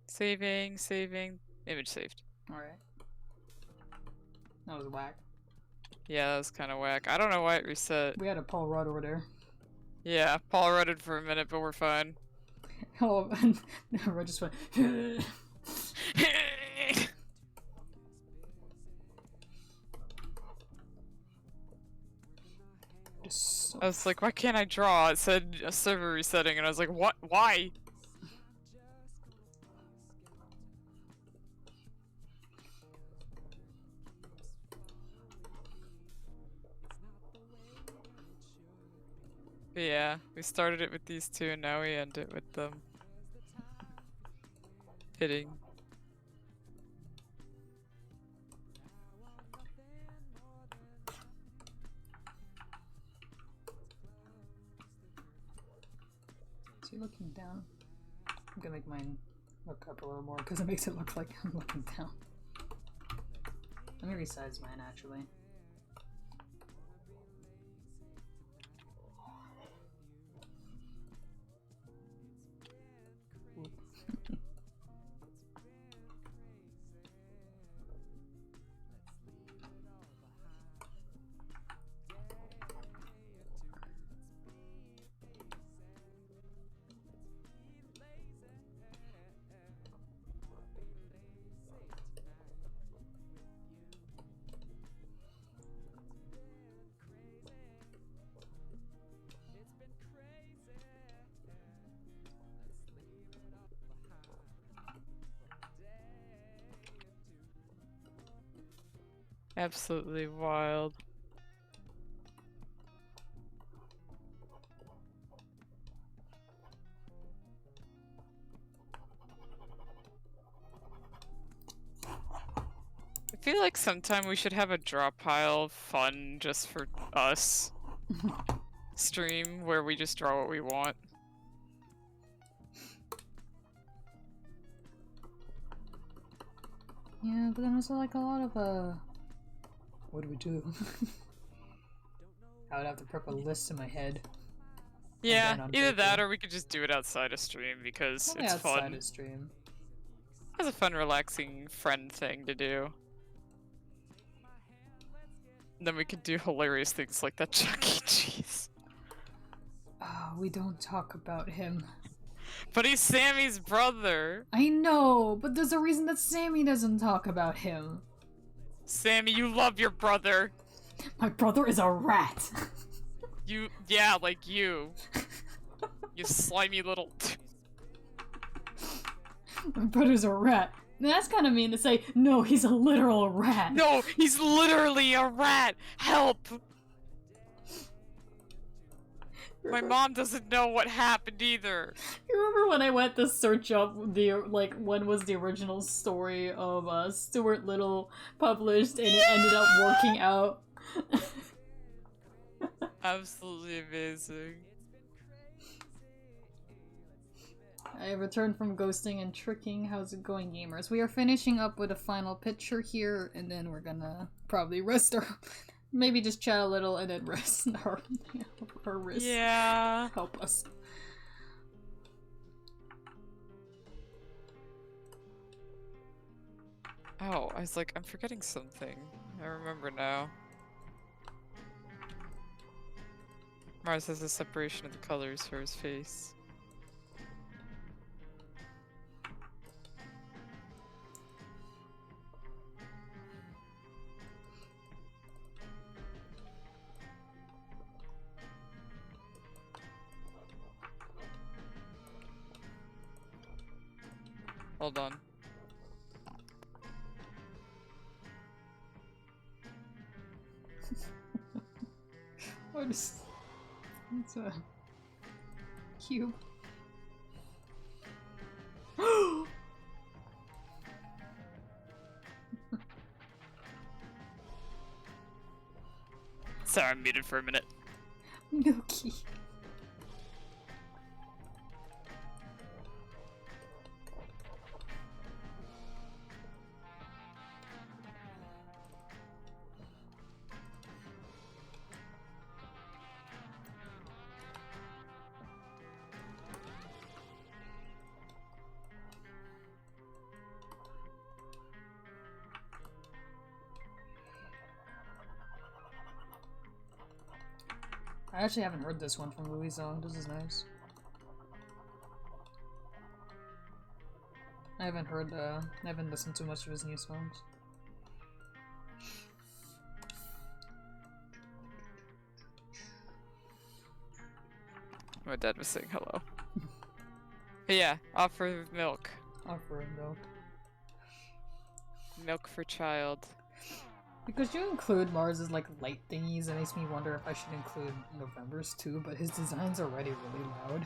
Saving. Image saved. Alright. That was whack. Yeah, that was kind of whack. I don't know why it reset. We had a Paul Rudd over there. Yeah, Paul rutted for a minute, but we're fine. Oh, and Rudd just went. I was like, why can't I draw? It said a server resetting, and I was like, what? Why? But yeah, we started it with these two, and now we end it with them. Hitting. Is he looking down? I'm gonna make mine look up a little more because it makes it look like I'm looking down. Let me resize mine actually. Absolutely wild. I feel like sometime we should have a Drawpile fun just for us stream where we just draw what we want. Yeah, but then there's like a lot of what do we do? I would have to prep a list in my head. Yeah, either that or we could just do it outside of stream because Only it's outside fun. of stream. It's a fun, relaxing friend thing to do. And then we could do hilarious things like that Chuck E. Cheese. we don't talk about him. But he's Sammy's brother. I know, but there's a reason that Sammy doesn't talk about him. Sammy, you love your brother. My brother is a rat. Yeah, like you. You slimy little... My brother's a rat. That's kind of mean to say, no, he's a literal rat. No, he's literally a rat! Help! My mom doesn't know what happened either. You remember when I went to search up when was the original story of Stuart Little published and it ended up working out? Absolutely amazing. I returned from ghosting and tricking. How's it going, gamers? We are finishing up with a final picture here, and then we're gonna probably rest our... Maybe just chat a little and then rest our wrists. Yeah. Help us. Oh, I was like, I'm forgetting something. I remember now. Mars has a separation of the colors for his face. Hold on. What is... It's a... cube. Sorry, I'm muted for a minute. Milky. I actually haven't heard this one from Louis Zong. This is nice. I haven't listened to much of his new songs. My dad was saying hello. But yeah, offer of milk. Offer of milk. Milk for child. Because you include Mars's like light thingies, it makes me wonder if I should include November's too, but his design's already really loud.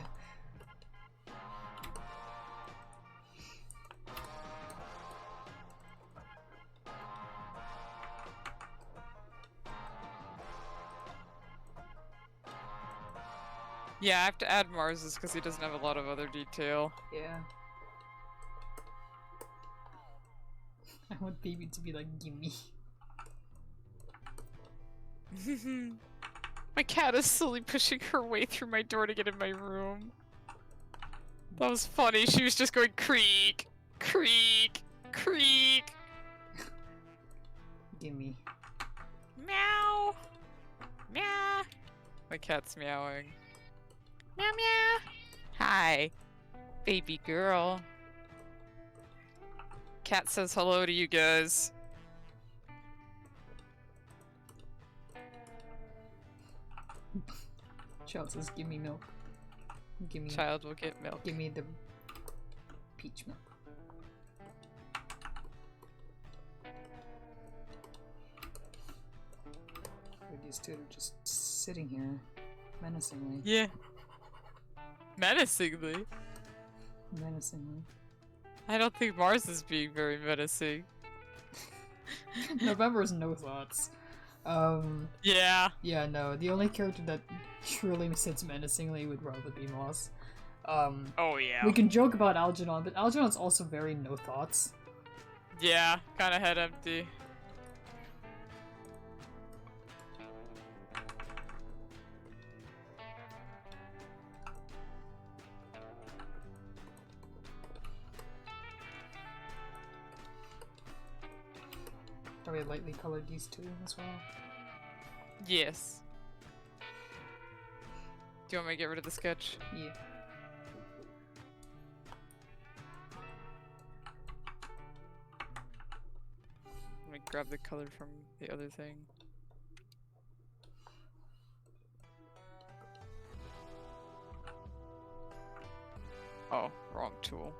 Yeah, I have to add Mars's because he doesn't have a lot of other detail. Yeah. I want baby to be like, gimme. My cat is slowly pushing her way through my door to get in my room. That was funny. She was just going creak, creak, creak. Gimme. Meow. Meow. My cat's meowing. Meow meow. Hi, baby girl. Cat says hello to you guys. Child says, give me milk. Give me... Child will get milk. Give me the peach milk. These two are just sitting here menacingly. Yeah. Menacingly? Menacingly. I don't think Mars is being very menacing. November's no thoughts. Yeah. Yeah, no. The only character that truly sits menacingly would probably be Moss. Oh yeah. We can joke about Algernon, but Algernon's also very no thoughts. Yeah, kind of head empty. Probably lightly colored these two as well. Yes. Do you want me to get rid of the sketch? Yeah. Let me grab the color from the other thing. Oh, wrong tool.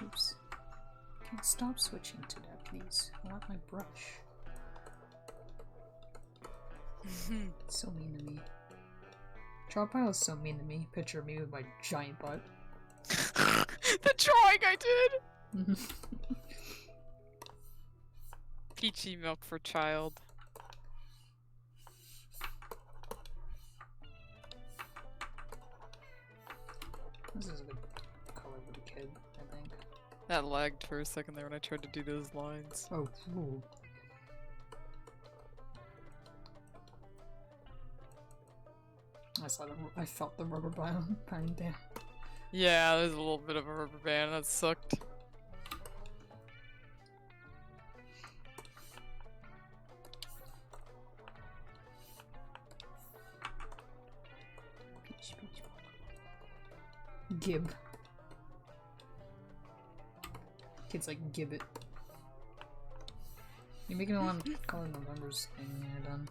Oops. Can you stop switching to that, please? I want my brush. So mean to me. Drawpile is so mean to me. Picture me with my giant butt. The drawing I did! Peachy milk for child. This is a good color for the kid, I think. That lagged for a second there when I tried to do those lines. Oh, ooh. I felt the rubber band down. Yeah, there's a little bit of a rubber band that sucked. Gib. Kids like Gibbet. You're making me want to call November's thing when you're done.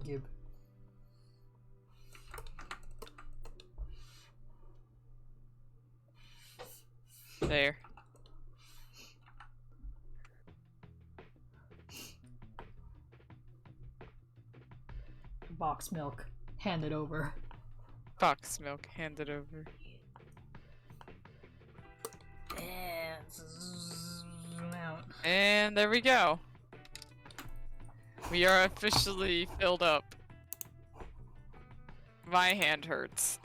Gib. There. Box milk. Hand it over. Box milk handed over. And zoom out. And there we go. We are officially filled up. My hand hurts.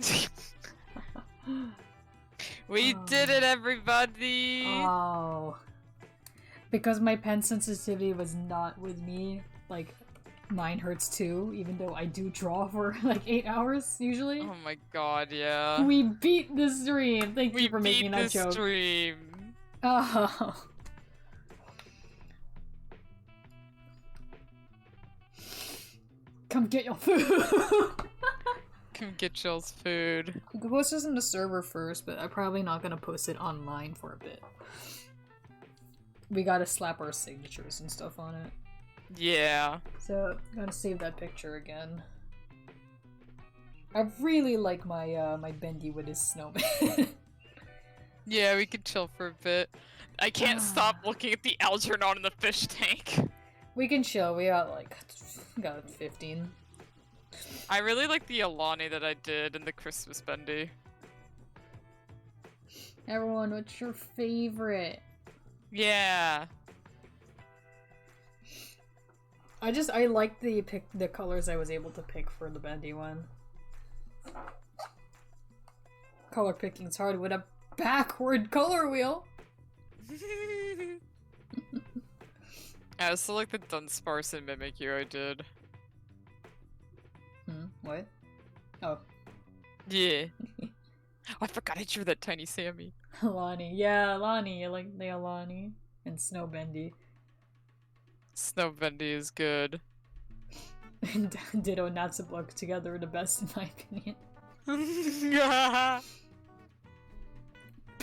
We did it, everybody! Oh. Because my pen sensitivity was not with me, like, mine hurts too, even though I do draw for like 8 hours usually. Oh my god, yeah. We beat the stream! Thank you for making that joke. We beat the stream. Oh. Come get your food! Come get y'all's food. You can post this in the server first, but I'm probably not gonna post it online for a bit. We gotta slap our signatures and stuff on it. Yeah. So, gotta save that picture again. I really like my my Bendy with his snowman. Yeah, we could chill for a bit. I can't stop looking at the Algernon in the fish tank. We can chill, we got like, 15. I really like the Alani that I did in the Christmas Bendy. Everyone, what's your favorite? Yeah. I like the colors I was able to pick for the Bendy one. Color picking's hard with a backward color wheel. I also like the Dunsparce and Mimikyu I did. What? Oh. Yeah. Oh, I forgot I drew that tiny Sammy. Alani. Yeah, Alani. I like the Alani. And Snow Bendy. Snow Bendy is good. And Ditto and Natsublock together are the best in my opinion.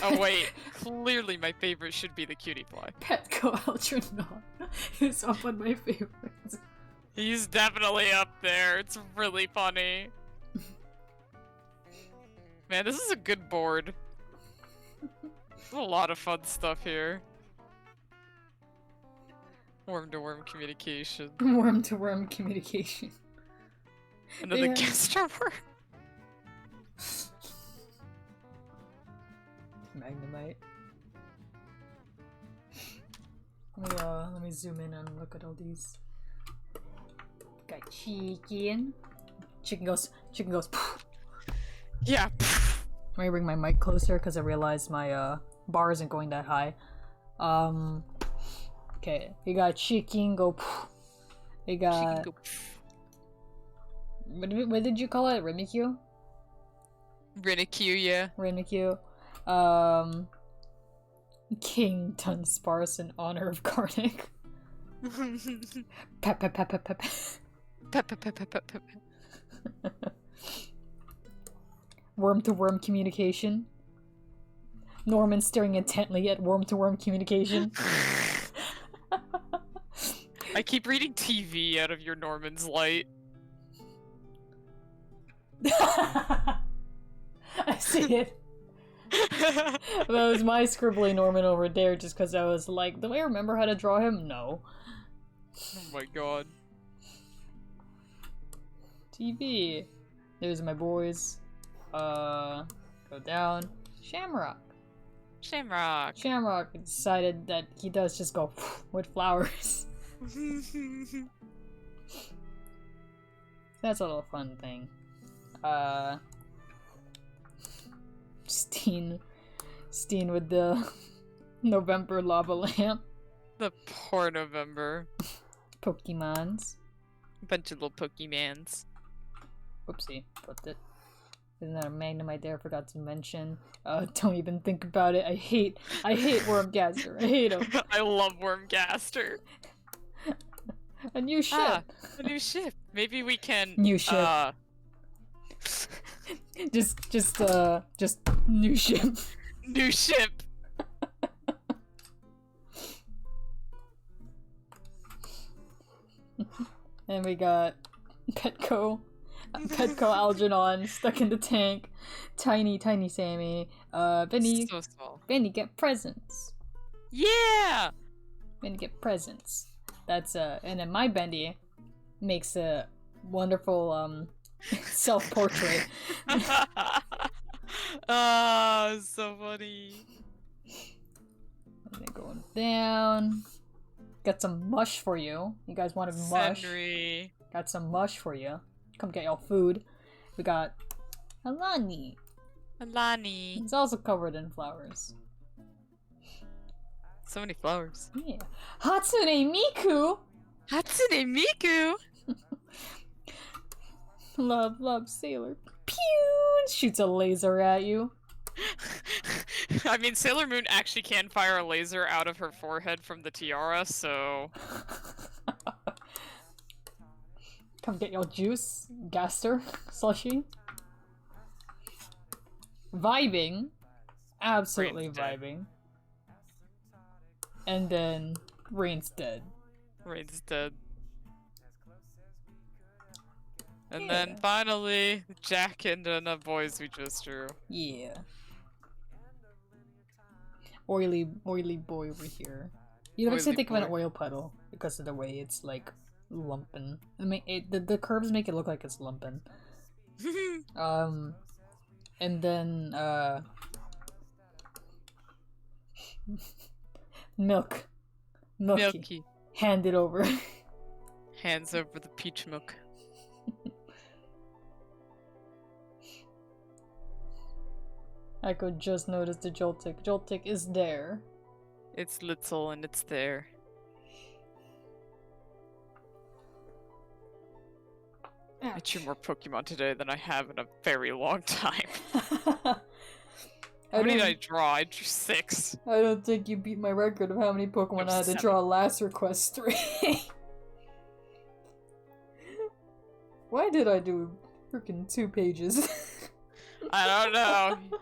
Oh wait, clearly my favorite should be the cutie fly. Petco Algernon is up on my favorites. He's definitely up there. It's really funny. Man, this is a good board. There's a lot of fun stuff here. Worm-to-worm communication. Worm-to-worm communication. And then the guest artwork. Magnemite. Let me zoom in and look at all these. Got chicken. Chicken goes. Poof. Yeah. Let me bring my mic closer because I realized my bar isn't going that high. Okay, we got chicken go. Poof. We got. What did you call it? Rimikyu? Rinikyu, yeah. Rinikyu. King Dunsparce in honor of Karnak. Pep. Worm-to-worm communication. Norman staring intently at worm-to-worm communication. I keep reading TV out of your Norman's light. I see it. That was my scribbly Norman over there just because I was like, do I remember how to draw him? No. Oh my god. TV. There's my boys. Go down. Shamrock. Shamrock decided that he does just go with flowers. That's a little fun thing. Steen with the November lava lamp. The poor November. Pokemons. Bunch of little Pokemans. Whoopsie, flipped it. Isn't that a Magnemite there? I forgot to mention. Don't even think about it. I hate Wormgaster. I hate him. I love Wormgaster. A new ship. A new ship. Maybe we can. New ship. Just new ship. New ship. And we got Petco Algernon stuck in the tank. Tiny Sammy. Benny. So small. Benny get presents. Yeah. Benny get presents. That's and then my Bendy makes a wonderful self-portrait. Oh, so funny. And then going down. Got some mush for you. You guys wanted mush. Henry. Got some mush for you. Come get your food. We got Alani. It's also covered in flowers. So many flowers. Yeah. Hatsune Miku! Love, sailor. Pew! Shoots a laser at you. I mean, Sailor Moon actually can fire a laser out of her forehead from the tiara, so... Come get your juice, Gaster, slushy. Vibing. Absolutely Rain's dead. vibing. And then, Rain's dead. And Yeah. then finally, Jack and the boys we just drew. Yeah. Oily boy over here. You know, makes me Oily think of an boy. oil puddle because of the way it's like lumping. I mean, the curves make it look like it's lumping. And then milky. Milky. Hand it over. Hands over the peach milk. I could just notice the Joltik. Joltik is there. It's little and it's there. I drew more Pokemon today than I have in a very long time. How many did I draw? I drew 6. I don't think you beat my record of how many Pokemon I had to draw last request 3. Why did I do freaking 2 pages? I don't know.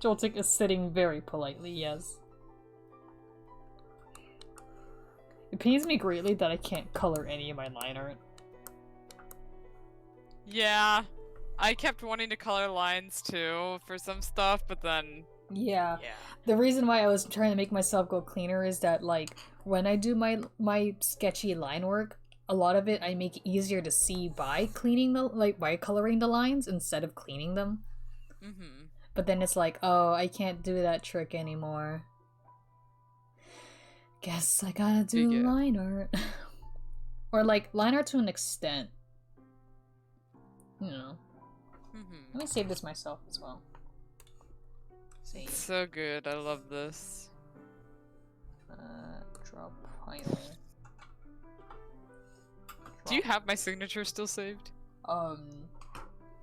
Joltik is sitting very politely, yes. It pains me greatly that I can't color any of my line art. Yeah. I kept wanting to color lines too for some stuff, but then... Yeah. Yeah. The reason why I was trying to make myself go cleaner is that, like, when I do my sketchy line work, a lot of it I make easier to see by by coloring the lines instead of cleaning them. Mm-hmm. But then it's like, oh, I can't do that trick anymore. Guess I gotta do Yeah. line art. Or, like, line art to an extent. You know. Mm-hmm. Let me save this myself as well. Save. So good. I love this. Drawpile. Do you have my signature still saved?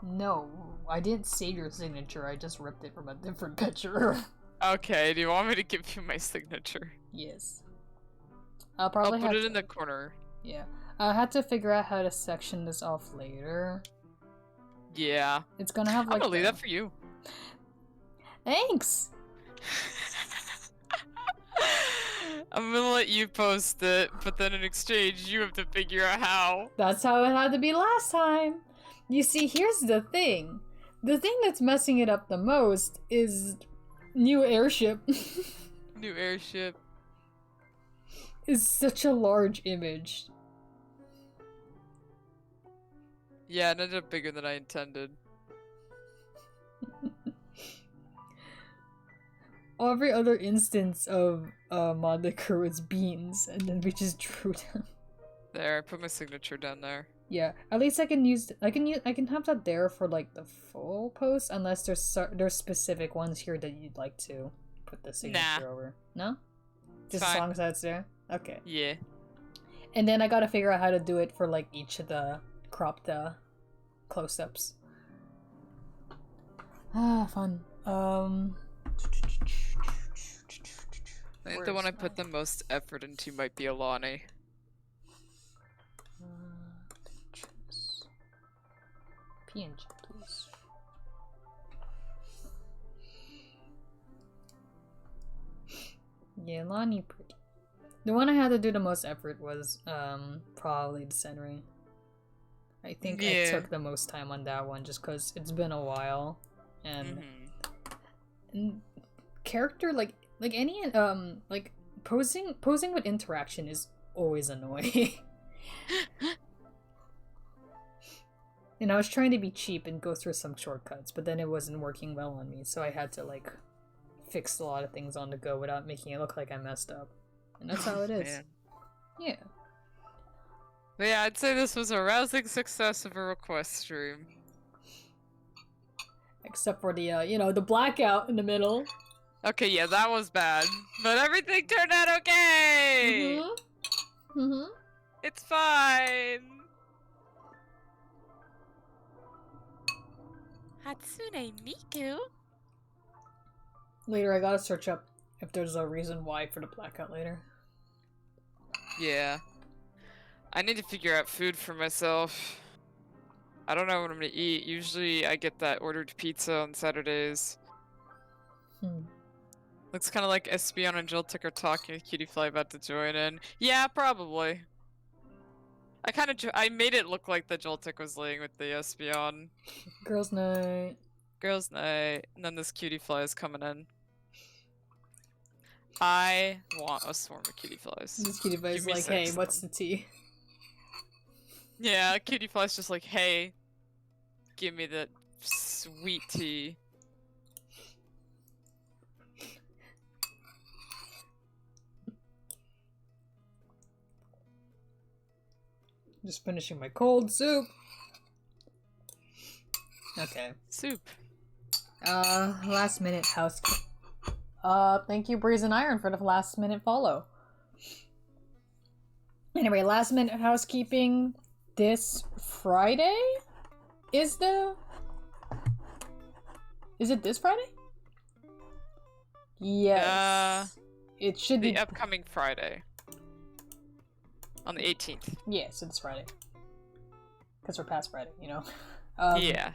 No. I didn't save your signature, I just ripped it from a different picture. Okay, do you want me to give you my signature? Yes. I'll probably I'll put have it in to- the corner. Yeah. I had to figure out how to section this off later. Yeah. It's gonna have, like, I'm gonna leave the- that for you. Thanks! I'm gonna let you post it, but then in exchange, you have to figure out how. That's how it had to be last time. You see, here's the thing. The thing that's messing it up the most is new airship. New airship. Is such a large image. Yeah, it ended up bigger than I intended. Every other instance of mod the crew is beans, and then we just drew them. There, I put my signature down there. Yeah, at least I can have that there for, like, the full post, unless there's specific ones here that you'd like to put the signature over. No? Just as Fine. long as that's there? Okay. Yeah. And then I gotta figure out how to do it for, like, each of the cropped close-ups. Ah, fun. I think the one I put the most effort into might be Alani. Pictures. PNG, please. Yeah, Lonnie pretty. The one I had to do the most effort was probably the Senri. I think I Yeah. took the most time on that one just because it's been a while, and, and character like any like posing with interaction is always annoying. And I was trying to be cheap and go through some shortcuts, but then it wasn't working well on me, so I had to, like, fix a lot of things on the go without making it look like I messed up. And that's how it is. Man. Yeah. But yeah, I'd say this was a rousing success of a request stream. Except for the, the blackout in the middle. Okay, yeah, that was bad. But everything turned out okay! Mm-hmm. Mm-hmm. It's fine! Hatsune Miku? Later, I gotta search up if there's a reason why for the blackout later. Yeah. I need to figure out food for myself. I don't know what I'm gonna eat. Usually I get that ordered pizza on Saturdays. Looks kind of like Espeon and Joltik are talking with Cutie Fly about to join in. Yeah, probably. I made it look like the Joltik was laying with the Espeon. Girls' night. Girls' night. And then this Cutie Fly is coming in. I want a swarm of Cutie Flies. This cutie boy's Give me like, 6 hey, of what's them. the tea? Yeah, Cutie Fly's just like, hey, give me the sweet tea. Just finishing my cold soup. Okay. Soup. Last minute house. Thank you, Breeze and Iron, for the last minute follow. Anyway, last minute housekeeping. This Friday is it this Friday? Yes. It should The be. upcoming Friday. On the 18th. Yes, it's Friday. because we're past Friday, you know. Yeah.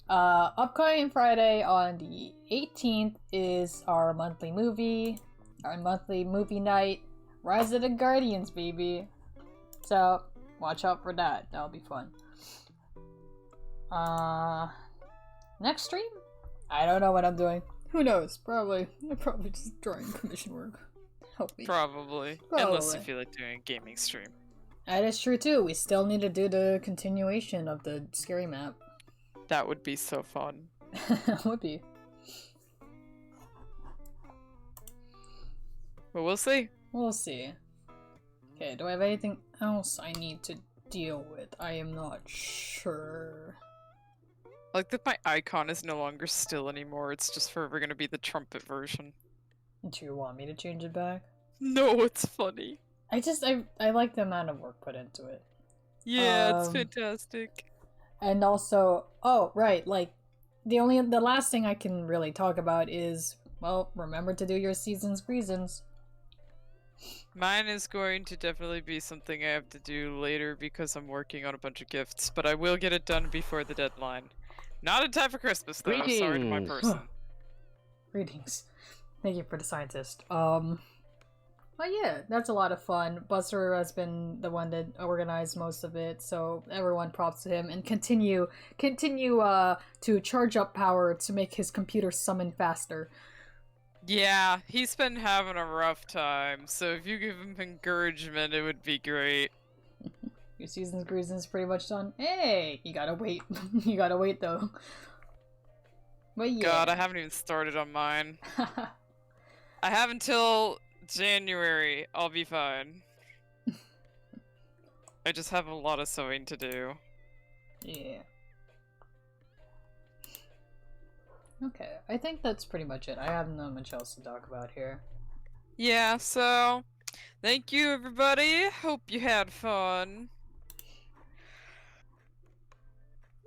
Upcoming Friday on the 18th is our monthly movie night, Rise of the Guardians, baby. So watch out for that. That'll be fun. Next stream? I don't know what I'm doing. Who knows? Probably just drawing commission work. Help me. Probably. Unless you feel like doing a gaming stream. That is true too. We still need to do the continuation of the scary map. That would be so fun. Would be. But we'll see. We'll see. Okay, do I have anything else I need to deal with? I am not sure. I like that my icon is no longer still anymore. It's just forever gonna be the trumpet version. Do you want me to change it back? No, it's funny. I like the amount of work put into it. Yeah, it's fantastic. And also, oh, right, like, the last thing I can really talk about is, well, remember to do your season's reasons. Mine is going to definitely be something I have to do later because I'm working on a bunch of gifts, but I will get it done before the deadline. Not in time for Christmas, though. Greetings. Sorry to my person. Greetings. Thank you for the scientist. But yeah, that's a lot of fun. Buster has been the one that organized most of it, so everyone props to him, and continue to charge up power to make his computer summon faster. Yeah, he's been having a rough time, so if you give him encouragement, it would be great. Your season's reasons pretty much done. Hey, you gotta wait. You gotta wait though. But yeah. God, I haven't even started on mine. I have until January. I'll be fine. I just have a lot of sewing to do. Yeah. Okay, I think that's pretty much it. I have not much else to talk about here. Yeah, so thank you everybody. Hope you had fun.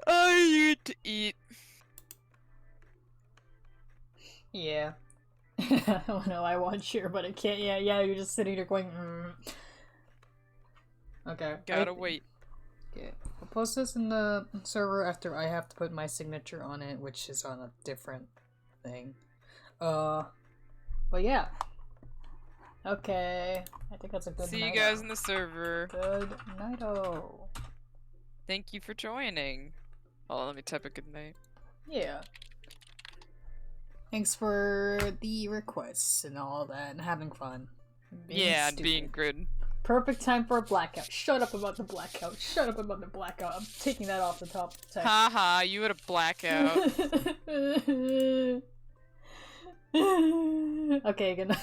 I need to eat. Yeah. Oh no, I want cheer, but I can't. Yeah, you're just sitting there going, Okay. Gotta wait. Okay. I'll post this in the server after I have to put my signature on it, which is on a different thing. But yeah. Okay. I think that's a good See night. you guys in the server. Good night-o. Thank you for joining. Oh, let me type a good night. Yeah. Thanks for the requests and all that, and having fun. Yeah, and being good. Perfect time for a blackout. Shut up about the blackout. Shut up about the blackout. I'm taking that off the top of the text. Haha, you had a blackout. Okay, good night.